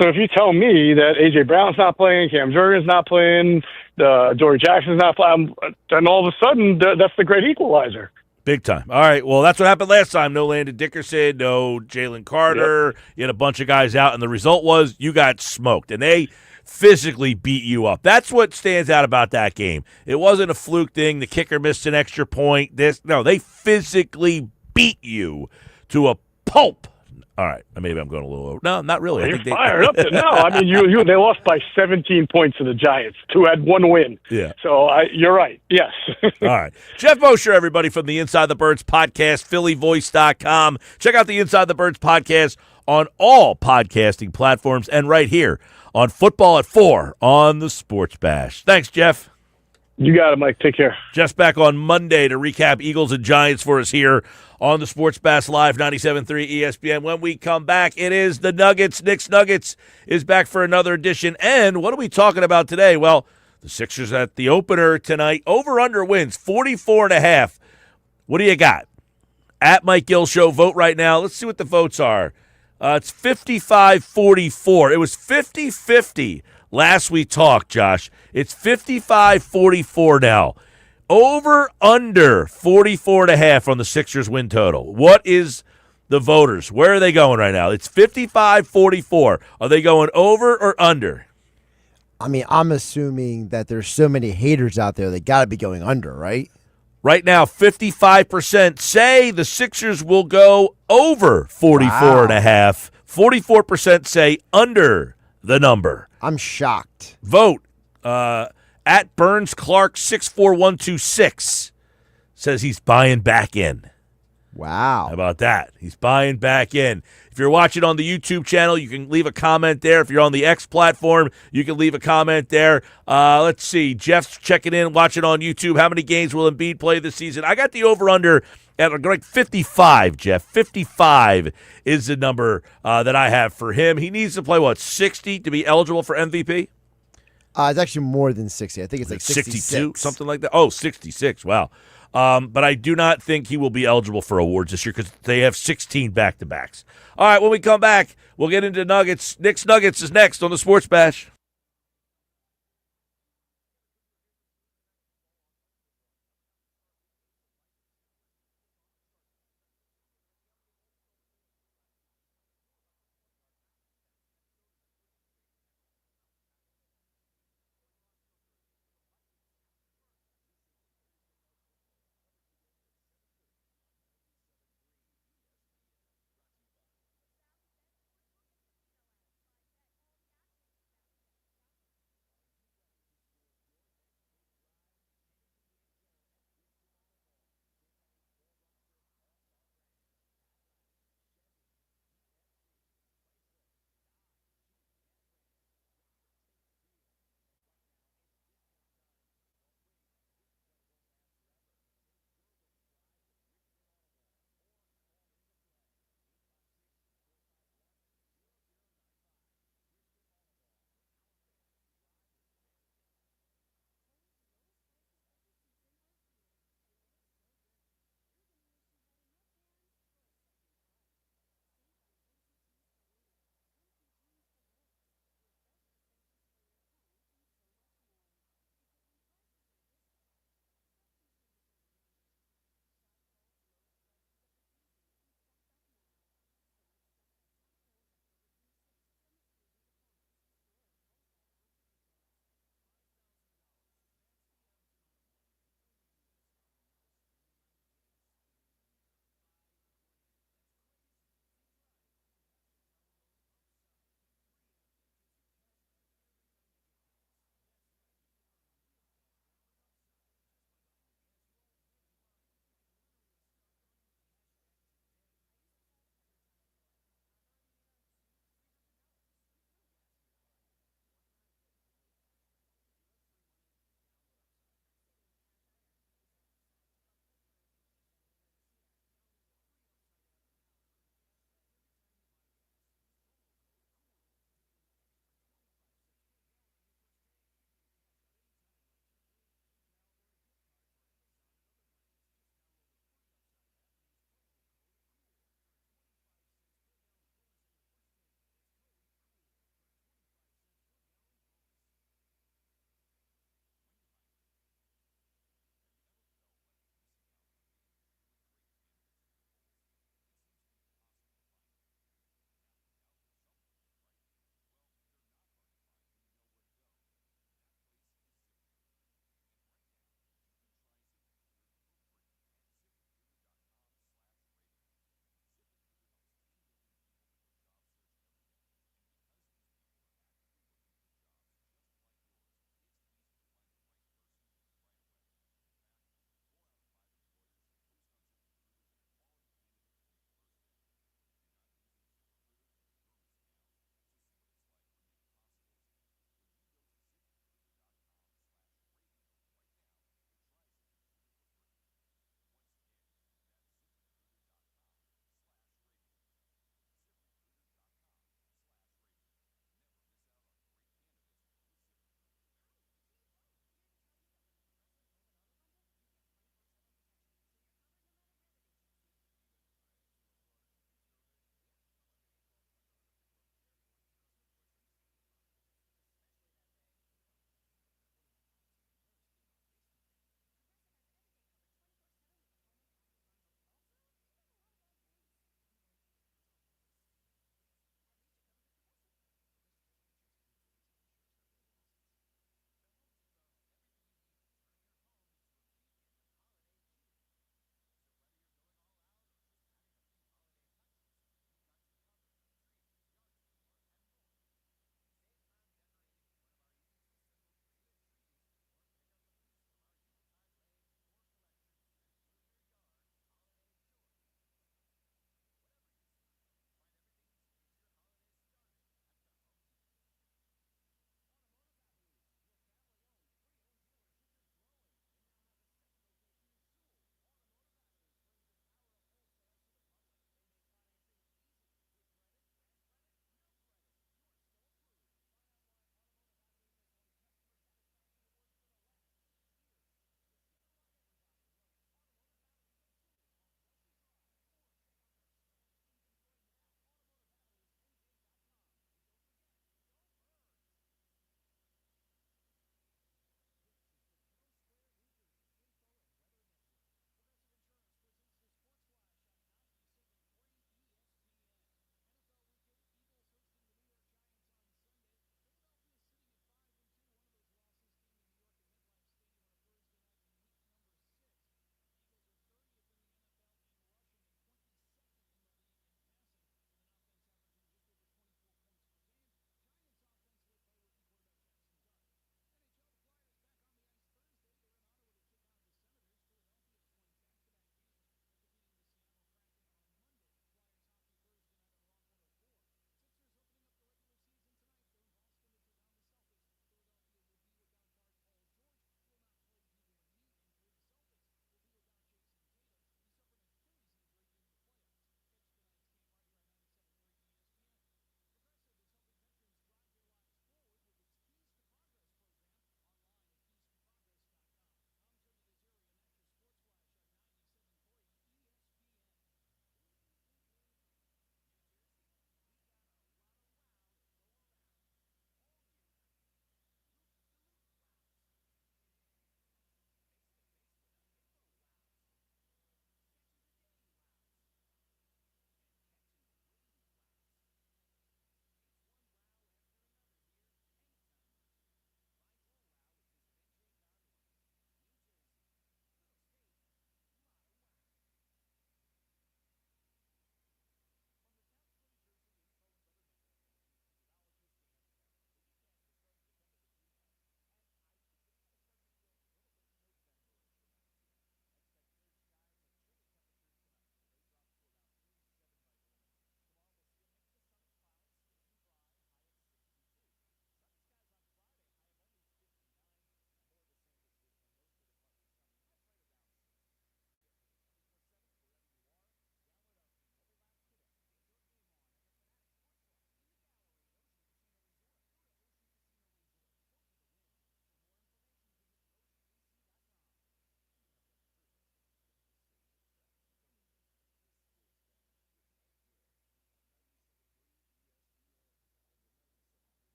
So if you tell me that A.J. Brown's not playing, Cam Jurgens not playing, Dory Jackson's not playing, then all of a sudden that's the great equalizer. Big time. All right, well, that's what happened last time. No Landon Dickerson, no Jalen Carter. Yep. You had a bunch of guys out, and the result was you got smoked, and they physically beat you up. That's what stands out about that game. It wasn't a fluke thing. The kicker missed an extra point. They physically beat you to a pulp. All right, maybe I'm going a little over. No, not really. You're fired up. No, I mean, they lost by 17 points to the Giants, who had one win. Yeah. So you're right. Yes. All right. Geoff Mosher, everybody, from the Inside the Birds podcast, phillyvoice.com. Check out the Inside the Birds podcast on all podcasting platforms and right here on Football at 4 on the Sports Bash. Thanks, Geoff. You got it, Mike. Take care. Jeff's back on Monday to recap Eagles and Giants for us here on the Sports Bash Live 97.3 ESPN. When we come back, it is the Nuggets. Nick's Nuggets is back for another edition. And what are we talking about today? Well, the Sixers at the opener tonight. Over-under wins, 44.5. What do you got? At Mike Gill Show, vote right now. Let's see what the votes are. It's 55-44. It was 50-50 last we talked, Josh. It's 55-44 now. Over, under 44.5 on the Sixers win total. What is the voters? Where are they going right now? It's 55-44. Are they going over or under? I mean, I'm assuming that there's so many haters out there, they got to be going under, right? Right now, 55% say the Sixers will go over 44.5. 44% say under the number. I'm shocked. Vote. At Burns Clark 64126 says he's buying back in. Wow. How about that? He's buying back in. If you're watching on the YouTube channel, you can leave a comment there. If you're on the X platform, you can leave a comment there. Let's see. Jeff's checking in, watching on YouTube. How many games will Embiid play this season? I got the over-under at like 55, Geoff. 55 is the number that I have for him. He needs to play, 60 to be eligible for MVP? It's actually more than 60. I think it's like 62, something like that. Oh, 66. Wow. But I do not think he will be eligible for awards this year because they have 16 back-to-backs. All right, when we come back, we'll get into Nuggets. Nick's Nuggets is next on the Sports Bash.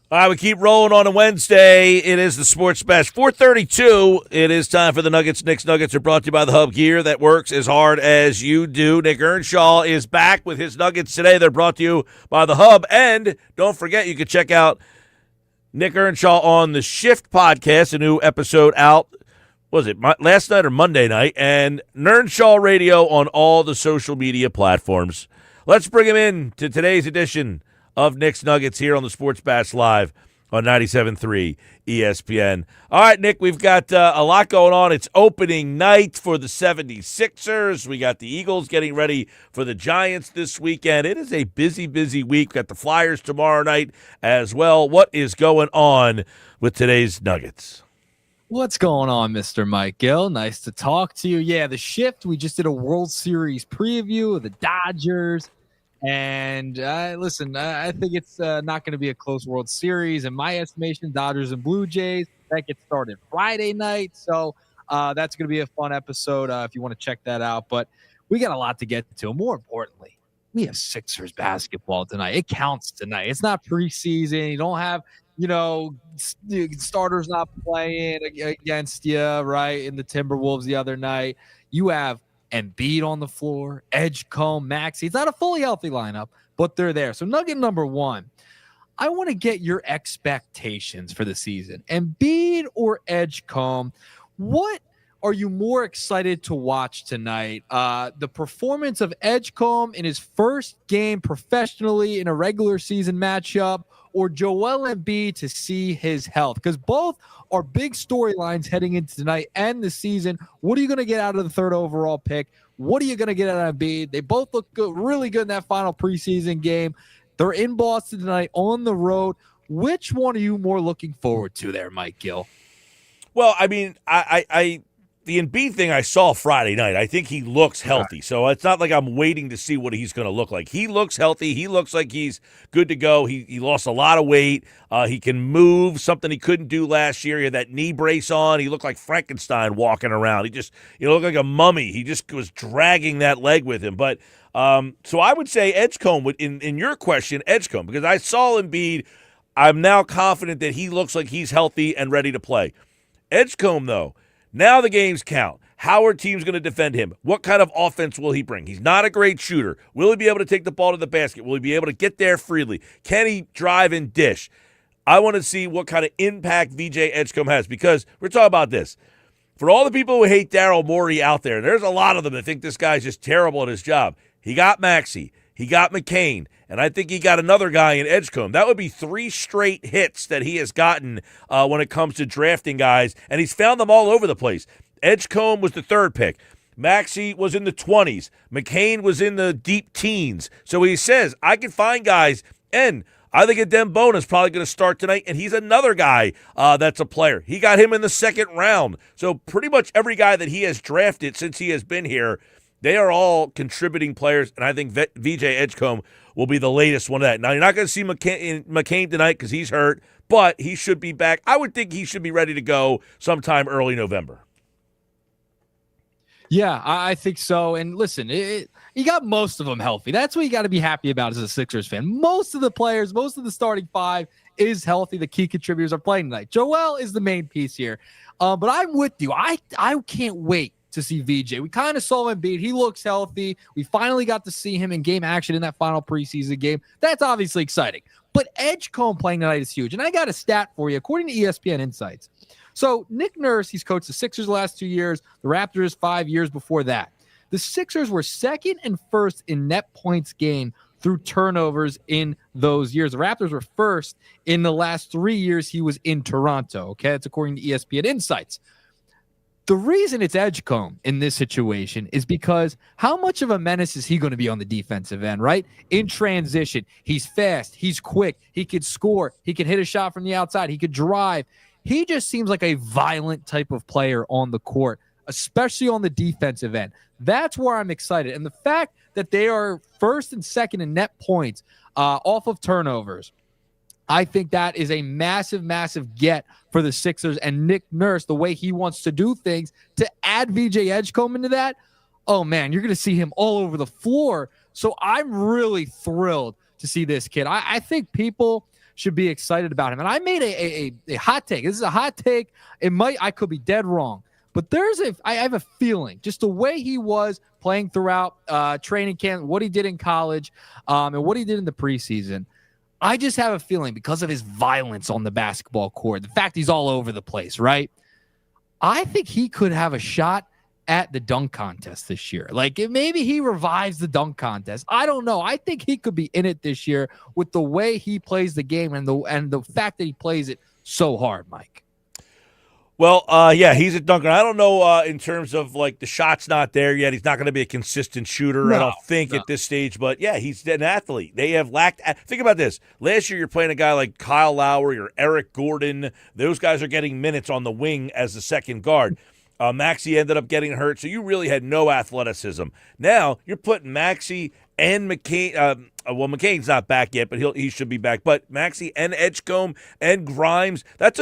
All right, we keep rolling on a Wednesday. It is the Sports Bash. 4:32. It is time for the Nuggets. Knicks Nuggets are brought to you by the Hub Gear that works as hard as you do. Nick Earnshaw is back with his Nuggets today. They're brought to you by the Hub. And don't forget, you can check out Nick Earnshaw on the Shift podcast, a new episode out. Was it last night or Monday night? And Earnshaw Radio on all the social media platforms. Let's bring him in to today's edition of Knicks Nuggets here on the Sports Bash Live on 97.3 ESPN. All right, Nick, we've got a lot going on. It's opening night for the 76ers. We got the Eagles getting ready for the Giants this weekend. It is a busy, busy week. Got the Flyers tomorrow night as well. What is going on with today's Nuggets? What's going on, Mr. Mike Gill? Nice to talk to you. Yeah, the Shift, we just did a World Series preview of the Dodgers. And listen, I think it's not going to be a close World Series. In my estimation, Dodgers and Blue Jays, that gets started Friday night. So that's going to be a fun episode if you want to check that out. But we got a lot to get to. More importantly, we have Sixers basketball tonight. It counts tonight. It's not preseason. You don't have, starters not playing against you, right, in the Timberwolves the other night. You have Embiid on the floor, Edgecombe, Maxey. It's not a fully healthy lineup, but they're there. So nugget number one, I want to get your expectations for the season. Embiid or Edgecombe, what are you more excited to watch tonight? The performance of Edgecombe in his first game professionally in a regular season matchup, or Joel Embiid to see his health? Because both are big storylines heading into tonight and the season. What are you going to get out of the third overall pick? What are you going to get out of Embiid? They both look good, really good in that final preseason game. They're in Boston tonight on the road. Which one are you more looking forward to there, Mike Gill? Well, I mean, the Embiid thing I saw Friday night, I think he looks healthy. So it's not like I'm waiting to see what he's going to look like. He looks healthy. He looks like he's good to go. He lost a lot of weight. He can move, something he couldn't do last year. He had that knee brace on. He looked like Frankenstein walking around. He just looked like a mummy. He just was dragging that leg with him. But so I would say Edgecombe, in your question, Edgecombe, because I saw Embiid. I'm now confident that he looks like he's healthy and ready to play. Edgecombe, though, now the games count. How are teams going to defend him? What kind of offense will he bring? He's not a great shooter. Will he be able to take the ball to the basket? Will he be able to get there freely? Can he drive and dish? I want to see what kind of impact VJ Edgecombe has, because we're talking about this. For all the people who hate Daryl Morey out there, there's a lot of them that think this guy's just terrible at his job. He got Maxey. He got McCain. And I think he got another guy in Edgecombe. That would be 3 straight hits that he has gotten when it comes to drafting guys, and he's found them all over the place. Edgecombe was the 3rd pick. Maxey was in the 20s. McCain was in the deep teens. So he says, I can find guys, and I think Adem Bona's probably going to start tonight, and he's another guy that's a player. He got him in the 2nd round. So pretty much every guy that he has drafted since he has been here, they are all contributing players, and I think VJ Edgecombe will be the latest one of that. Now, you're not going to see McCain tonight because he's hurt, but he should be back. I would think he should be ready to go sometime early November. Yeah, I think so. And listen, you got most of them healthy. That's what you got to be happy about as a Sixers fan. Most of the players, most of the starting 5 is healthy. The key contributors are playing tonight. Joel is the main piece here. But I'm with you. I can't wait to see VJ. We kind of saw him beat. He looks healthy. We finally got to see him in game action in that final preseason game. That's obviously exciting. But Edgecombe playing tonight is huge. And I got a stat for you. According to ESPN Insights, so Nick Nurse, he's coached the Sixers the last 2 years, the Raptors 5 years before that. The Sixers were 2nd and 1st in net points gained through turnovers in those years. The Raptors were 1st in the last 3 years he was in Toronto. Okay, that's according to ESPN Insights. The reason it's Edgecombe in this situation is because how much of a menace is he going to be on the defensive end, right? In transition, he's fast, he's quick, he could score, he could hit a shot from the outside, he could drive. He just seems like a violent type of player on the court, especially on the defensive end. That's where I'm excited. And the fact that they are 1st and 2nd in net points off of turnovers, I think that is a massive, massive get for the Sixers and Nick Nurse, the way he wants to do things, to add VJ Edgecombe into that. Oh, man, you're going to see him all over the floor. So I'm really thrilled to see this kid. I think people should be excited about him. And I made a hot take. This is a hot take. I could be dead wrong, but I have a feeling just the way he was playing throughout training camp, what he did in college, and what he did in the preseason. I just have a feeling because of his violence on the basketball court, the fact he's all over the place, right? I think he could have a shot at the dunk contest this year. Like maybe he revives the dunk contest. I don't know. I think he could be in it this year with the way he plays the game and the fact that he plays it so hard, Mike. Well, yeah, he's a dunker. I don't know in terms of like the shot's not there yet. He's not going to be a consistent shooter, I don't think, at this stage. But, yeah, he's an athlete. They have lacked – think about this. Last year you're playing a guy like Kyle Lowry or Eric Gordon. Those guys are getting minutes on the wing as the second guard. Maxey ended up getting hurt, so you really had no athleticism. Now you're putting Maxey and McCain McCain's not back yet, but he should be back. But Maxey and Edgecombe and Grimes, that's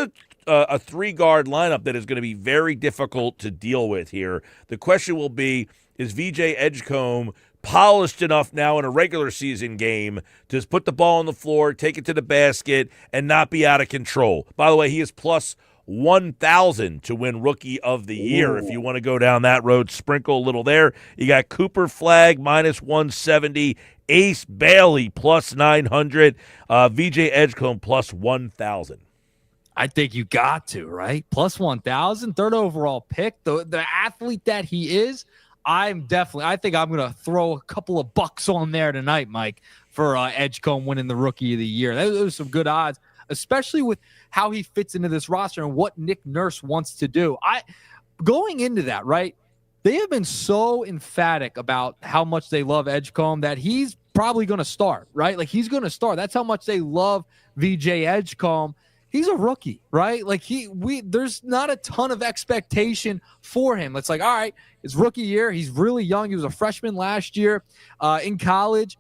a three-guard lineup that is going to be very difficult to deal with here. The question will be, is VJ Edgecombe polished enough now in a regular season game to just put the ball on the floor, take it to the basket, and not be out of control? By the way, he is plus 1,000 to win Rookie of the Year. If you want to go down that road, sprinkle a little there. You got Cooper Flagg minus 170, Ace Bailey plus 900, VJ Edgecombe plus 1,000. I think you got to, right? Plus 1,000, third overall pick, the athlete that he is. I think I'm going to throw a couple of bucks on there tonight, Mike, for Edgecombe winning the Rookie of the Year. Those are some good odds, especially with how he fits into this roster and what Nick Nurse wants to do. Going into that, right, they have been so emphatic about how much they love Edgecombe that he's probably going to start, right? Like, he's going to start. That's how much they love VJ Edgecombe. He's a rookie, right? Like there's not a ton of expectation for him. It's like, all right, it's rookie year. He's really young. He was a freshman last year in college.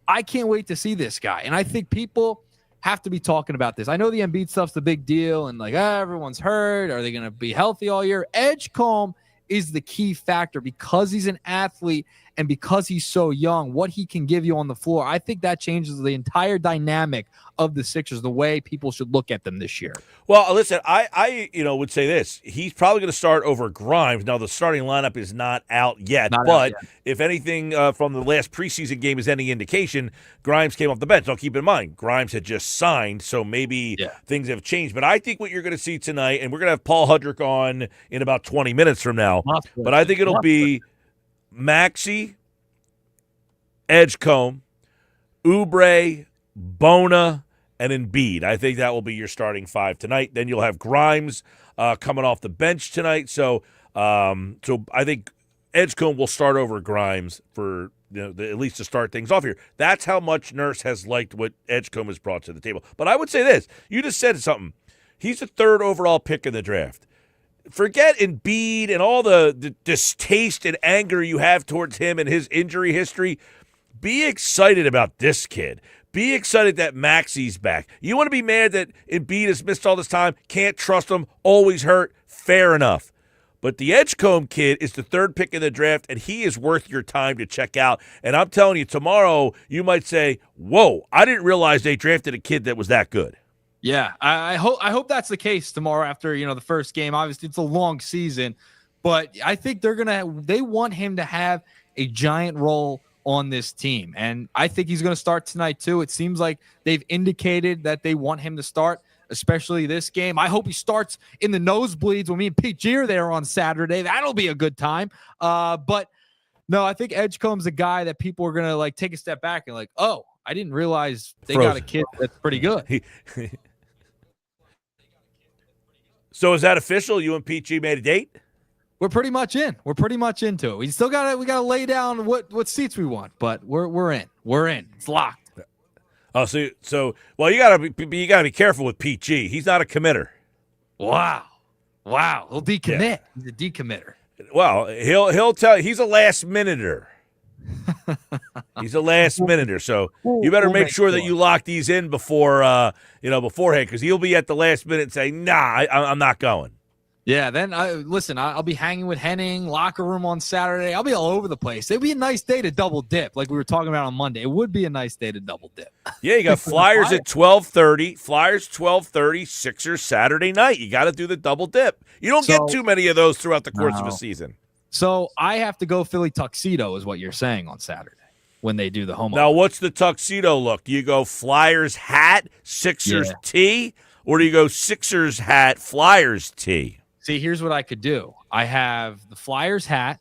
I can't wait to see this guy. And I think people have to be talking about this. I know the Embiid stuff's the big deal and like, everyone's hurt. Are they going to be healthy all year? Edgecombe is the key factor because he's an athlete and because he's so young, what he can give you on the floor. I think that changes the entire dynamic of the Sixers, the way people should look at them this year. Well, listen, I would say this. He's probably going to start over Grimes. Now, the starting lineup is not out yet, if anything from the last preseason game is any indication, Grimes came off the bench. Now, keep in mind, Grimes had just signed, so maybe things have changed. But I think what you're going to see tonight, and we're going to have Paul Hudrick on in about 20 minutes from now, but I think it'll be Maxey, Edgecombe, Oubre, Bona, and Embiid. I think that will be your starting five tonight. Then you'll have Grimes coming off the bench tonight. So I think Edgecombe will start over Grimes for at least to start things off here. That's how much Nurse has liked what Edgecombe has brought to the table. But I would say this. You just said something. He's the third overall pick in the draft. Forget Embiid and all the distaste and anger you have towards him and his injury history. Be excited about this kid. Be excited that Maxey's back. You want to be mad that Embiid has missed all this time, can't trust him, always hurt, fair enough. But the Edgecombe kid is the third pick in the draft, and he is worth your time to check out. And I'm telling you, tomorrow you might say, whoa, I didn't realize they drafted a kid that was that good. Yeah, I hope that's the case tomorrow after, the first game. Obviously, it's a long season, but I think they want him to have a giant role on this team. And I think he's going to start tonight too. It seems like they've indicated that they want him to start, especially this game. I hope he starts in the nosebleeds when me and Pete G are there on Saturday. That'll be a good time. But no, I think Edgecombe's a guy that people are going to like take a step back and like, oh, I didn't realize they got a kid that's pretty good. So is that official? You and Pete G made a date? We're pretty much in. We're pretty much into it. We gotta lay down what seats we want, but we're in. We're in. It's locked. Oh, so well, you gotta be careful with Pete G. He's not a committer. Wow. He'll decommit. Yeah. He's a decommitter. Well, he'll tell you he's a last minuter. He's a last minuter, so you better make sure that you lock these in before beforehand, because he'll be at the last minute saying, "Nah, I'm not going." Yeah, then I'll be hanging with Henning, locker room on Saturday. I'll be all over the place. It'd be a nice day to double dip, like we were talking about on Monday. It would be a nice day to double dip. Yeah, you got Flyers at 12:30. Flyers 12:30. Sixers Saturday night. You got to do the double dip. You don't get too many of those throughout the course of a season. So I have to go Philly tuxedo, is what you're saying on Saturday when they do the home. Now, what's the tuxedo look? Do you go Flyers hat, Sixers tee, or do you go Sixers hat, Flyers tee? See, here's what I could do. I have the Flyers hat.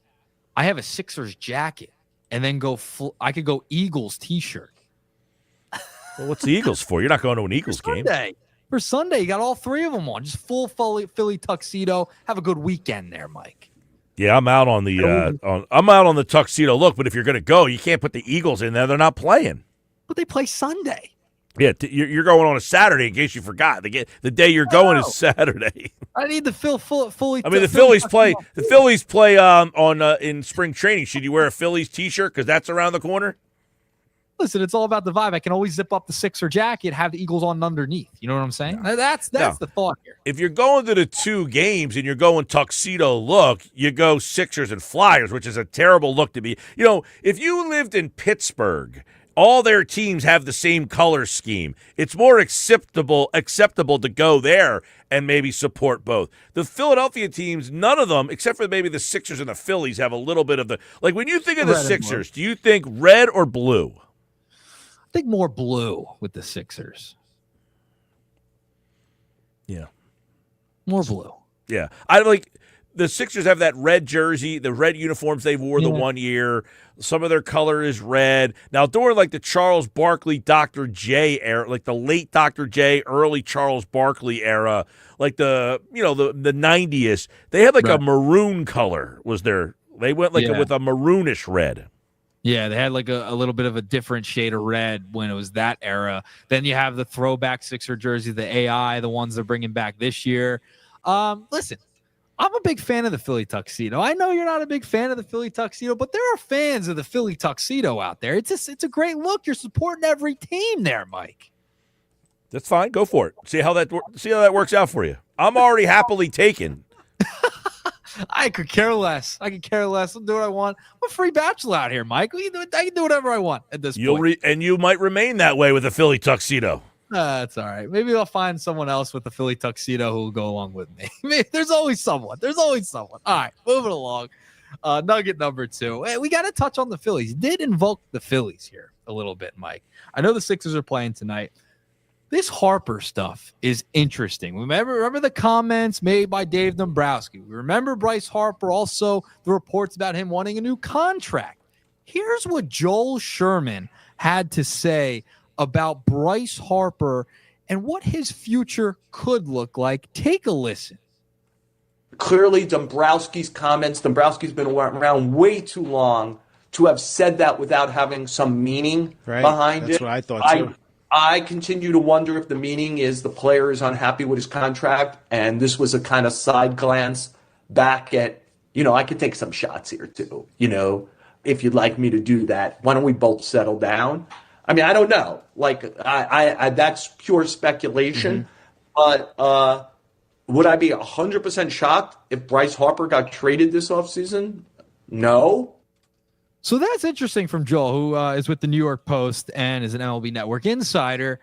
I have a Sixers jacket, and then I could go Eagles T-shirt. Well, what's the Eagles for? You're not going to an Eagles game. For Sunday, you got all three of them on. Just full Philly tuxedo. Have a good weekend there, Mike. Yeah, I'm out on the I'm out on the tuxedo look. But if you're going to go, you can't put the Eagles in there. They're not playing. But they play Sunday. Yeah, you're going on a Saturday in case you forgot. The day you're going is Saturday. I need to feel fully. I mean, the Phillies play. The Phillies play in spring training. Should you wear a Phillies T-shirt because that's around the corner? Listen, it's all about the vibe. I can always zip up the Sixer jacket, have the Eagles on underneath. You know what I'm saying? No. That's the thought here. If you're going to the two games and you're going tuxedo look, you go Sixers and Flyers, which is a terrible look to be. You know, if you lived in Pittsburgh, all their teams have the same color scheme. It's more acceptable to go there and maybe support both. The Philadelphia teams, none of them, except for maybe the Sixers and the Phillies, have a little bit of the – like when you think of the Sixers, do you think red or blue? I think more blue with the Sixers. Yeah. More blue. Yeah. I like the Sixers have that red jersey, the red uniforms they wore the one year. Some of their color is red. Now, during like the Charles Barkley, Dr. J era, like the late Dr. J, early Charles Barkley era, like the 90s, they had like a maroon color they went like with a maroonish red. Yeah, they had like a little bit of a different shade of red when it was that era. Then you have the throwback Sixer jersey, the AI, the ones they're bringing back this year. Listen, I'm a big fan of the Philly tuxedo. I know you're not a big fan of the Philly tuxedo, but there are fans of the Philly tuxedo out there. It's a great look. You're supporting every team there, Mike. That's fine. Go for it. See how that works out for you. I'm already happily taken. I could care less. I'll do what I want. I'm a free bachelor out here, Mike. I can do whatever I want at this point. And you might remain that way with a Philly tuxedo. That's all right. Maybe I'll find someone else with a Philly tuxedo who will go along with me. There's always someone. All right, moving along. Nugget number 2. Hey, we got to touch on the Phillies. Did invoke the Phillies here a little bit, Mike. I know the Sixers are playing tonight. This Harper stuff is interesting. Remember the comments made by Dave Dombrowski. We remember Bryce Harper, also the reports about him wanting a new contract. Here's what Joel Sherman had to say about Bryce Harper and what his future could look like. Take a listen. Clearly, Dombrowski's comments, Dombrowski's been around way too long to have said that without having some meaning behind it. That's what I thought, too. I continue to wonder if the meaning is the player is unhappy with his contract, and this was a kind of side glance back at, I could take some shots here too, if you'd like me to do that. Why don't we both settle down? I mean, I don't know. Like, I that's pure speculation. Mm-hmm. But would I be 100% shocked if Bryce Harper got traded this offseason? No. So that's interesting from Joel, who is with the New York Post and is an MLB Network insider.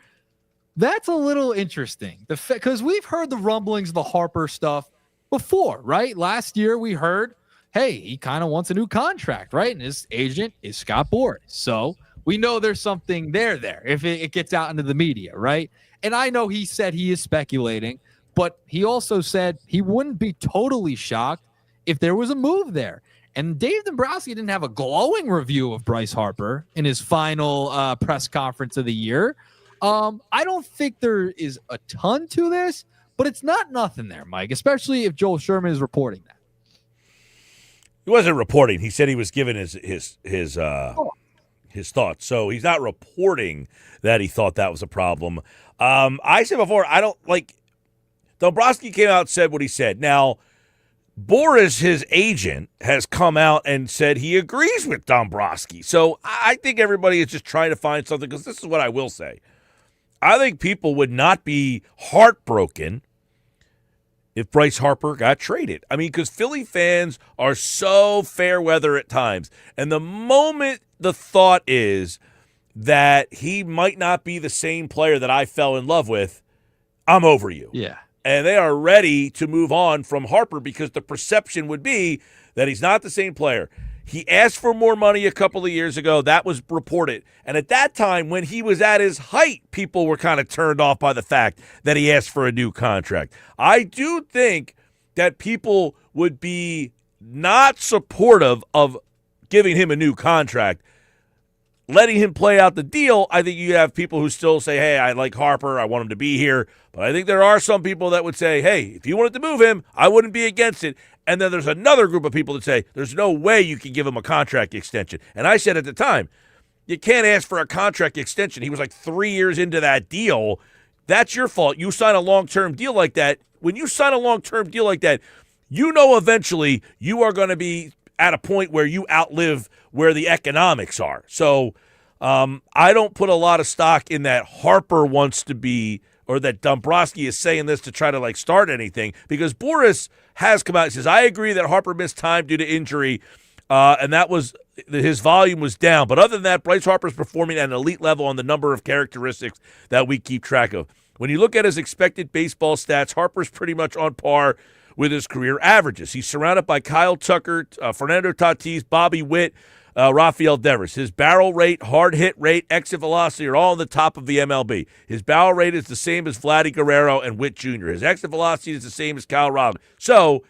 That's a little interesting because we've heard the rumblings of the Harper stuff before, right? Last year we heard, hey, he kind of wants a new contract, right? And his agent is Scott Boras. So we know there's something there if it gets out into the media, right? And I know he said he is speculating, but he also said he wouldn't be totally shocked if there was a move there. And Dave Dombrowski didn't have a glowing review of Bryce Harper in his final press conference of the year. I don't think there is a ton to this, but it's not nothing there, Mike, especially if Joel Sherman is reporting that. He wasn't reporting. He said he was giving his thoughts. So he's not reporting that he thought that was a problem. I said before, I don't like Dombrowski came out and said what he said. Now, Boras, his agent, has come out and said he agrees with Dombrowski. So I think everybody is just trying to find something, because this is what I will say. I think people would not be heartbroken if Bryce Harper got traded. I mean, because Philly fans are so fair weather at times. And the moment the thought is that he might not be the same player that I fell in love with, I'm over you. Yeah. And they are ready to move on from Harper because the perception would be that he's not the same player. He asked for more money a couple of years ago. That was reported. And at that time, when he was at his height, people were kind of turned off by the fact that he asked for a new contract. I do think that people would be not supportive of giving him a new contract. Letting him play out the deal, I think you have people who still say, hey, I like Harper. I want him to be here. But I think there are some people that would say, hey, if you wanted to move him, I wouldn't be against it. And then there's another group of people that say, there's no way you can give him a contract extension. And I said at the time, you can't ask for a contract extension. He was like 3 years into that deal. That's your fault. You sign a long-term deal like that. When you sign a long-term deal like that, you know eventually you are going to be at a point where you outlive where the economics are. So I don't put a lot of stock in that Harper wants to be, or that Dombrowski is saying this to try to like start anything, because Boris has come out and says, I agree that Harper missed time due to injury, and that was his volume was down. But other than that, Bryce Harper's performing at an elite level on the number of characteristics that we keep track of. When you look at his expected baseball stats, Harper's pretty much on par with his career averages. He's surrounded by Kyle Tucker, Fernando Tatis, Bobby Witt, Rafael Devers. His barrel rate, hard hit rate, exit velocity are all on the top of the MLB. His barrel rate is the same as Vladdy Guerrero and Witt Jr. His exit velocity is the same as Kyle Raleigh. So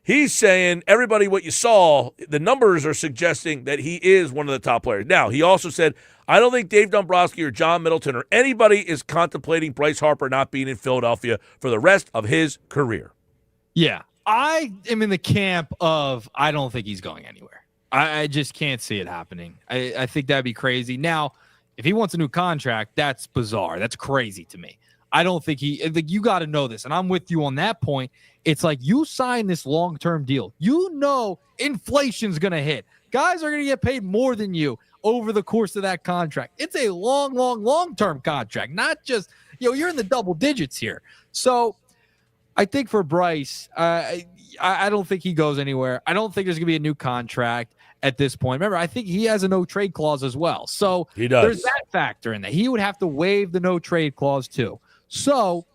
he's saying, everybody, what you saw, the numbers are suggesting that he is one of the top players. Now, he also said, I don't think Dave Dombrowski or John Middleton or anybody is contemplating Bryce Harper not being in Philadelphia for the rest of his career. Yeah, I am in the camp of I don't think he's going anywhere. I just can't see it happening. I think that'd be crazy. Now, if he wants a new contract, that's bizarre. That's crazy to me. I don't think you got to know this, and I'm with you on that point. It's like you sign this long-term deal. You know inflation's going to hit. Guys are going to get paid more than you over the course of that contract. It's a long-term contract, not just, you're in the double digits here. So I think for Bryce, I don't think he goes anywhere. I don't think there's going to be a new contract at this point. Remember, I think he has a no-trade clause as well. So he does. There's that factor in that. He would have to waive the no-trade clause too. So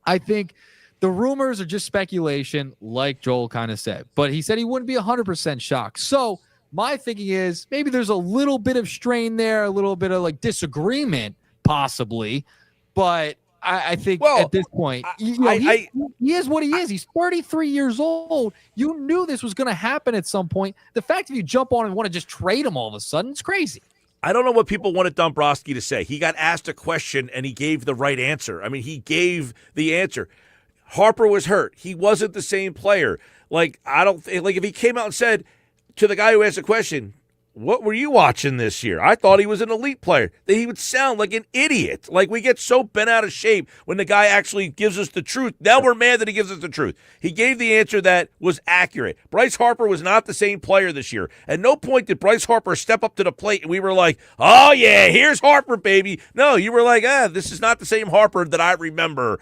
I think the rumors are just speculation, like Joel kind of said. But he said he wouldn't be 100% shocked. So my thinking is maybe there's a little bit of strain there, a little bit of like disagreement possibly. But I think at this point, he is what he is. He's 33 years old. You knew this was going to happen at some point. The fact that you jump on and want to just trade him all of a sudden, it's crazy. I don't know what people wanted Dombrowski to say. He got asked a question and he gave the right answer. I mean, he gave the answer. Harper was hurt. He wasn't the same player. If he came out and said to the guy who asked the question, what were you watching this year? I thought he was an elite player. That he would sound like an idiot. Like, we get so bent out of shape when the guy actually gives us the truth. Now we're mad that he gives us the truth. He gave the answer that was accurate. Bryce Harper was not the same player this year. At no point did Bryce Harper step up to the plate and we were like, oh yeah, here's Harper, baby. No, you were like, this is not the same Harper that I remember,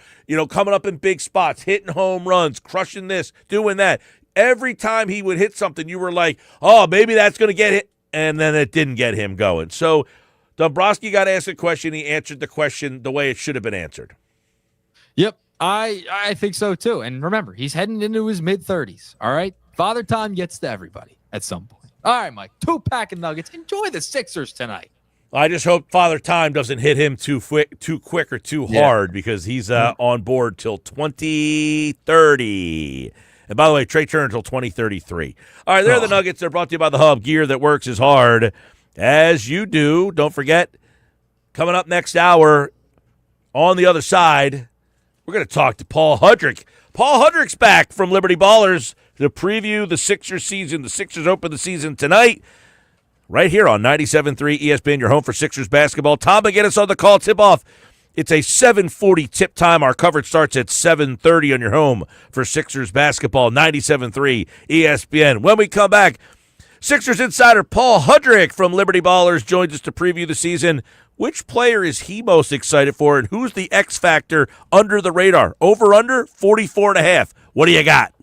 coming up in big spots, hitting home runs, crushing this, doing that. Every time he would hit something, you were like, oh, maybe that's going to get hit. And then it didn't get him going. So Dombrowski got asked a question. He answered the question the way it should have been answered. Yep, I think so too. And remember, he's heading into his mid-30s, all right? Father Time gets to everybody at some point. All right, Mike, 2-pack of Nuggets. Enjoy the Sixers tonight. I just hope Father Time doesn't hit him too quick or too hard because he's on board till 2030. And by the way, Trey Turner until 2033. All right, there are the Nuggets. They're brought to you by the Hub. Gear that works as hard as you do. Don't forget, coming up next hour, on the other side, we're going to talk to Paul Hudrick. Paul Hudrick's back from Liberty Ballers to preview the Sixers season. The Sixers open the season tonight right here on 97.3 ESPN, your home for Sixers basketball. Tom McGinnis on the call. Tip-off. It's a 7:40 tip time. Our coverage starts at 7:30 on your home for Sixers basketball, 97.3 ESPN. When we come back, Sixers insider Paul Hudrick from Liberty Ballers joins us to preview the season. Which player is he most excited for, and who's the X factor under the radar? Over under 44.5. What do you got?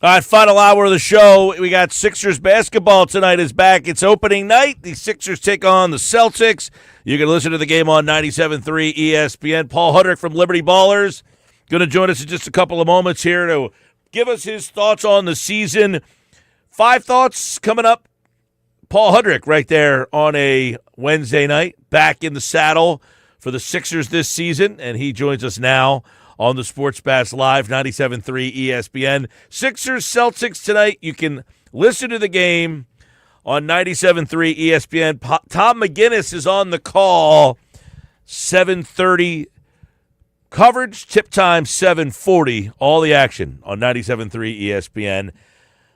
All right, final hour of the show. We got Sixers basketball tonight is back. It's opening night. The Sixers take on the Celtics. You can listen to the game on 97.3 ESPN. Paul Hudrick from Liberty Ballers going to join us in just a couple of moments here to give us his thoughts on the season. 5 thoughts coming up. Paul Hudrick right there on a Wednesday night, back in the saddle for the Sixers this season, and he joins us now on the Sports Bash Live, 97.3 ESPN. Sixers, Celtics tonight. You can listen to the game on 97.3 ESPN. Tom McGinnis is on the call, 7:30 coverage, tip time 7:40. All the action on 97.3 ESPN.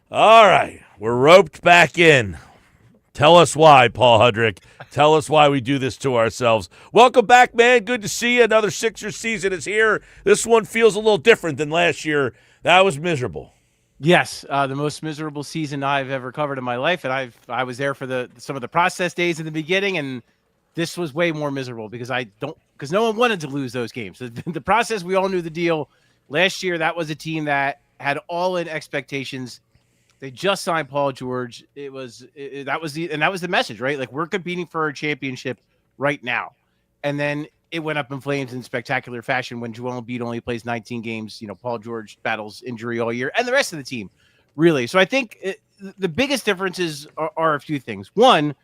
All right, we're roped back in. Tell us why, Paul Hudrick. Tell us why we do this to ourselves. Welcome back, man. Good to see you. Another Sixers season is here. This one feels a little different than last year. That was miserable. Yes, the most miserable season I've ever covered in my life, and I was there for some of the process days in the beginning, and this was way more miserable because no one wanted to lose those games. The process, we all knew the deal. Last year, that was a team that had all-in expectations. They just signed Paul George. That was the message, right? Like, we're competing for a championship right now. And then it went up in flames in spectacular fashion when Joel Embiid only plays 19 games. Paul George battles injury all year, and the rest of the team, really. So I think the biggest differences are a few things. One,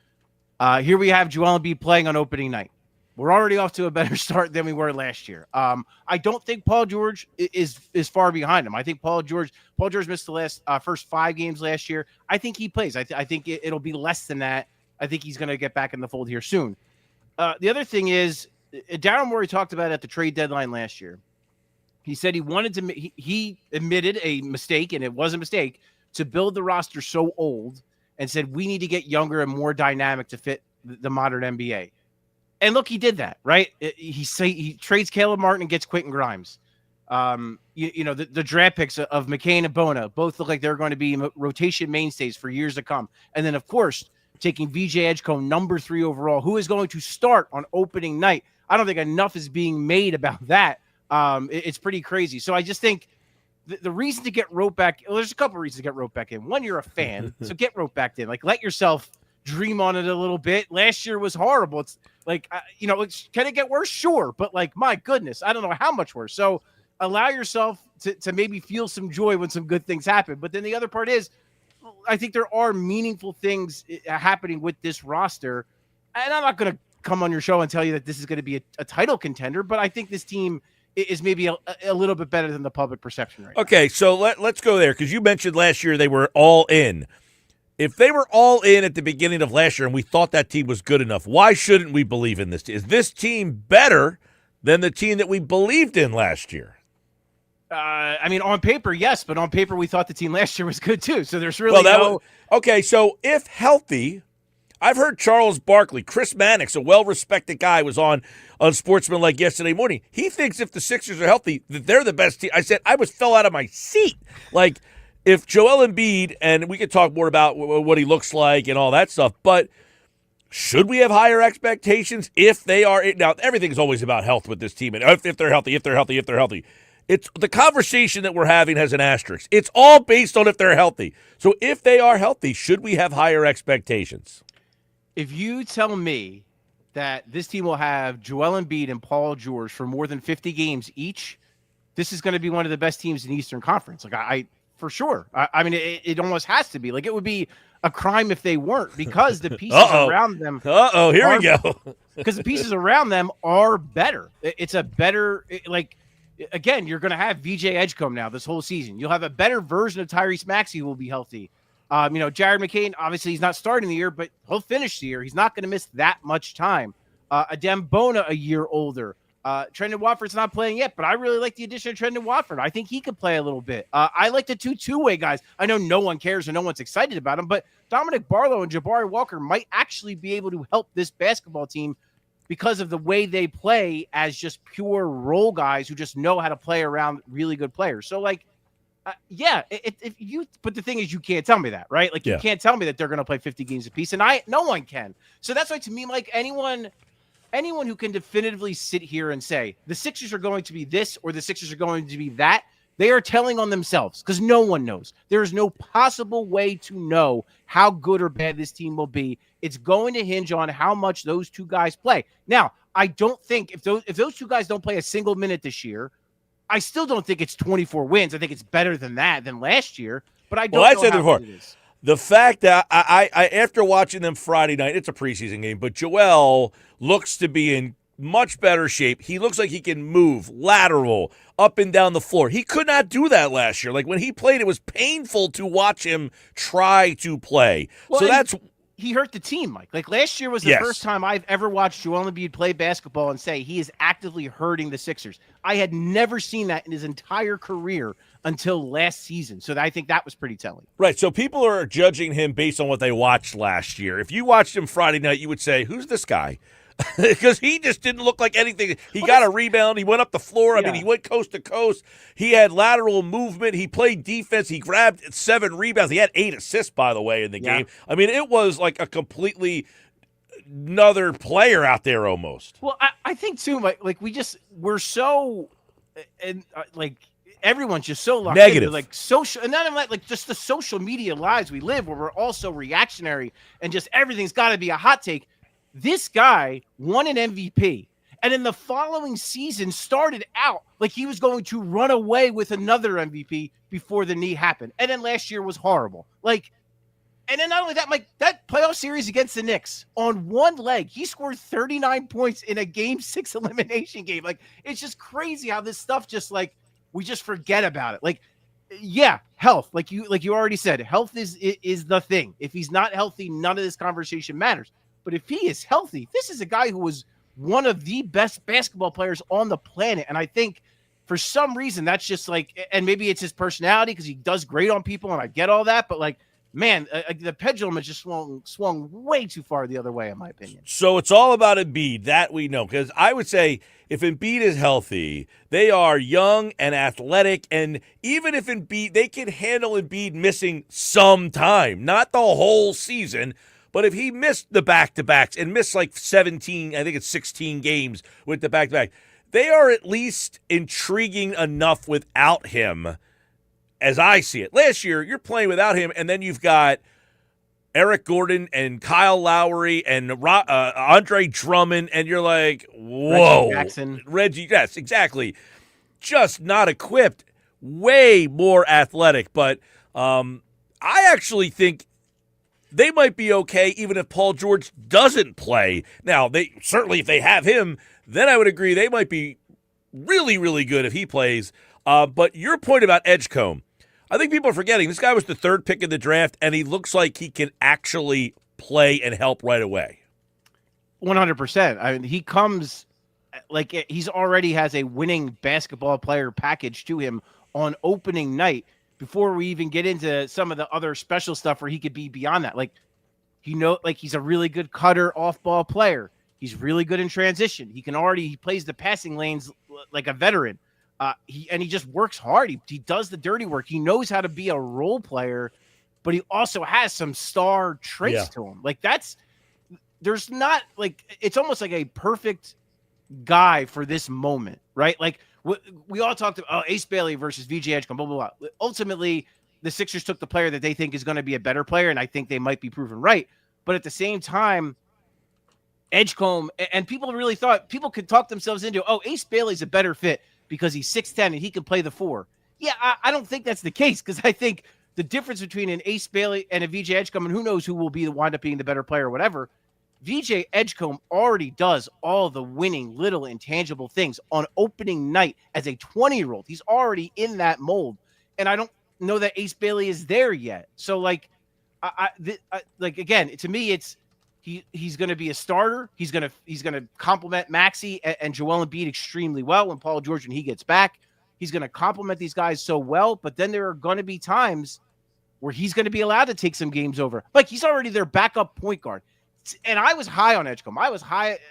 here we have Joel Embiid playing on opening night. We're already off to a better start than we were last year. I don't think Paul George is far behind him. I think Paul George missed the first 5 games last year. I think he plays. I think it'll be less than that. I think he's going to get back in the fold here soon. The other thing is, Daryl Morey talked about it at the trade deadline last year. He said he admitted a mistake, and it was a mistake, to build the roster so old, and said we need to get younger and more dynamic to fit the modern NBA. And look, he did that, right? He trades Caleb Martin and gets Quentin Grimes. The draft picks of McCain and Bona both look like they're going to be rotation mainstays for years to come. And then, of course, taking VJ Edgecombe, number 3 overall, who is going to start on opening night. I don't think enough is being made about that. It's pretty crazy. So I just think the reason to get roped back, there's a couple of reasons to get roped back in. One, you're a fan, so get roped back in. Like, let yourself dream on it a little bit. Last year was horrible. It's like, can it get worse? Sure. But like, my goodness, I don't know how much worse. So allow yourself to maybe feel some joy when some good things happen. But then the other part is, I think there are meaningful things happening with this roster. And I'm not going to come on your show and tell you that this is going to be a title contender, but I think this team is maybe a little bit better than the public perception right now. Okay, so let's go there, because you mentioned last year they were all in. If they were all in at the beginning of last year and we thought that team was good enough, why shouldn't we believe in this? Is this team better than the team that we believed in last year? On paper, yes, but on paper we thought the team last year was good too. So there's really okay, so if healthy, I've heard Charles Barkley, Chris Mannix, a well-respected guy, was on Sportsman yesterday morning. He thinks if the Sixers are healthy, that they're the best team. I said, fell out of my seat. Like, if Joel Embiid, and we could talk more about what he looks like and all that stuff, but should we have higher expectations if they are? Now, everything's always about health with this team, and if they're healthy. It's the conversation that we're having has an asterisk. It's all based on if they're healthy. So if they are healthy, should we have higher expectations? If you tell me that this team will have Joel Embiid and Paul George for more than 50 games each, this is going to be one of the best teams in the Eastern Conference. For sure. It almost has to be. Like, it would be a crime if they weren't, because the pieces around them. Here we go. Because the pieces around them are better. It's a better, again, you're going to have VJ Edgecombe now this whole season. You'll have a better version of Tyrese Maxey who will be healthy. Jared McCain, obviously he's not starting the year, but he'll finish the year. He's not going to miss that much time. Adem Bona, a year older. Trendon Watford's not playing yet, but I really like the addition of Trendon Watford. I think he could play a little bit. I like the two-way guys. I know no one cares and no one's excited about them, but Dominic Barlow and Jabari Walker might actually be able to help this basketball team because of the way they play as just pure role guys who just know how to play around really good players. So, but the thing is, you can't tell me that, right? You can't tell me that they're going to play 50 games apiece, and no one can. So that's why, to me, anyone who can definitively sit here and say the Sixers are going to be this or the Sixers are going to be that, They are telling on themselves because no one knows. There is no possible way to know how good or bad this team will be. It's going to hinge on how much those two guys play. Now, I don't think if those two guys don't play a single minute this year, I still don't think it's 24 wins. I think it's better than that than last year. But I don't know said how before, good it is. the fact that I after watching them Friday night, it's a preseason game, but Joel looks to be in much better shape. He looks like he can move lateral up and down the floor. He could not do that last year. Like when he played, it was painful to watch him try to play. Well, So he hurt the team, Mike. Like last year was the first time I've ever watched Joel Embiid play basketball and say he is actively hurting the Sixers. I had never seen that in his entire career until last season. So I think that was pretty telling. Right. So people are judging him based on what they watched last year. If you watched him Friday night, you would say, who's this guy? Because he just didn't look like anything. He got a rebound. He went up the floor. I mean, he went coast to coast. He had lateral movement. He played defense. He grabbed 7 rebounds. He had 8 assists, by the way, in the game. I mean, it was like a completely another player out there almost. Well, I think, too, like we're so like everyone's just so locked negative, into, like social, and not only like just the social media lives we live where we're all so reactionary and just everything's got to be a hot take. This guy won an MVP, and in the following season started out like he was going to run away with another MVP before the knee happened. And then last year was horrible. Like, and then not only that, Mike, that playoff series against the Knicks on one leg, he scored 39 points in a Game 6 elimination game. Like, it's just crazy how this stuff just like we just forget about it. Like, yeah, health, like you already said, health is the thing. If he's not healthy, none of this conversation matters. But if he is healthy, this is a guy who was one of the best basketball players on the planet. And I think for some reason that's just like, and maybe it's his personality because he does great on people, and I get all that. But like, man, the pendulum has just swung way too far the other way, in my opinion. So it's all about Embiid, that we know. Because I would say if Embiid is healthy, they are young and athletic. And even if Embiid, they can handle Embiid missing some time, not the whole season. But if he missed the back-to-backs and missed like 17, I think it's 16 games with the back-to-back, they are at least intriguing enough without him as I see it. Last year, you're playing without him, and then you've got Eric Gordon and Kyle Lowry and Andre Drummond, and you're like, whoa. Reggie, yes, exactly. Just not equipped. Way more athletic. But I actually think they might be okay even if Paul George doesn't play. Now, they certainly if they have him, then I would agree they might be really, really good if he plays. But your point about Edgecombe, I think people are forgetting this guy was the 3rd pick in the draft, and he looks like he can actually play and help right away. 100%. I mean, he comes like he's already has a winning basketball player package to him on opening night. Before we even get into some of the other special stuff where he could be beyond that, like he's a really good cutter off-ball player. He's really good in transition. He plays the passing lanes like a veteran. He just works hard. He does the dirty work. He knows how to be a role player, but he also has some star traits to him. Like there's not like it's almost like a perfect guy for this moment, right? Like. We all talked about Ace Bailey versus VJ Edgecombe, blah, blah, blah. Ultimately, the Sixers took the player that they think is going to be a better player, and I think they might be proven right. But at the same time, Edgecombe, and people really thought, people could talk themselves into, Ace Bailey's a better fit because he's 6'10 and he can play the 4. Yeah, I don't think that's the case because I think the difference between an Ace Bailey and a VJ Edgecombe, and who knows who will wind up being the better player or whatever, VJ Edgecombe already does all the winning little intangible things on opening night as a 20-year-old. He's already in that mold. And I don't know that Ace Bailey is there yet. So like, again, to me, it's he's going to be a starter. He's going to complement Maxey and Joel Embiid extremely well when Paul George, when he gets back. He's going to complement these guys so well, but then there are going to be times where he's going to be allowed to take some games over. Like he's already their backup point guard. And I was high on Edgecombe. I was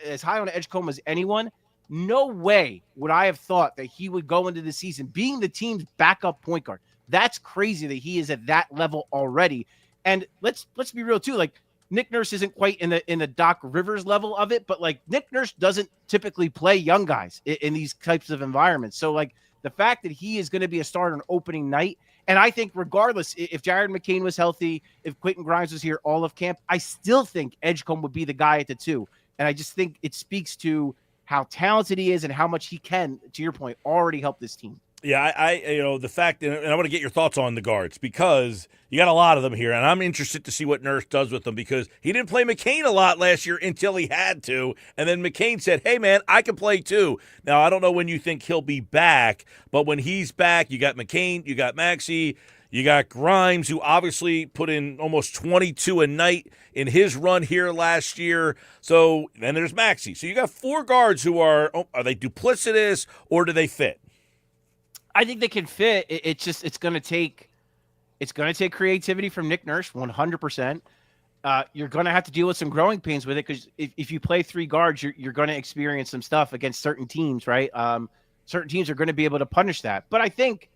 as high on Edgecombe as anyone. No way would I have thought that he would go into the season being the team's backup point guard. That's crazy that he is at that level already. And let's be real too. Like Nick Nurse isn't quite in the Doc Rivers level of it, but like Nick Nurse doesn't typically play young guys in these types of environments. So like the fact that he is going to be a starter on opening night, and I think regardless, if Jared McCain was healthy, if Quentin Grimes was here all of camp, I still think Edgecombe would be the guy at the 2. And I just think it speaks to how talented he is and how much he can, to your point, already help this team. Yeah, I the fact, and I want to get your thoughts on the guards because you got a lot of them here, and I'm interested to see what Nurse does with them because he didn't play McCain a lot last year until he had to, and then McCain said, hey, man, I can play too. Now, I don't know when you think he'll be back, but when he's back, you got McCain, you got Maxey, you got Grimes, who obviously put in almost 22 a night in his run here last year. So then there's Maxey. So you got 4 guards who are they duplicitous or do they fit? I think they can fit. It's going to take creativity from Nick Nurse, 100%. You're going to have to deal with some growing pains with it because if you play 3 guards, you're going to experience some stuff against certain teams, right? Certain teams are going to be able to punish that. But I think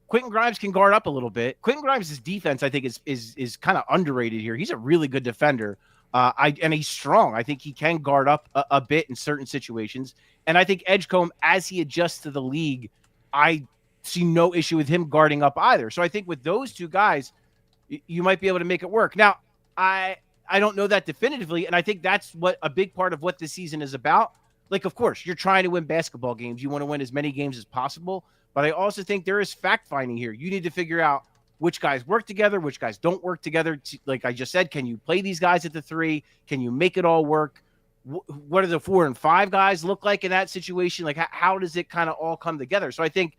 Quentin Grimes can guard up a little bit. Quentin Grimes' defense, I think, is kind of underrated here. He's a really good defender, and he's strong. I think he can guard up a bit in certain situations. And I think Edgecombe, as he adjusts to the league, I see no issue with him guarding up either. So I think with those 2 guys, you might be able to make it work. Now, I don't know that definitively, and I think that's what a big part of what this season is about. Like, of course, you're trying to win basketball games. You want to win as many games as possible. But I also think there is fact-finding here. You need to figure out which guys work together, which guys don't work together. Like I just said, can you play these guys at the 3? Can you make it all work? What do the 4 and 5 guys look like in that situation? Like, how does it kind of all come together? So I think,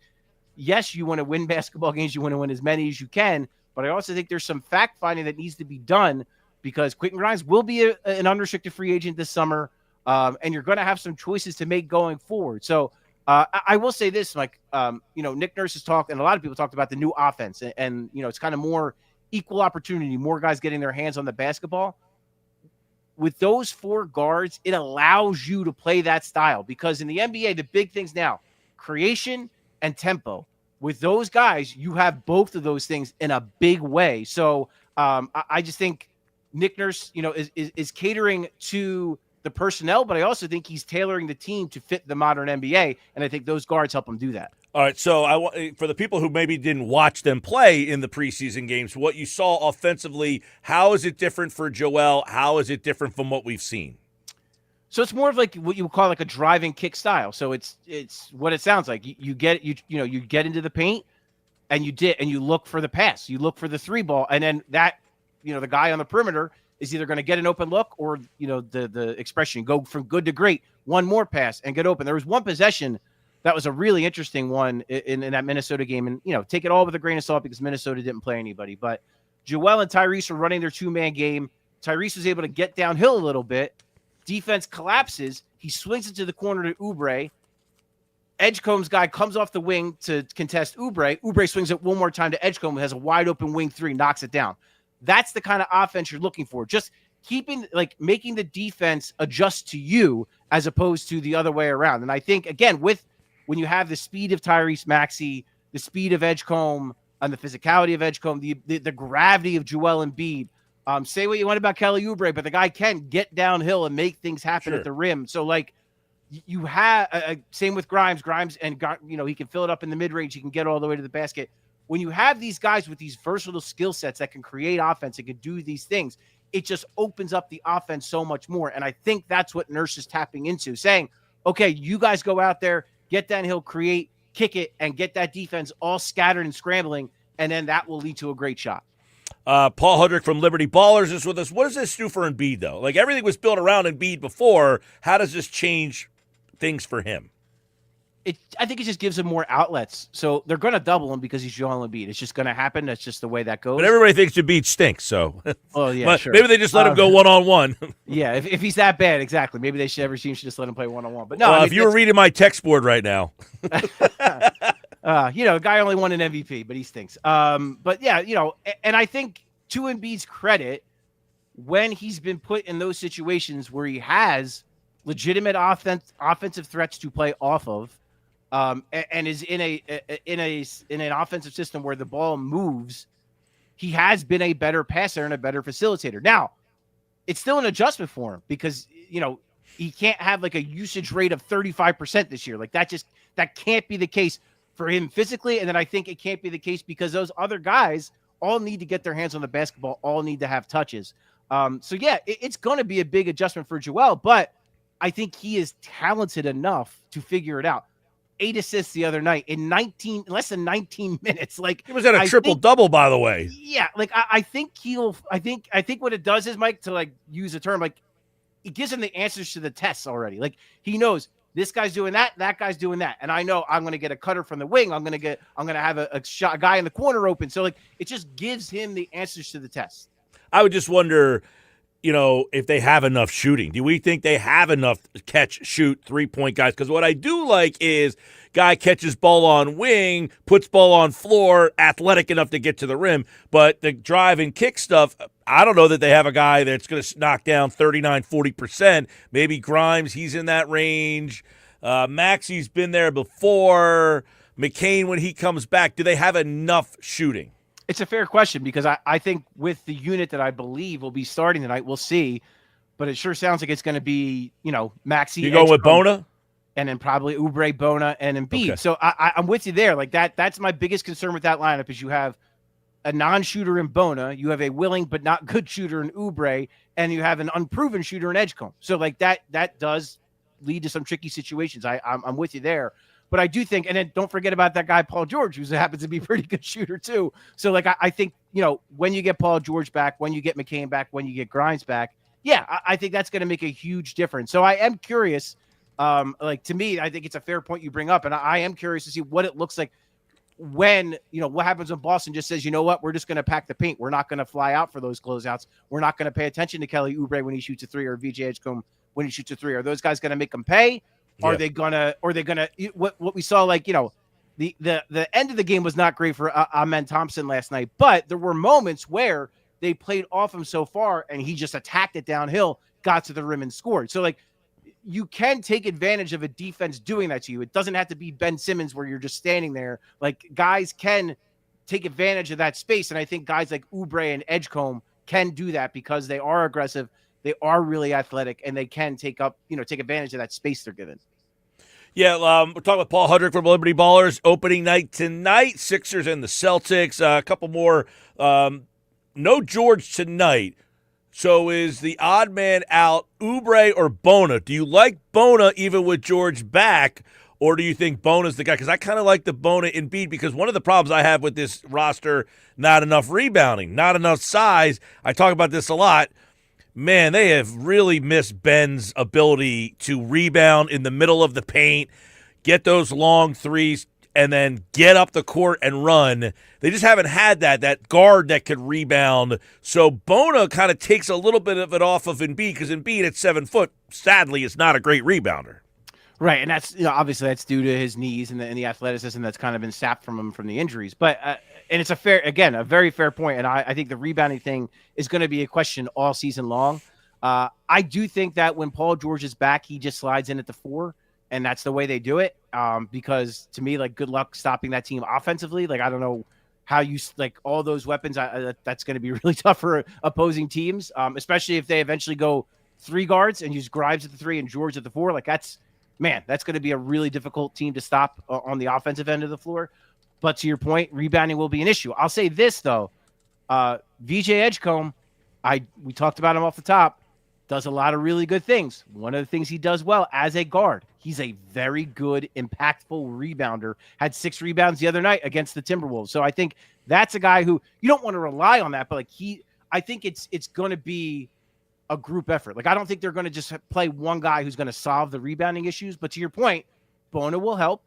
yes, you want to win basketball games. You want to win as many as you can. But I also think there's some fact-finding that needs to be done because Quentin Grimes will be an unrestricted free agent this summer, and you're going to have some choices to make going forward. So I will say this, Mike, Nick Nurse has talked, and a lot of people talked about the new offense, and it's kind of more equal opportunity, more guys getting their hands on the basketball. With those 4 guards, it allows you to play that style because in the NBA, the big things now, creation and tempo. With those guys, you have both of those things in a big way. So I just think Nick Nurse, is catering to the personnel, but I also think he's tailoring the team to fit the modern NBA, and I think those guards help him do that. All right, so for the people who maybe didn't watch them play in the preseason games, what you saw offensively, how is it different for Joel? How is it different from what we've seen? So it's more of like what you would call like a drive and kick style. So it's what it sounds like. You get into the paint and you look for the pass. You look for the 3 ball, and then that the guy on the perimeter is either going to get an open look or the expression go from good to great, one more pass and get open. There was one possession that was a really interesting one in that Minnesota game. And, take it all with a grain of salt because Minnesota didn't play anybody. But Joel and Tyrese were running their 2-man game. Tyrese was able to get downhill a little bit. Defense collapses. He swings it to the corner to Oubre. Edgecombe's guy comes off the wing to contest Oubre. Oubre swings it one more time to Edgecombe, who has a wide-open wing 3, knocks it down. That's the kind of offense you're looking for. Just making the defense adjust to you as opposed to the other way around. And I think, again, when you have the speed of Tyrese Maxey, the speed of Edgecombe, and the physicality of Edgecombe, the gravity of Joel Embiid, say what you want about Kelly Oubre, but the guy can get downhill and make things happen at the rim. So, you have same with Grimes. And he can fill it up in the mid-range. He can get all the way to the basket. When you have these guys with these versatile skill sets that can create offense and can do these things, it just opens up the offense so much more. And I think that's what Nurse is tapping into, saying, okay, you guys go out there, get downhill, create, kick it, and get that defense all scattered and scrambling, and then that will lead to a great shot. Paul Hudrick from Liberty Ballers is with us. What does this do for Embiid, though? Like, everything was built around Embiid before. How does this change things for him? I think it just gives him more outlets. So they're going to double him because he's Joel Embiid. It's just going to happen. That's just the way that goes. But everybody thinks Embiid stinks, so. Oh, yeah, sure. Maybe they just let him go one-on-one. Yeah, if he's that bad, exactly. Maybe every team should just let him play one-on-one. But no, if you were reading my text board right now. The guy only won an MVP, but he stinks. But yeah, and I think to Embiid's credit, when he's been put in those situations where he has legitimate offensive threats to play off of, and is in an offensive system where the ball moves, he has been a better passer and a better facilitator. Now, it's still an adjustment for him because he can't have like a usage rate of 35% this year. Like that can't be the case for him physically. And then I think it can't be the case because those other guys all need to get their hands on the basketball, all need to have touches. So yeah, it's going to be a big adjustment for Joel, but I think he is talented enough to figure it out. 8 assists the other night in less than 19 minutes. Like he was at a triple double, by the way. Yeah, like I think I think what it does is, Mike, to like use a term, like it gives him the answers to the tests already. Like he knows this guy's doing that guy's doing that, and I know I'm going to get a cutter from the wing. I'm going to have a guy in the corner open. So like it just gives him the answers to the test. I would just wonder, if they have enough shooting. Do we think they have enough catch, shoot, 3-point guys? Because what I do like is guy catches ball on wing, puts ball on floor, athletic enough to get to the rim. But the drive and kick stuff, I don't know that they have a guy that's going to knock down 39, 40%. Maybe Grimes, he's in that range. Maxey's been there before. McCain, when he comes back, do they have enough shooting? It's a fair question because I think with the unit that I believe will be starting tonight, we'll see. But it sure sounds like it's going to be, Maxey. You going with Bona? And then probably Oubre, Bona, and Embiid. Okay. So I'm with you there. Like that's my biggest concern with that lineup is you have a non-shooter in Bona, you have a willing but not good shooter in Oubre, and you have an unproven shooter in Edgecombe. So like that does lead to some tricky situations. I'm with you there. But I do think, and then don't forget about that guy, Paul George, who happens to be a pretty good shooter too. So like, I think, when you get Paul George back, when you get McCain back, when you get Grimes back, yeah, I think that's going to make a huge difference. So I am curious, to me, I think it's a fair point you bring up. And I am curious to see what it looks like when, what happens when Boston just says, you know what, we're just going to pack the paint. We're not going to fly out for those closeouts. We're not going to pay attention to Kelly Oubre when he shoots a three or VJ Edgecombe when he shoots a three. Are those guys going to make them pay? Are they gonna what we saw, like, the end of the game was not great for Amen Thompson last night, but there were moments where they played off him so far and he just attacked it downhill, got to the rim and scored. So like you can take advantage of a defense doing that to you. It doesn't have to be Ben Simmons where you're just standing there. Like guys can take advantage of that space. And I think guys like Oubre and Edgecombe can do that because they are aggressive. They are really athletic, and they can take advantage of that space they're given. Yeah, we're talking with Paul Hudrick from Liberty Ballers. Opening night tonight, Sixers and the Celtics. A couple more. No George tonight. So is the odd man out Oubre or Bona? Do you like Bona even with George back, or do you think Bona's the guy? Because I kind of like the Bona Embiid because one of the problems I have with this roster, not enough rebounding, not enough size. I talk about this a lot. Man, they have really missed Ben's ability to rebound in the middle of the paint, get those long threes, and then get up the court and run. They just haven't had that guard that could rebound. So Bona kind of takes a little bit of it off of Embiid because Embiid at 7 foot, sadly, is not a great rebounder. Right, and that's obviously that's due to his knees and the athleticism that's kind of been sapped from him from the injuries. But and it's a very fair point, and I think the rebounding thing is going to be a question all season long. I do think that when Paul George is back, he just slides in at the 4, and that's the way they do it. Because to me, like, good luck stopping that team offensively. Like, I don't know how you like all those weapons. That's going to be really tough for opposing teams, especially if they eventually go 3 guards and use Grimes at the 3 and George at the 4. Like that's going to be a really difficult team to stop on the offensive end of the floor. But to your point, rebounding will be an issue. I'll say this, though. VJ Edgecombe, we talked about him off the top, does a lot of really good things. One of the things he does well as a guard, he's a very good, impactful rebounder. Had 6 rebounds the other night against the Timberwolves. So I think that's a guy who you don't want to rely on that, but I think it's going to be a group effort. Like, I don't think they're going to just play one guy who's going to solve the rebounding issues. But to your point, Bona will help.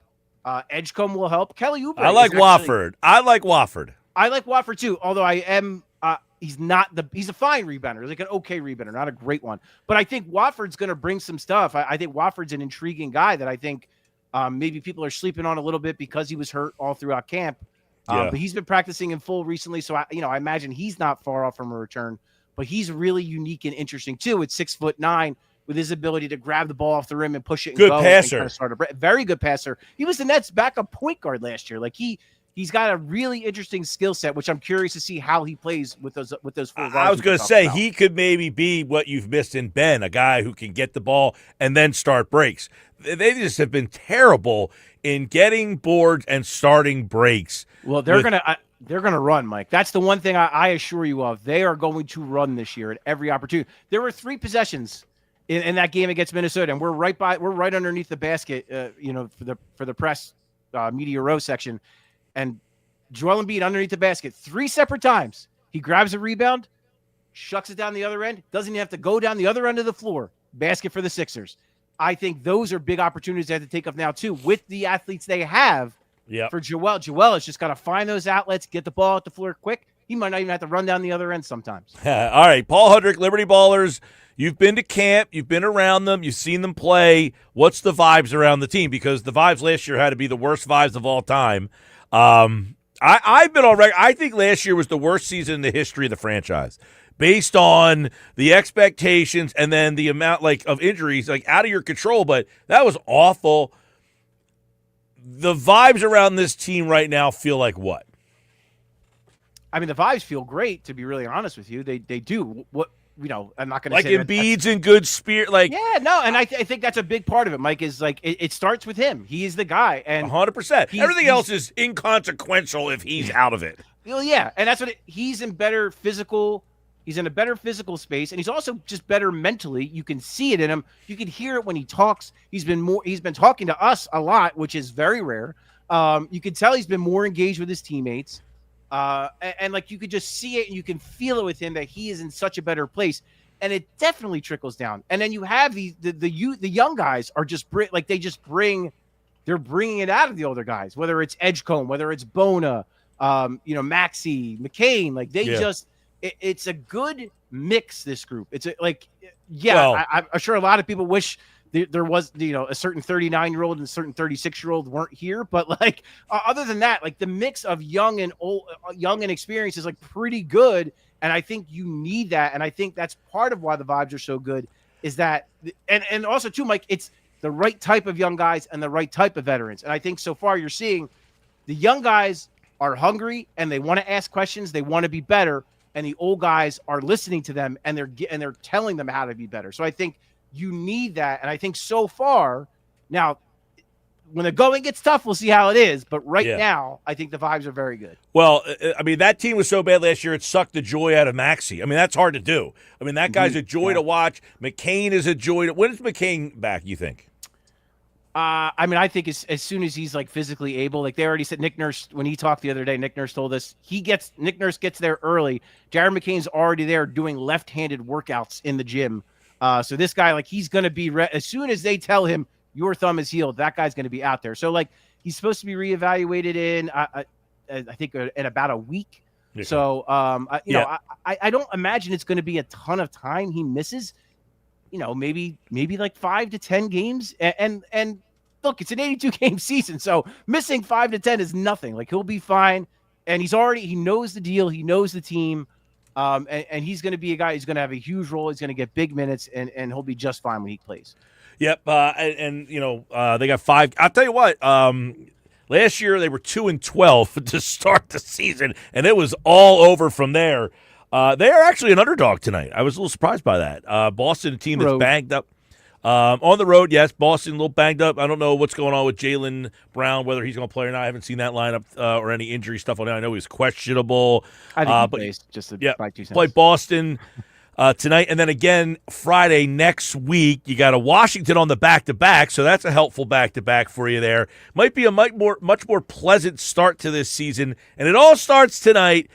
Edgecombe will help. Kelly Oubre. I like Wofford. I like Wofford too. Although he's a fine rebounder. He's like an okay rebounder, not a great one. But I think Wofford's going to bring some stuff. I think Wofford's an intriguing guy that I think maybe people are sleeping on a little bit because he was hurt all throughout camp. But he's been practicing in full recently. So I imagine he's not far off from a return, but he's really unique and interesting too. At 6'9", with his ability to grab the ball off the rim and push it. And good go passer. And kind of very good passer. He was the Nets' backup point guard last year. Like he he's got a really interesting skill set, which I'm curious to see how he plays with those four guards. I was going to say he could maybe be what you've missed in Ben, a guy who can get the ball and then start breaks. They just have been terrible in getting boards and starting breaks. Well, they're gonna run, Mike. That's the one thing I assure you of. They are going to run this year at every opportunity. There were 3 possessions in that game against Minnesota, and we're right underneath the basket, for the press media row section, and Joel Embiid underneath the basket 3 separate times. He grabs a rebound, shucks it down the other end, doesn't even have to go down the other end of the floor. Basket for the Sixers. I think those are big opportunities they have to take up now too with the athletes they have. Yeah. For Joel, Joel has just got to find those outlets, get the ball at the floor quick. He might not even have to run down the other end sometimes. All right, Paul Hudrick, Liberty Ballers. You've been to camp. You've been around them. You've seen them play. What's the vibes around the team? Because the vibes last year had to be the worst vibes of all time. I've been on record. I think last year was the worst season in the history of the franchise, based on the expectations and then the amount of injuries, out of your control. But that was awful. The vibes around this team right now feel like what? I mean, the vibes feel great, to be really honest with you. They do. I'm not going to say Embiid's in good spirit. And I think that's a big part of it, Mike, is it starts with him. He is the guy. And 100%. Everything else is inconsequential if he's out of it. Well, yeah, and that's what he's in better physical. He's in a better physical space, and he's also just better mentally. You can see it in him. You can hear it when he talks. He's been talking to us a lot, which is very rare. You can tell he's been more engaged with his teammates. And you could just see it and you can feel it with him that he is in such a better place. And it definitely trickles down. And then you have the young guys are just they're bringing it out of the older guys, whether it's Edgecombe, whether it's Bona, Maxey, McCain, it's a good mix, this group. It's I'm sure a lot of people wish there was, a certain 39-year-old and a certain 36-year-old weren't here. But other than that, the mix of young and old, young and experienced is pretty good. And I think you need that. And I think that's part of why the vibes are so good is that, and also too, Mike, it's the right type of young guys and the right type of veterans. And I think so far you're seeing the young guys are hungry and they want to ask questions. They want to be better. And the old guys are listening to them and they're telling them how to be better. So I think you need that. And I think so far now, when the going gets tough, we'll see how it is. But now, I think the vibes are very good. Well, I mean, that team was so bad last year, it sucked the joy out of Maxey. I mean, that's hard to do. I mean, that guy's a joy to watch. McCain is a joy to – when is McCain back, you think? I think as soon as he's physically able, they already said, Nick Nurse, when he talked the other day, Nick Nurse told us Nick Nurse gets there early. Jared McCain's already there doing left-handed workouts in the gym. So this guy, he's going to be as soon as they tell him your thumb is healed, that guy's going to be out there. So he's supposed to be reevaluated in, I think in about a week. Yeah. So, I don't imagine it's going to be a ton of time he misses. Maybe 5 to 10 games. And look, it's an 82-game season, so missing 5 to 10 is nothing. He'll be fine. And he knows the deal. He knows the team. And he's going to be a guy who's going to have a huge role. He's going to get big minutes, and he'll be just fine when he plays. Yep. They got 5. I'll tell you what, last year they were 2-12 to start the season, and it was all over from there. They are actually an underdog tonight. I was a little surprised by that. Boston, a team that's banged up. On the road, yes, Boston a little banged up. I don't know what's going on with Jaylen Brown, whether he's going to play or not. I haven't seen that lineup or any injury stuff on it. I know he's questionable. I think he plays, just to buy 2 cents. Play Boston tonight, and then again Friday next week. You got a Washington on the back-to-back, so that's a helpful back-to-back for you there. Might be a much more pleasant start to this season, and it all starts tonight.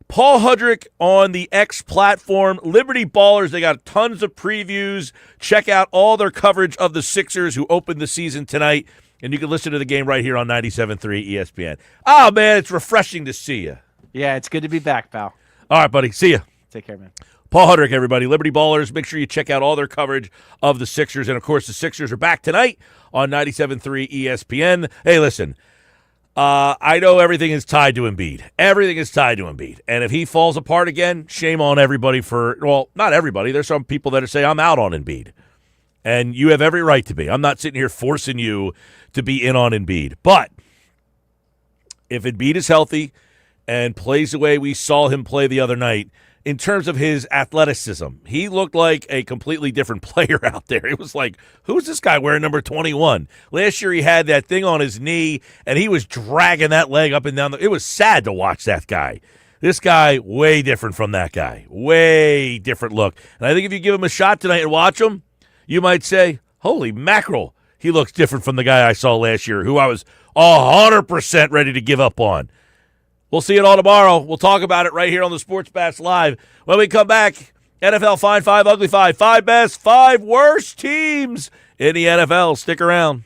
Paul Hudrick on the X platform. Liberty Ballers, they got tons of previews. Check out all their coverage of the Sixers who opened the season tonight, and you can listen to the game right here on 97.3 ESPN. Oh, man, it's refreshing to see you. Yeah, it's good to be back, pal. All right, buddy. See ya. Take care, man. Paul Hudrick, everybody. Liberty Ballers. Make sure you check out all their coverage of the Sixers. And, of course, the Sixers are back tonight on 97.3 ESPN. Hey, listen. I know everything is tied to Embiid. Everything is tied to Embiid. And if he falls apart again, shame on everybody not everybody. There's some people that say I'm out on Embiid. And you have every right to be. I'm not sitting here forcing you to be in on Embiid. But if Embiid is healthy and plays the way we saw him play the other night, in terms of his athleticism, he looked like a completely different player out there. It was like, who's this guy wearing number 21? Last year he had that thing on his knee, and he was dragging that leg up and down. It was sad to watch that guy. This guy, way different from that guy. Way different look. And I think if you give him a shot tonight and watch him, you might say, holy mackerel, he looks different from the guy I saw last year, who I was 100% ready to give up on. We'll see it all tomorrow. We'll talk about it right here on the Sports Bash Live. When we come back, NFL Fine 5, Ugly 5, 5 best, 5 worst teams in the NFL. Stick around.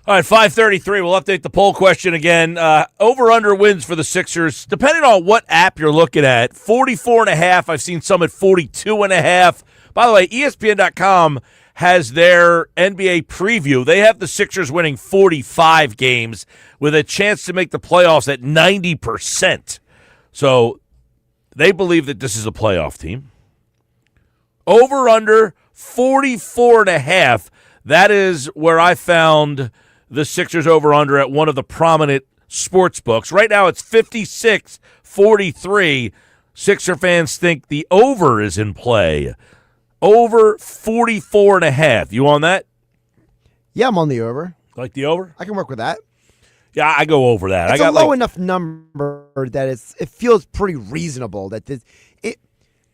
All right, 5:33. We'll update the poll question again. Over/under wins for the Sixers, depending on what app you're looking at. 44.5. I've seen some at 42.5. By the way, ESPN.com has their NBA preview. They have the Sixers winning 45 games with a chance to make the playoffs at 90%. So they believe that this is a playoff team. Over/under 44.5. That is where I found the Sixers over/under at one of the prominent sports books. Right now it's 56-43. Sixer fans think the over is in play. Over 44.5. You on that? Yeah, I'm on the over. Like the over? I can work with that. Yeah, I go over that. It's a low enough number that it feels pretty reasonable. That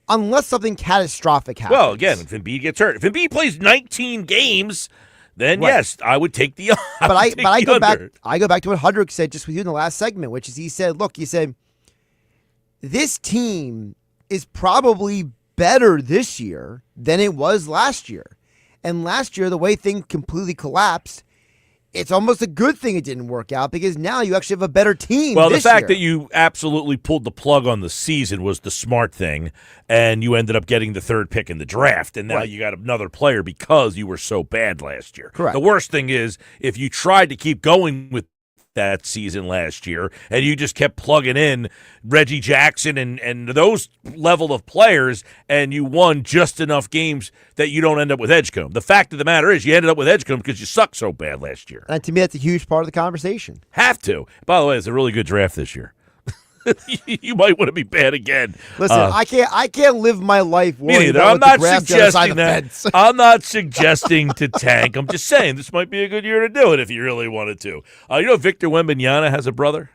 unless something catastrophic happens. Well, again, if Embiid gets hurt, if Embiid plays 19 games, then yes, I would take the. I go back to what Hudrick said just with you in the last segment, which is he said, this team is probably better this year than it was last year, and last year the way things completely collapsed. It's almost a good thing it didn't work out because now you actually have a better team. Well, the fact year. that you absolutely pulled the plug on the season was the smart thing, and you ended up getting the third pick in the draft, and now you got another player because you were so bad last year. Correct. The worst thing is if you tried to keep going with that season last year and you just kept plugging in Reggie Jackson and those level of players and you won just enough games that you don't end up with Edgecombe. The fact of the matter is you ended up with Edgecombe because you sucked so bad last year. And to me, that's a huge part of the conversation. Have to. By the way, it's a really good draft this year. You might want to be bad again. Listen, I can't live my life worrying about I'm not the suggesting that. I'm not suggesting to tank. I'm just saying this might be a good year to do it if you really wanted to. You know Victor Wembanyama has a brother?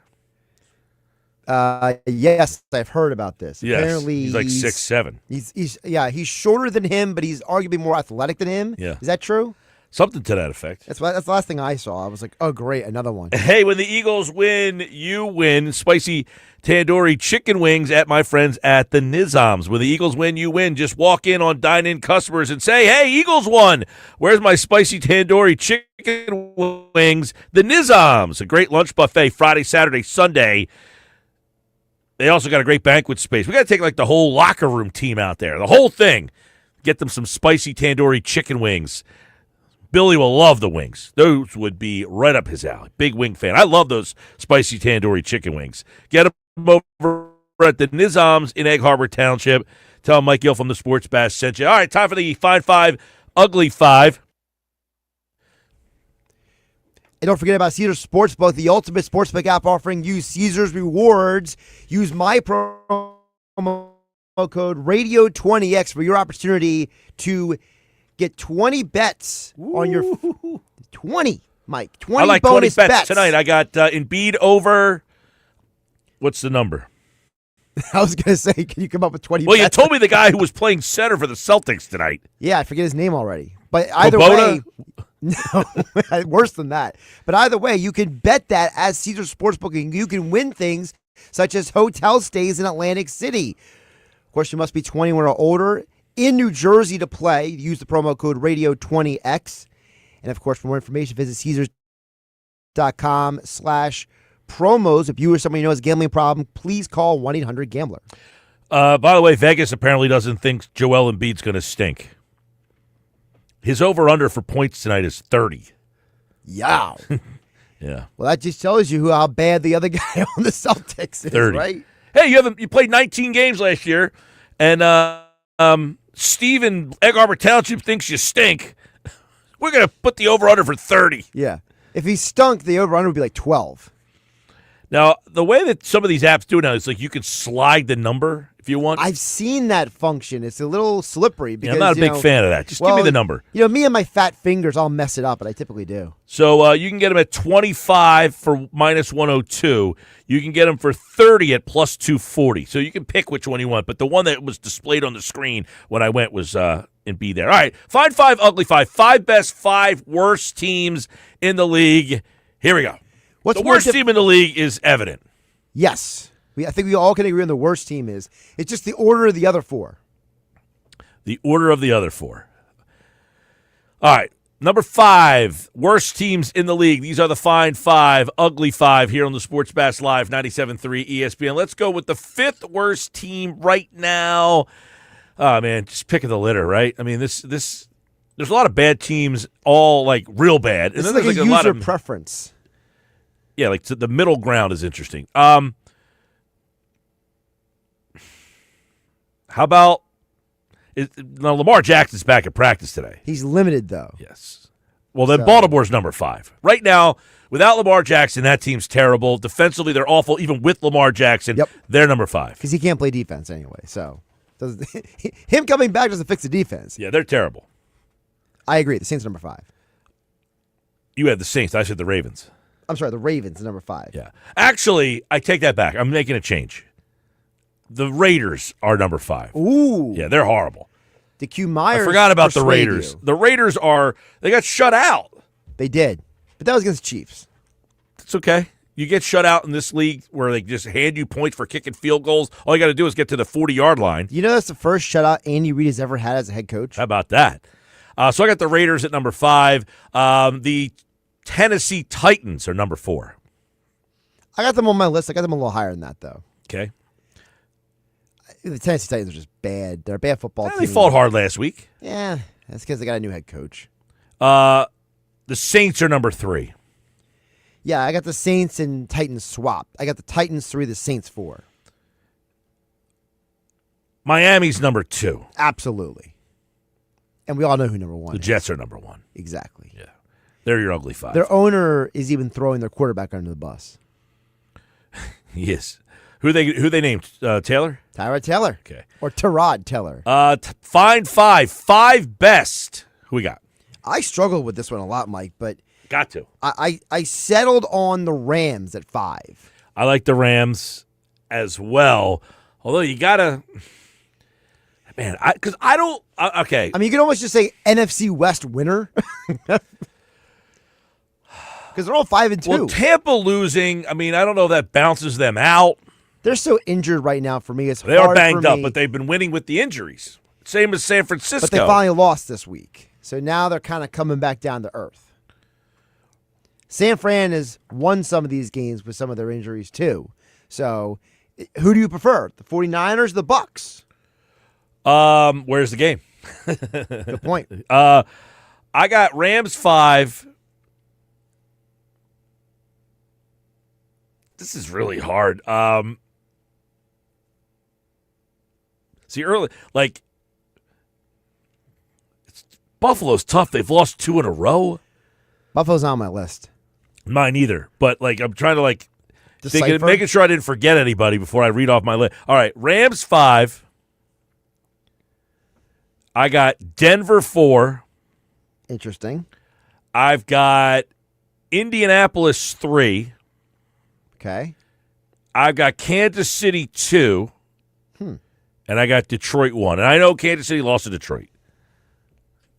Yes, I've heard about this. Yes, Apparently, he's like 6'7". He's shorter than him, but he's arguably more athletic than him. Yeah. Is that true? Something to that effect. That's the last thing I saw. I was like, oh, great, another one. Hey, when the Eagles win, you win. Spicy tandoori chicken wings at my friends at the Nizams. When the Eagles win, you win. Just walk in on dine-in customers and say, hey, Eagles won. Where's my spicy tandoori chicken wings? The Nizams, a great lunch buffet Friday, Saturday, Sunday. They also got a great banquet space. We got to take like the whole locker room team out there, the whole thing. Get them some spicy tandoori chicken wings. Billy will love the wings. Those would be right up his alley. Big wing fan. I love those spicy tandoori chicken wings. Get them over at the Nizams in Egg Harbor Township. Tell them Mike Gill from the Sports Bash sent you. All right, time for the Fine Five, Ugly Five. And don't forget about Caesars Sportsbook, the ultimate sportsbook app offering you Caesars rewards. Use my promo code Radio20X for your opportunity to get 20 bets on your 20, Mike. 20 I like bonus 20 bets tonight. I got Embiid over. What's the number? I was going to say, can you come up with 20 Well, bets? you told me the guy who was playing center for the Celtics tonight. Yeah, I forget his name already. But either Kubota? way, no, worse than that. But either way, you can bet that as Caesars Sportsbook, and you can win things such as hotel stays in Atlantic City. Of course, you must be 21 or older in New Jersey to play. Use the promo code Radio20X. And of course, for more information, visit Caesars.com/promos. If you or somebody you know has a gambling problem, please call 1-800-GAMBLER. By the way, Vegas apparently doesn't think Joel Embiid's going to stink. His over-under for points tonight is 30. Yeah. Yeah. Well, that just tells you how bad the other guy on the Celtics is, 30. right? Hey, you played 19 games last year, and Steve in Egg Harbor Township thinks you stink. We're going to put the over-under for 30. Yeah. If he stunk, the over-under would be like 12. Now, the way that some of these apps do now is like you can slide the number if you want. I've seen that function. It's a little slippery. Because, I'm not a big fan of that. Just give me the number. You know, me and my fat fingers, I'll mess it up, but I typically do. So you can get them at 25 for minus 102. You can get them for 30 at plus 240. So you can pick which one you want. But the one that was displayed on the screen when I went was Embiid there. All right, Fine Five, Ugly Five. 5 best, 5 worst teams in the league. Here we go. The worst team in the league is evident. Yes. I think we all can agree on the worst team is. It's just the order of the other 4. The order of the other 4. All right. Number 5, worst teams in the league. These are the fine 5, ugly 5 here on the Sports Bash Live 97.3 ESPN. Let's go with the 5th worst team right now. Oh, man, just picking the litter, right? I mean, this there's a lot of bad teams, all like real bad. It's and like then a there's a lot user of preference. Yeah, like the middle ground is interesting. How about now Lamar Jackson's back at practice today. He's limited, though. Yes. Well, then So- Baltimore's number 5. Right now, without Lamar Jackson, that team's terrible. Defensively, they're awful. Even with Lamar Jackson, they're number 5. Because he can't play defense anyway. So him coming back doesn't fix the defense. Yeah, they're terrible. I agree. The Saints are number 5. You had the Saints. I said the Ravens. I'm sorry, the Ravens are number 5. Yeah. Actually, I take that back. I'm making a change. The Raiders are number 5. Ooh. Yeah, they're horrible. DQ Myers. I forgot about the persuade Raiders. you. The Raiders they got shut out. They did. But that was against the Chiefs. It's okay. You get shut out in this league where they just hand you points for kicking field goals. All you got to do is get to the 40-yard line. You know that's the first shutout Andy Reid has ever had as a head coach? How about that? So I got the Raiders at number 5. The Tennessee Titans are number 4. I got them on my list. I got them a little higher than that, though. Okay. The Tennessee Titans are just bad. They're a bad football team. They fought hard last week. Yeah, that's because they got a new head coach. The Saints are number 3. Yeah, I got the Saints and Titans swapped. I got the Titans 3, the Saints 4. Miami's number 2. Absolutely. And we all know who number 1 The is. Jets are number 1. Exactly. Yeah. They're your ugly 5. Their owner is even throwing their quarterback under the bus. Yes. Who they named? Taylor? Tyrod Taylor. Okay. Or Tyrod Taylor. Fine 5. 5 best. Who we got? I struggled with this one a lot, Mike, but Got to. I settled on the Rams at 5. I like the Rams as well. Although you got to... Man, because I don't... okay. I mean, you can almost just say NFC West winner. Because they're all 5 and 2. Well, Tampa losing, I mean, I don't know if that bounces them out. They're so injured right now for me. It's They are hard banged for up, me. but they've been winning with the injuries. Same as San Francisco. But they finally lost this week. So now they're kind of coming back down to earth. San Fran has won some of these games with some of their injuries too. So who do you prefer? The 49ers or the Bucks? Where's the game? Good point. I got Rams 5. This is really hard. See, early, like, Buffalo's tough. They've lost 2 in a row. Buffalo's on my list. Mine either. But, like, I'm trying to, like, Decipher? making sure I didn't forget anybody before I read off my list. All right, Rams 5. I got Denver 4. Interesting. I've got Indianapolis 3. Okay. I've got Kansas City 2. And I got Detroit 1. And I know Kansas City lost to Detroit.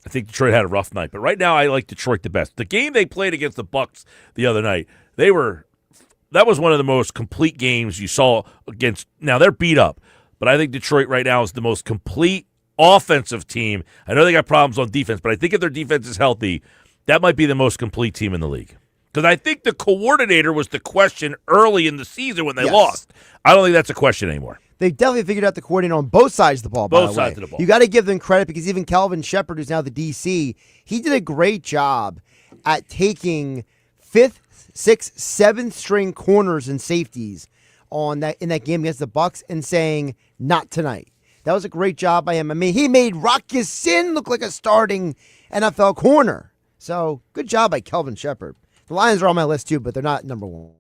I think Detroit had a rough night. But right now, I like Detroit the best. The game they played against the Bucs the other night, that was one of the most complete games you saw against. Now, they're beat up. But I think Detroit right now is the most complete offensive team. I know they got problems on defense, but I think if their defense is healthy, that might be the most complete team in the league. Because I think the coordinator was the question early in the season when they lost. I don't think that's a question anymore. They've definitely figured out the coordinator on both sides of the ball, by the way. Both sides of the ball. You got to give them credit because even Calvin Shepard, who's now the DC, he did a great job at taking 5th, 6th, 7th string corners and safeties in that game against the Bucs and saying, not tonight. That was a great job by him. I mean, he made Rock Ya-Sin look like a starting NFL corner. So, good job by Calvin Shepard. The Lions are on my list too, but they're not number 1.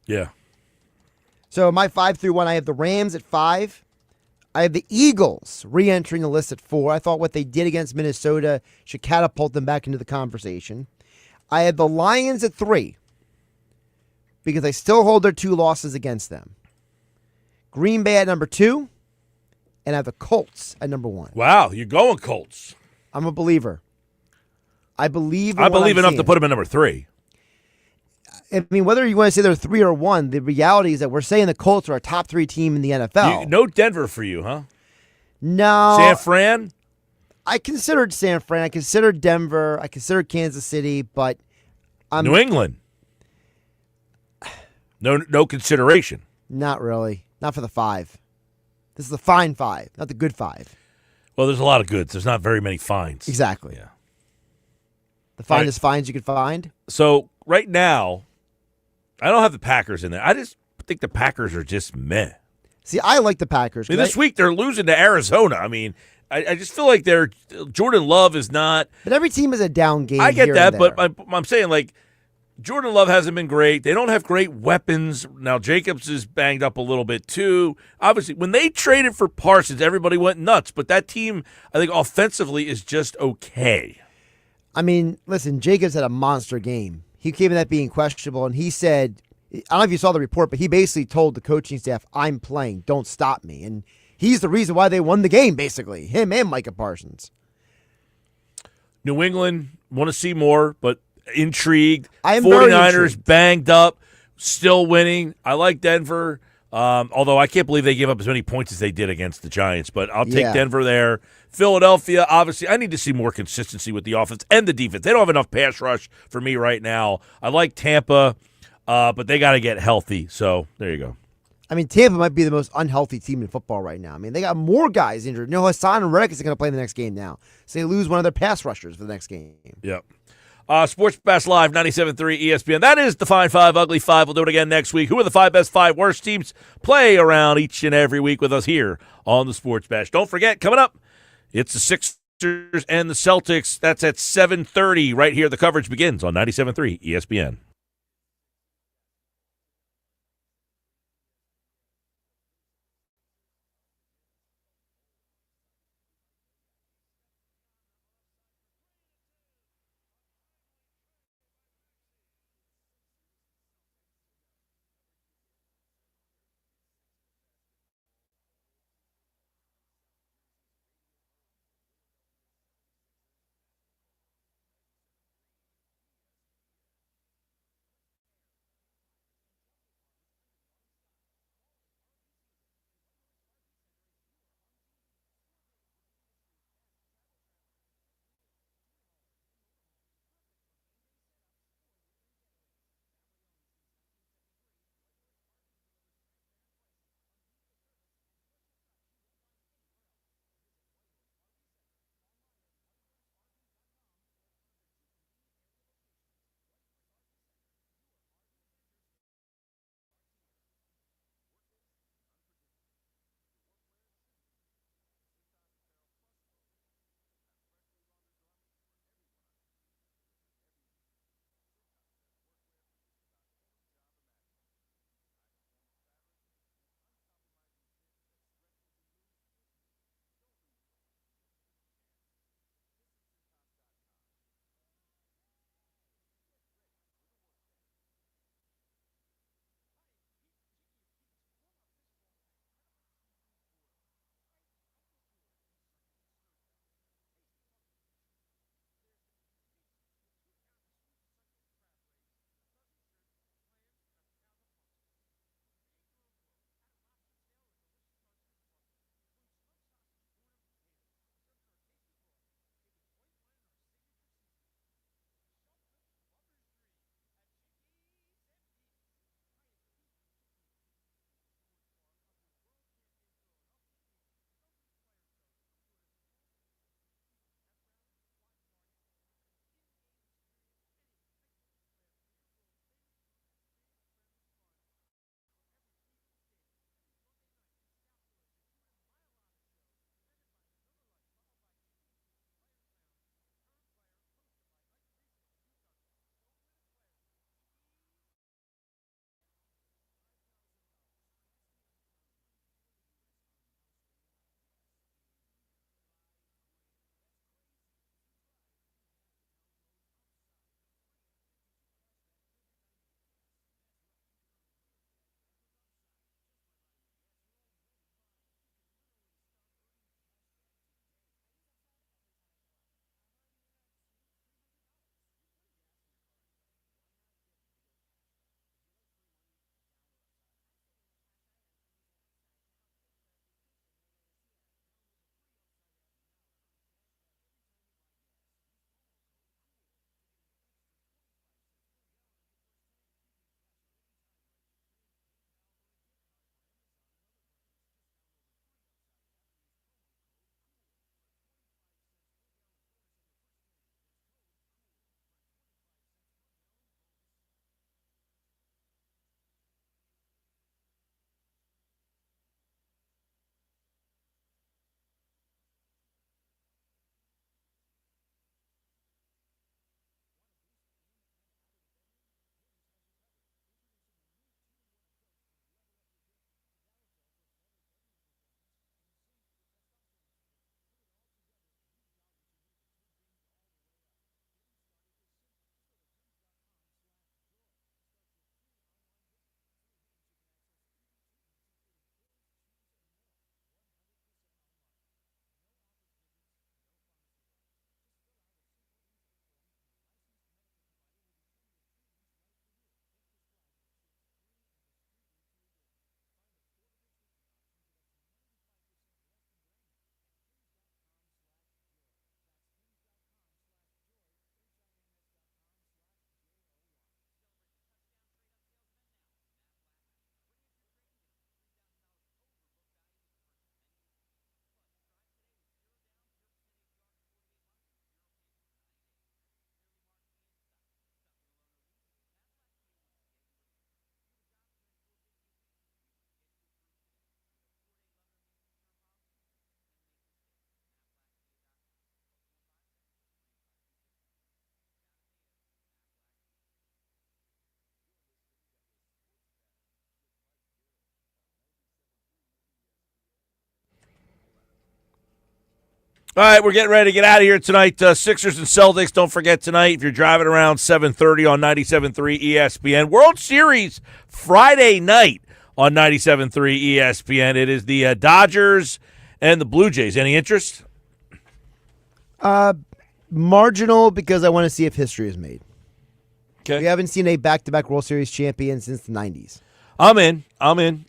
Yeah. So my 5 through 1, I have the Rams at 5. I have the Eagles re-entering the list at 4. I thought what they did against Minnesota should catapult them back into the conversation. I have the Lions at 3 because I still hold their 2 losses against them. Green Bay at number 2, and I have the Colts at number 1. Wow, you're going Colts. I'm a believer. I believe enough to put them in number 3. I mean, whether you want to say they're 3 or 1, the reality is that we're saying the Colts are a top 3 team in the NFL. No Denver for you, huh? No. San Fran? I considered San Fran. I considered Denver. I considered Kansas City, but New England. No consideration. Not really. Not for the 5. This is the fine 5, not the good 5. Well, there's a lot of goods. There's not very many fines. Exactly. Yeah. The finest fines you could find. So right now, I don't have the Packers in there. I just think the Packers are just meh. See, I like the Packers. I mean, this week they're losing to Arizona. I mean, I just feel like Jordan Love is not. But every team is a down game. I get here that, and there. but I'm saying, like, Jordan Love hasn't been great. They don't have great weapons. Now, Jacobs is banged up a little bit, too. Obviously, when they traded for Parsons, everybody went nuts. But that team, I think, offensively is just okay. I mean, listen, Jacobs had a monster game. He came in that being questionable, and he said, I don't know if you saw the report, but he basically told the coaching staff, I'm playing, don't stop me. And he's the reason why they won the game, basically, him and Micah Parsons. New England, want to see more, but intrigued. I am very 49ers intrigued. banged up, still winning. I like Denver, although I can't believe they gave up as many points as they did against the Giants, but I'll take Denver there. Philadelphia, obviously, I need to see more consistency with the offense and the defense. They don't have enough pass rush for me right now. I like Tampa, but they got to get healthy, so there you go. I mean, Tampa might be the most unhealthy team in football right now. I mean, they got more guys injured. Hassan and Reddick is going to play in the next game now. So they lose one of their pass rushers for the next game. Yep. Sports Bash Live, 97.3 ESPN. That is the Fine 5, Ugly 5. We'll do it again next week. Who are the 5 best, 5 worst teams? Play around each and every week with us here on the Sports Bash. Don't forget, coming up, it's the Sixers and the Celtics. That's at 7:30 right here. The coverage begins on 97.3 ESPN. All right, we're getting ready to get out of here tonight. Sixers and Celtics, don't forget tonight, if you're driving around 7:30 on 97.3 ESPN. World Series Friday night on 97.3 ESPN. It is the Dodgers and the Blue Jays. Any interest? Marginal, because I want to see if history is made. Okay. We haven't seen a back-to-back World Series champion since the 90s. I'm in.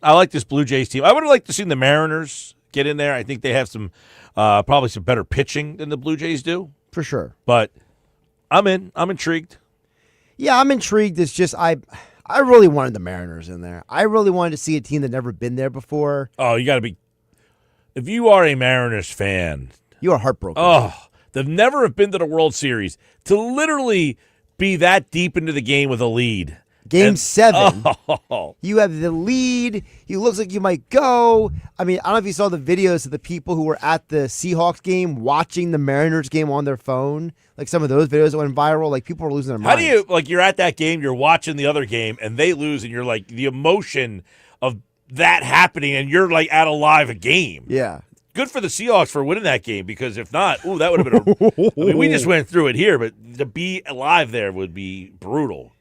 I like this Blue Jays team. I would have liked to see the Mariners get in there. I think they have some probably some better pitching than the Blue Jays do. For sure. But I'm in. I'm intrigued. Yeah, I'm intrigued. It's just I really wanted the Mariners in there. I really wanted to see a team that never been there before. Oh, you got to be. If you are a Mariners fan, you are heartbroken. Oh, they've never have been to the World Series. To literally be that deep into the game with a lead. Game 7, oh. You have the lead. It looks like you might go. I mean, I don't know if you saw the videos of the people who were at the Seahawks game watching the Mariners game on their phone. Like some of those videos that went viral. Like people were losing their minds. How do you, like you're at that game, you're watching the other game, and they lose, and you're like, the emotion of that happening, and you're like at a live game. Yeah. Good for the Seahawks for winning that game, because if not, that would have been I mean, we just went through it here, but to be alive there would be brutal.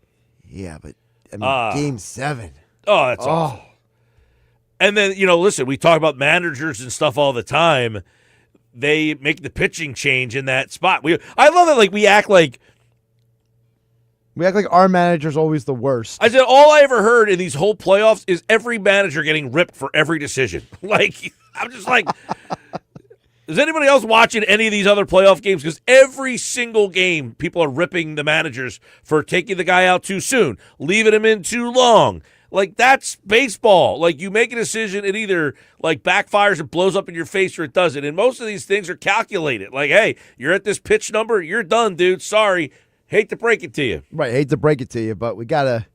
Yeah, but I mean, Game 7. Oh, that's awful. And then, listen, we talk about managers and stuff all the time. They make the pitching change in that spot. I love it. Like, we act like our manager's always the worst. I said all I ever heard in these whole playoffs is every manager getting ripped for every decision. Like, I'm just like, is anybody else watching any of these other playoff games? Because every single game, people are ripping the managers for taking the guy out too soon, leaving him in too long. Like, that's baseball. Like, you make a decision, it either, like, backfires and blows up in your face or it doesn't. And most of these things are calculated. Like, hey, you're at this pitch number, you're done, dude. Sorry. Hate to break it to you. Right, hate to break it to you, but we got to.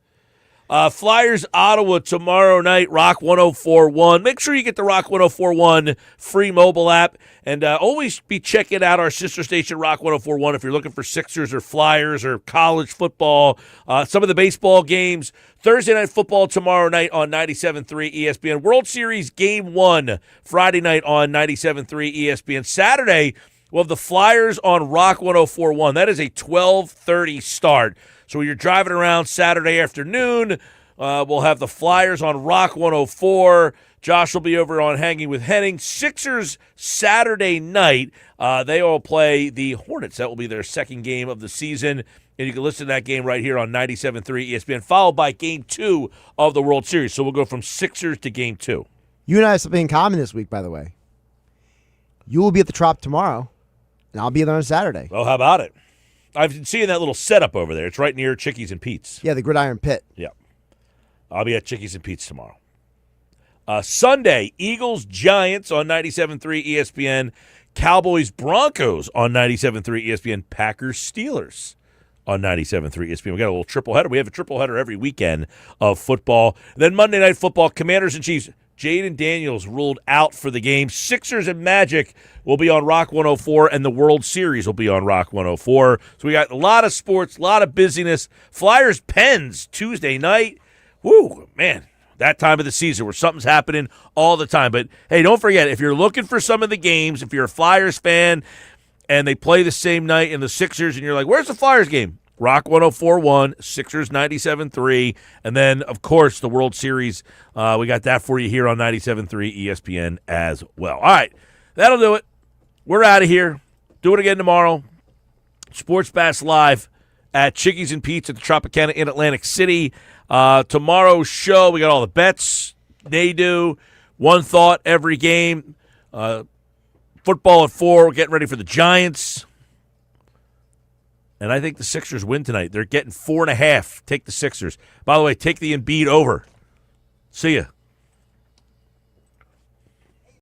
Flyers, Ottawa tomorrow night, Rock 104.1. Make sure you get the Rock 104.1 free mobile app. And always be checking out our sister station, Rock 104.1, if you're looking for Sixers or Flyers or college football. Some of the baseball games. Thursday Night Football tomorrow night on 97.3 ESPN. World Series Game 1 Friday night on 97.3 ESPN. Saturday, we'll have the Flyers on Rock 104.1. That is a 12:30 start. So when you're driving around Saturday afternoon, we'll have the Flyers on Rock 104. Josh will be over on Hanging with Henning. Sixers Saturday night, they will play the Hornets. That will be their second game of the season. And you can listen to that game right here on 97.3 ESPN, followed by Game 2 of the World Series. So we'll go from Sixers to Game 2. You and I have something in common this week, by the way. You will be at the Trop tomorrow, and I'll be there on Saturday. Well, how about it? I've been seeing that little setup over there. It's right near Chickies and Pete's. Yeah, the Gridiron Pit. Yeah. I'll be at Chickies and Pete's tomorrow. Sunday, Eagles, Giants on 97.3 ESPN. Cowboys, Broncos on 97.3 ESPN. Packers, Steelers on 97.3 ESPN. We got a little triple header. We have a triple header every weekend of football. Then Monday Night Football, Commanders and Chiefs. Jaden Daniels ruled out for the game. Sixers and Magic will be on Rock 104, and the World Series will be on Rock 104. So we got a lot of sports, a lot of busyness. Flyers, Pens, Tuesday night. Woo, man, that time of the season where something's happening all the time. But, hey, don't forget, if you're looking for some of the games, if you're a Flyers fan and they play the same night in the Sixers and you're like, where's the Flyers game? Rock 104.1, Sixers 97.3, and then, of course, the World Series. We got that for you here on 97.3 ESPN as well. All right, that'll do it. We're out of here. Do it again tomorrow. Sports Bass Live at Chickies and Pete's at the Tropicana in Atlantic City. Tomorrow's show, we got all the bets. They do. One thought every game. Football at 4. We're getting ready for the Giants. And I think the Sixers win tonight. They're getting 4.5. Take the Sixers. By the way, take the Embiid over. See ya.